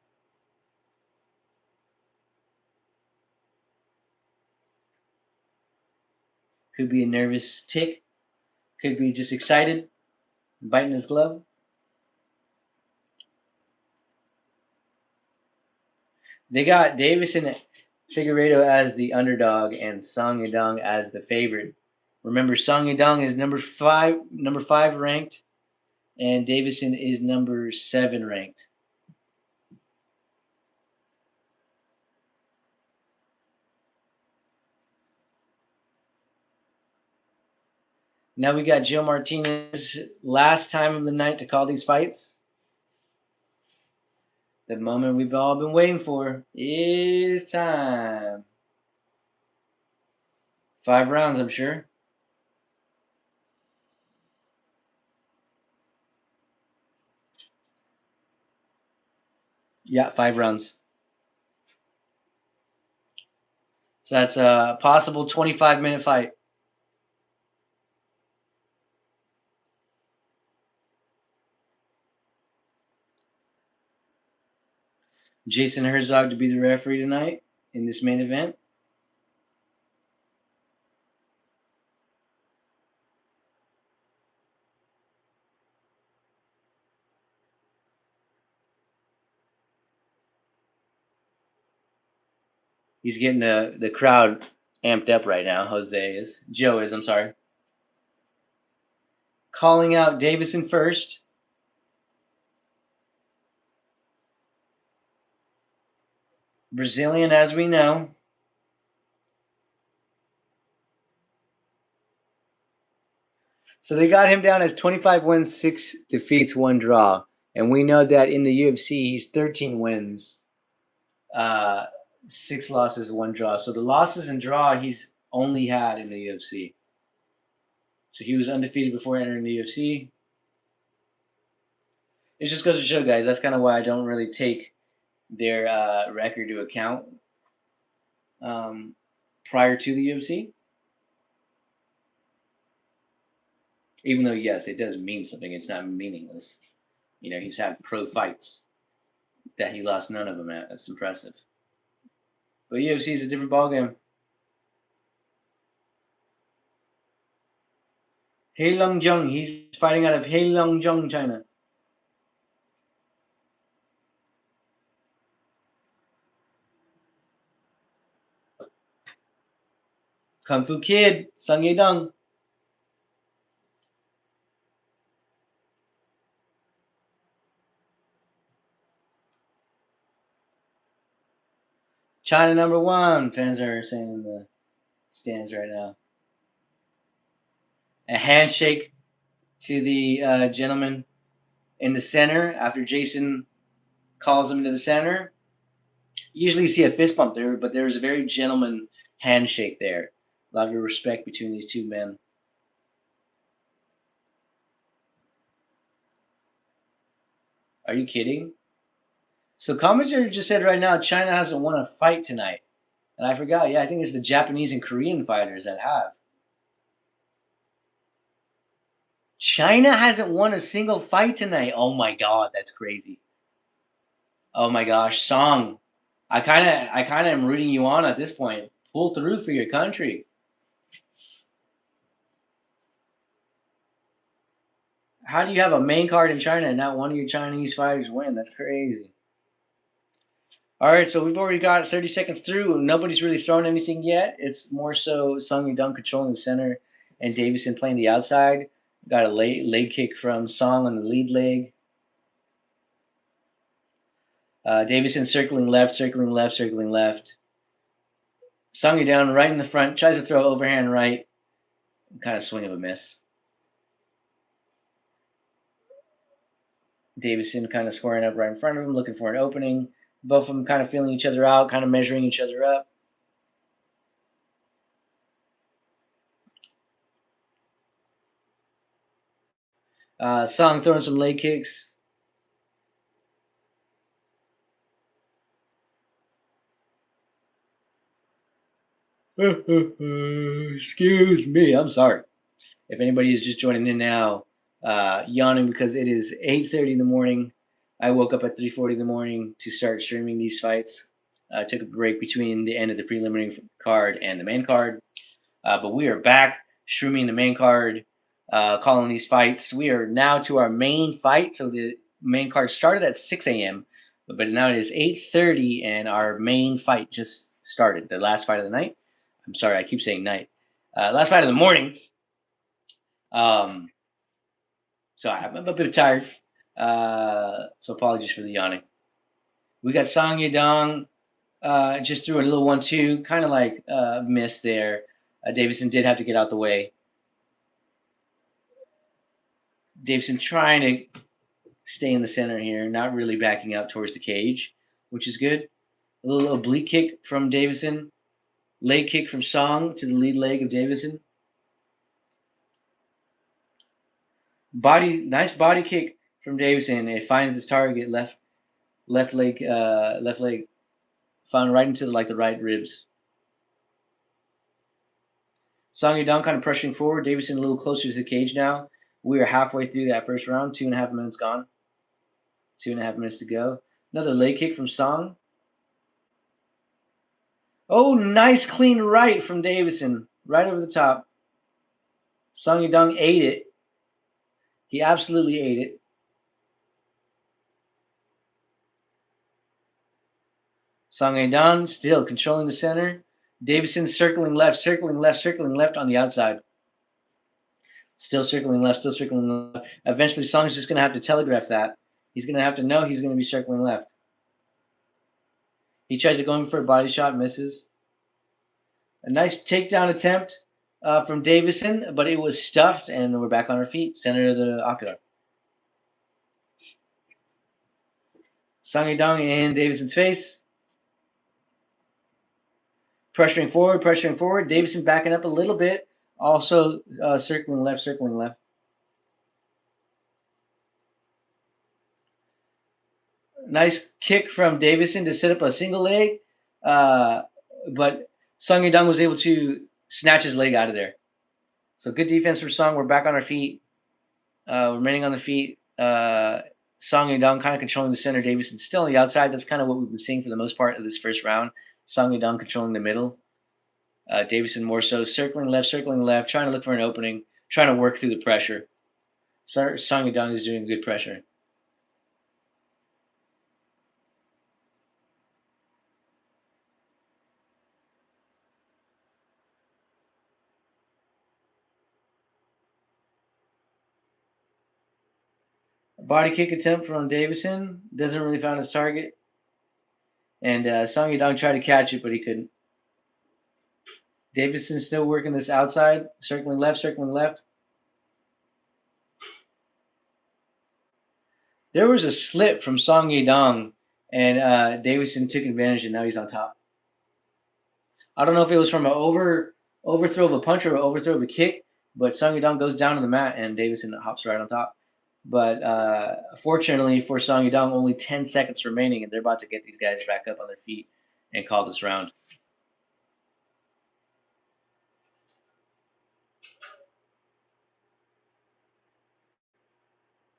Could be a nervous tick. Could be just excited, biting his glove. They got Davison Figueiredo as the underdog and Song Yedong as the favorite. Remember, Song Yedong is number five ranked, and Davison is number 7 ranked. Now we got Joe Martinez, last time of the night to call these fights. The moment we've all been waiting for is time. 5 rounds, I'm sure. Yeah, 5 rounds. So that's a possible 25-minute fight. Jason Herzog to be the referee tonight in this main event. He's getting the crowd amped up right now. Joe is, I'm sorry. Calling out Davison first. Brazilian, as we know. So they got him down as 25 wins, 6 defeats, 1 draw. And we know that in the UFC, he's 13 wins, uh, 6 losses, 1 draw. So the losses and draw he's only had in the UFC. So he was undefeated before entering the UFC. It just goes to show, guys, that's kind of why I don't really take their record to account um, prior to the UFC. Even though, yes, it does mean something, it's not meaningless. You know, he's had pro fights that he lost none of them at. That's impressive. But UFC is a different ballgame. Heilongjiang, he's fighting out of Heilongjiang, China. Kung Fu Kid, Sung Yedong. China #1, fans are saying in the stands right now. A handshake to the gentleman in the center after Jason calls him into the center. Usually you see a fist bump there, but there's a very gentleman handshake there. A lot of respect between these two men. Are you kidding? So commentator just said right now China hasn't won a fight tonight. And I forgot, yeah, I think it's the Japanese and Korean fighters that have. China hasn't won a single fight tonight. Oh my god, that's crazy. Oh my gosh, Song. I kinda am rooting you on at this point. Pull through for your country. How do you have a main card in China and not one of your Chinese fighters win? That's crazy. All right, so we've already got 30 seconds through. Nobody's really thrown anything yet. It's more so Sung Yudong controlling the center and Davison playing the outside. Got a leg kick from Song on the lead leg. Davison circling left, circling left, circling left. Sung down right in the front, tries to throw overhand right. Kind of swing of a miss. Davison kind of squaring up right in front of him, looking for an opening. Both of them kind of feeling each other out, kind of measuring each other up. Song throwing some leg kicks. Excuse me, I'm sorry. If anybody is just joining in now, yawning because it is 8:30 in the morning. I woke up at 3:40 in the morning to start streaming these fights. I took a break between the end of the preliminary card and the main card. But we are back streaming the main card, calling these fights. We are now to our main fight. So the main card started at 6 a.m., but now it is 8:30, and our main fight just started. The last fight of the night. I'm sorry, I keep saying night. Last fight of the morning. Um, so I'm a bit tired. So apologies for the yawning. We got Sang Yedong just threw a little 1-2, kind of like miss there. Davison did have to get out the way. Davison trying to stay in the center here, not really backing out towards the cage, which is good. A little oblique kick from Davison. Leg kick from Song to the lead leg of Davison. Nice body kick from Davison. It finds its target, left leg, found right into the right ribs. Song Yadong kind of pressuring forward. Davison a little closer to the cage now. We are halfway through that first round. 2.5 minutes gone. 2.5 minutes to go. Another leg kick from Song. Oh, nice clean right from Davison. Right over the top. Song Yadong ate it. He absolutely ate it. Song Yadong still controlling the center. Davison circling left on the outside. Still circling left. Eventually, Song's just going to have to telegraph that. He's going to have to know he's going to be circling left. He tries to go in for a body shot, misses. A nice takedown attempt from Davison, but it was stuffed, and we're back on our feet. Center of the octagon. Song Yadong in Davison's face. Pressuring forward. Davison backing up a little bit. Also circling left. Nice kick from Davison to set up a single leg, but Song Yadong was able to snatch his leg out of there. So good defense from Song. We're back on our feet, remaining on the feet. Song Yadong kind of controlling the center. Davison still on the outside. That's kind of what we've been seeing for the most part of this first round. Song Yadong controlling the middle. Davison more so circling left, trying to look for an opening, trying to work through the pressure. Song Yadong is doing good pressure. Body kick attempt from Davison. Doesn't really find his target. And Song Yadong tried to catch it, but he couldn't. Davison still working this outside, circling left. There was a slip from Song Yadong, and Davison took advantage, and now he's on top. I don't know if it was from an overthrow of a punch or an overthrow of a kick, but Song Yadong goes down to the mat, and Davison hops right on top. But fortunately for Song Yadong, only 10 seconds remaining, and they're about to get these guys back up on their feet and call this round.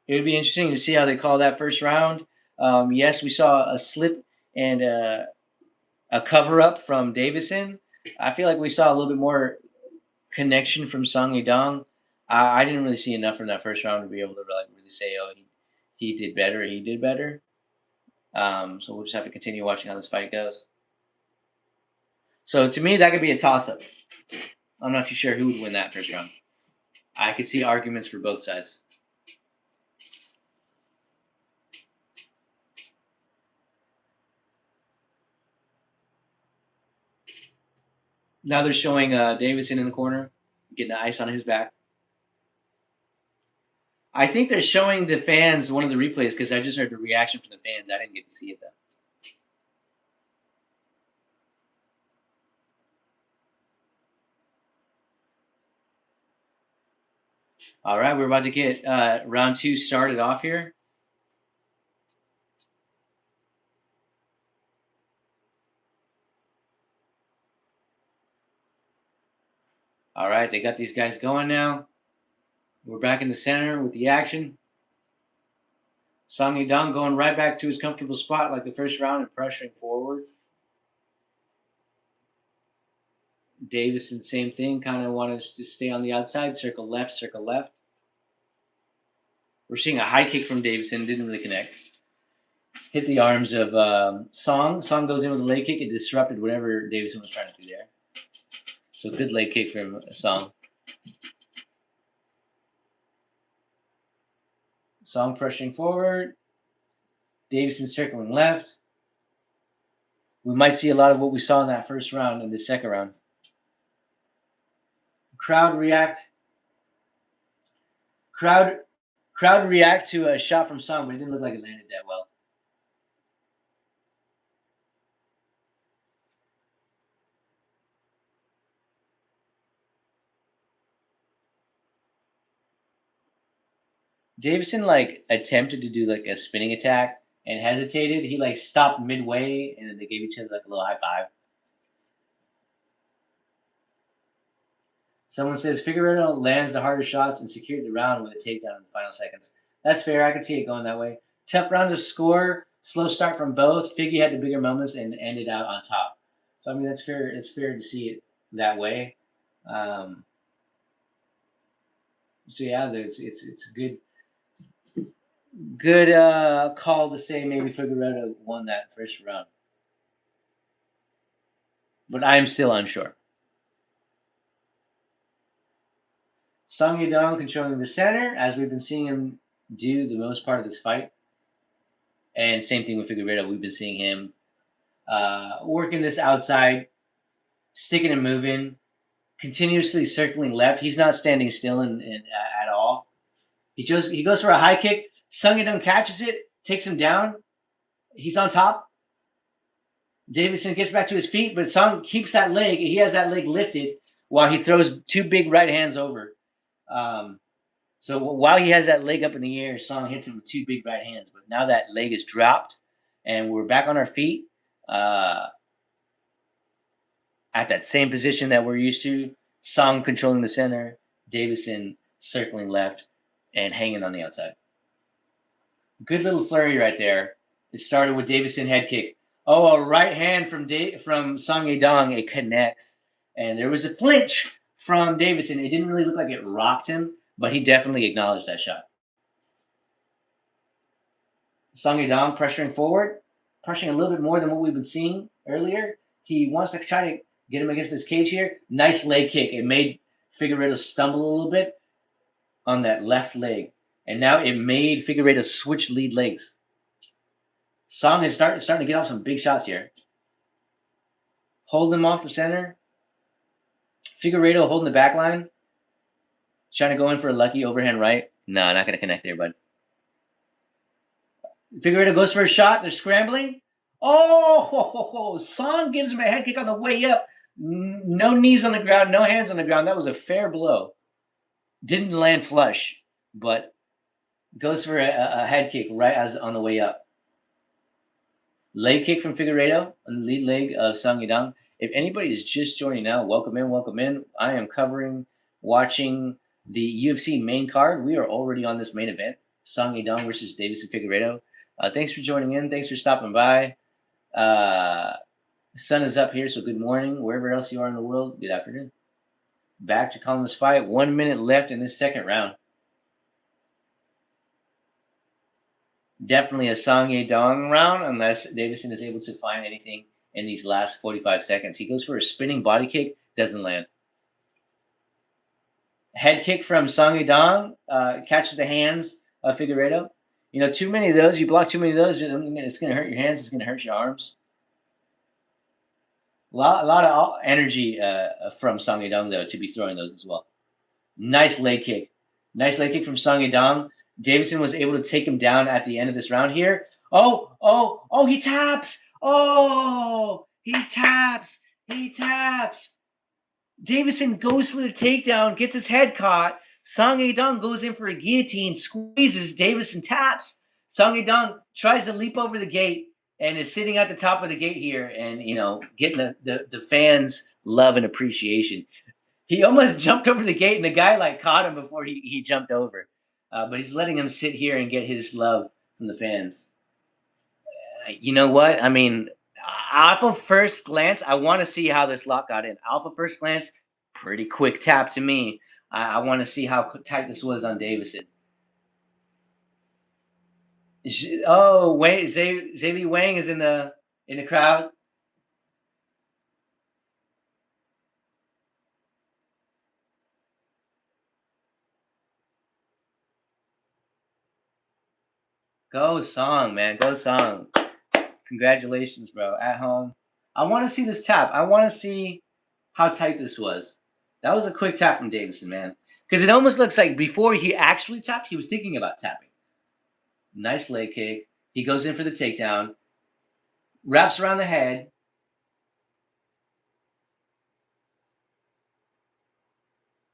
It would be interesting to see how they call that first round. Yes, we saw a slip and a cover up from Davison. I feel like we saw a little bit more connection from Song Yadong. I didn't really see enough from that first round to be able to really say, oh, he did better. So we'll just have to continue watching how this fight goes. So to me, that could be a toss up. I'm not too sure who would win that first round. I could see arguments for both sides. Now they're showing Davison in the corner, getting the ice on his back. I think they're showing the fans one of the replays because I just heard the reaction from the fans. I didn't get to see it though. All right, we're about to get round 2 started off here. All right, they got these guys going now. We're back in the center with the action. Song Yadong going right back to his comfortable spot like the first round and pressuring forward. Davison, same thing, kind of wanted to stay on the outside, circle left. We're seeing a high kick from Davison, didn't really connect. Hit the arms of Song. Song goes in with a leg kick. It disrupted whatever Davison was trying to do there. So good leg kick from Song. Song pressuring forward. Davison circling left. We might see a lot of what we saw in that first round in the second round. Crowd react to a shot from Song, but it didn't look like it landed that well. Davison like attempted to do like a spinning attack and hesitated. He like stopped midway, and then they gave each other like a little high five. Someone says Figueroa lands the harder shots and secured the round with a takedown in the final seconds. That's fair. I can see it going that way. Tough round to score. Slow start from both. Figgy had the bigger moments and ended out on top. So I mean that's fair. It's fair to see it that way. Um, so yeah, it's a good call to say maybe Figueroa won that first round, but I am still unsure. Song Yadong controlling the center, as we've been seeing him do the most part of this fight. And same thing with Figueroa. We've been seeing him working this outside, sticking and moving, continuously circling left. He's not standing still at all. He goes for a high kick. Sung Yadong catches it, takes him down. He's on top. Davidson gets back to his feet, but Sung keeps that leg. He has that leg lifted while he throws two big right hands over. Um, So while he has that leg up in the air, Song hits him with two big right hands. But now that leg is dropped, and we're back on our feet uh, at that same position that we're used to. Song controlling the center, Davison circling left, and hanging on the outside. Good little flurry right there. It started with Davison head kick. Oh, a right hand from Song Yadong. It connects, and there was a flinch from Davison. It didn't really look like it rocked him, but he definitely acknowledged that shot. Song Yadong pressuring forward, pressuring a little bit more than what we've been seeing earlier. He wants to try to get him against this cage here. Nice leg kick. It made Figueredo stumble a little bit on that left leg. And now it made Figueredo switch lead legs. Song is starting to get off some big shots here. Hold him off the center. Figueredo holding the back line. Trying to go in for a lucky overhand right. No, not going to connect there, bud. Figueredo goes for a shot. They're scrambling. Oh, Song gives him a head kick on the way up. No knees on the ground, no hands on the ground. That was a fair blow. Didn't land flush, but goes for a head kick right as on the way up. Leg kick from Figueredo on the lead leg of Song Yadong. If anybody is just joining now, welcome in, welcome in. I am watching the UFC main card. We are already on this main event. Song Yadong versus Davison Figueredo. Thanks for joining in. Thanks for stopping by. Sun is up here, so good morning. Wherever else you are in the world, good afternoon. Back to calling this fight. 1 minute left in this second round. Definitely a Song Yadong round, unless Davison is able to find anything in these last 45 seconds. He goes for a spinning body kick, doesn't land. Head kick from Song Yadong, catches the hands of Figueredo. You know, too many of those, you block too many of those, it's going to hurt your hands, it's going to hurt your arms. A lot of energy from Song Yadong, though, to be throwing those as well. Nice leg kick. Nice leg kick from Song Yadong. Davison was able to take him down at the end of this round here. Oh, he taps. Oh, he taps. He taps. Davison goes for the takedown, gets his head caught. Song Yadong goes in for a guillotine, squeezes. Davison taps. Song Yadong tries to leap over the gate and is sitting at the top of the gate here and, getting the fans' love and appreciation. He almost jumped over the gate, and the guy like caught him before he jumped over. But he's letting him sit here and get his love from the fans. You know what? I mean, off of first glance, I want to see how this lock got in. Off of first glance, pretty quick tap to me. I want to see how tight this was on Davison. Oh, wait, Zaylee Wang is in the crowd. Go Song, man. Go Song. Congratulations, bro. At home. I want to see this tap. I want to see how tight this was. That was a quick tap from Davison, man. Because it almost looks like before he actually tapped, he was thinking about tapping. Nice leg kick. He goes in for the takedown. Wraps around the head. 。 . 。 . 。 . . . . . . . . . . . . . . . . . . . . . . . . 。 . 。 . . 。 。 。 。 。 。 . . . . . .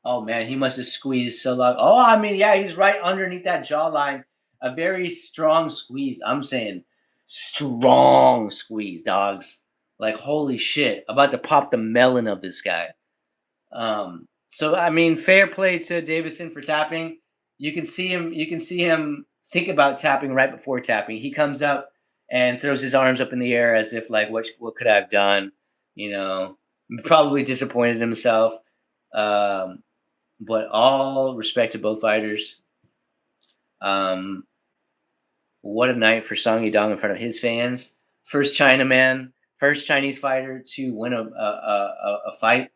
Oh man, he must have squeezed so long. Oh, I mean, yeah, he's right underneath that jawline. A very strong squeeze. I'm saying strong squeeze, dogs. Like holy shit, about to pop the melon of this guy. So I mean, fair play to Davison for tapping. You can see him. You can see him think about tapping right before tapping. He comes up and throws his arms up in the air as if like, what could I have done? You know, probably disappointed himself. Um, but all respect to both fighters. Um, what a night for Song Yudong in front of his fans. First Chinaman, first Chinese fighter to win a fight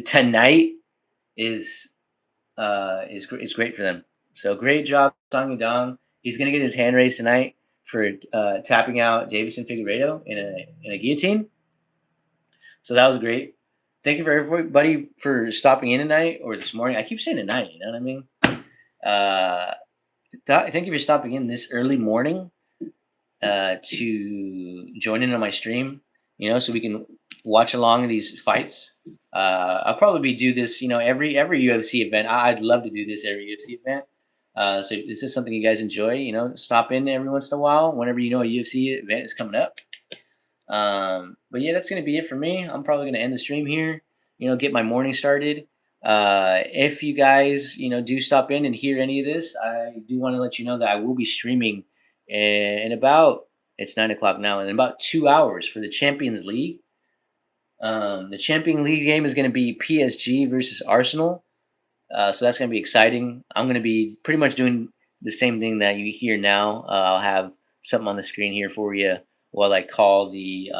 tonight is great for them. So great job, Song Yudong. He's gonna get his hand raised tonight for tapping out Davison Figueiredo in a guillotine. So that was great. Thank you for everybody for stopping in tonight or this morning. I keep saying tonight. You know what I mean? Uh, thank you for stopping in this early morning to join in on my stream. So we can watch along these fights. I'll probably do this, every UFC event. I'd love to do this every UFC event. So if this is something you guys enjoy, stop in every once in a while whenever you know a UFC event is coming up. But yeah, that's gonna be it for me. I'm probably gonna end the stream here. Get my morning started. If you guys, do stop in and hear any of this, I do want to let you know that I will be streaming in about it's 9 o'clock now, in about 2 hours for the Champions League. The Champions League game is going to be PSG versus Arsenal. So that's going to be exciting. I'm going to be pretty much doing the same thing that you hear now. I'll have something on the screen here for you while I call the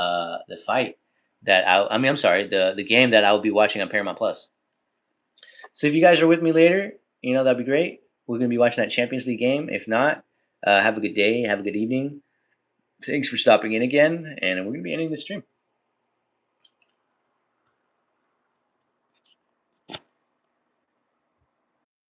fight that I'm sorry, the game that I will be watching on Paramount Plus. So if you guys are with me later, that'd be great. We're going to be watching that Champions League game. If not, have a good day, have a good evening. Thanks for stopping in again, and we're going to be ending the stream.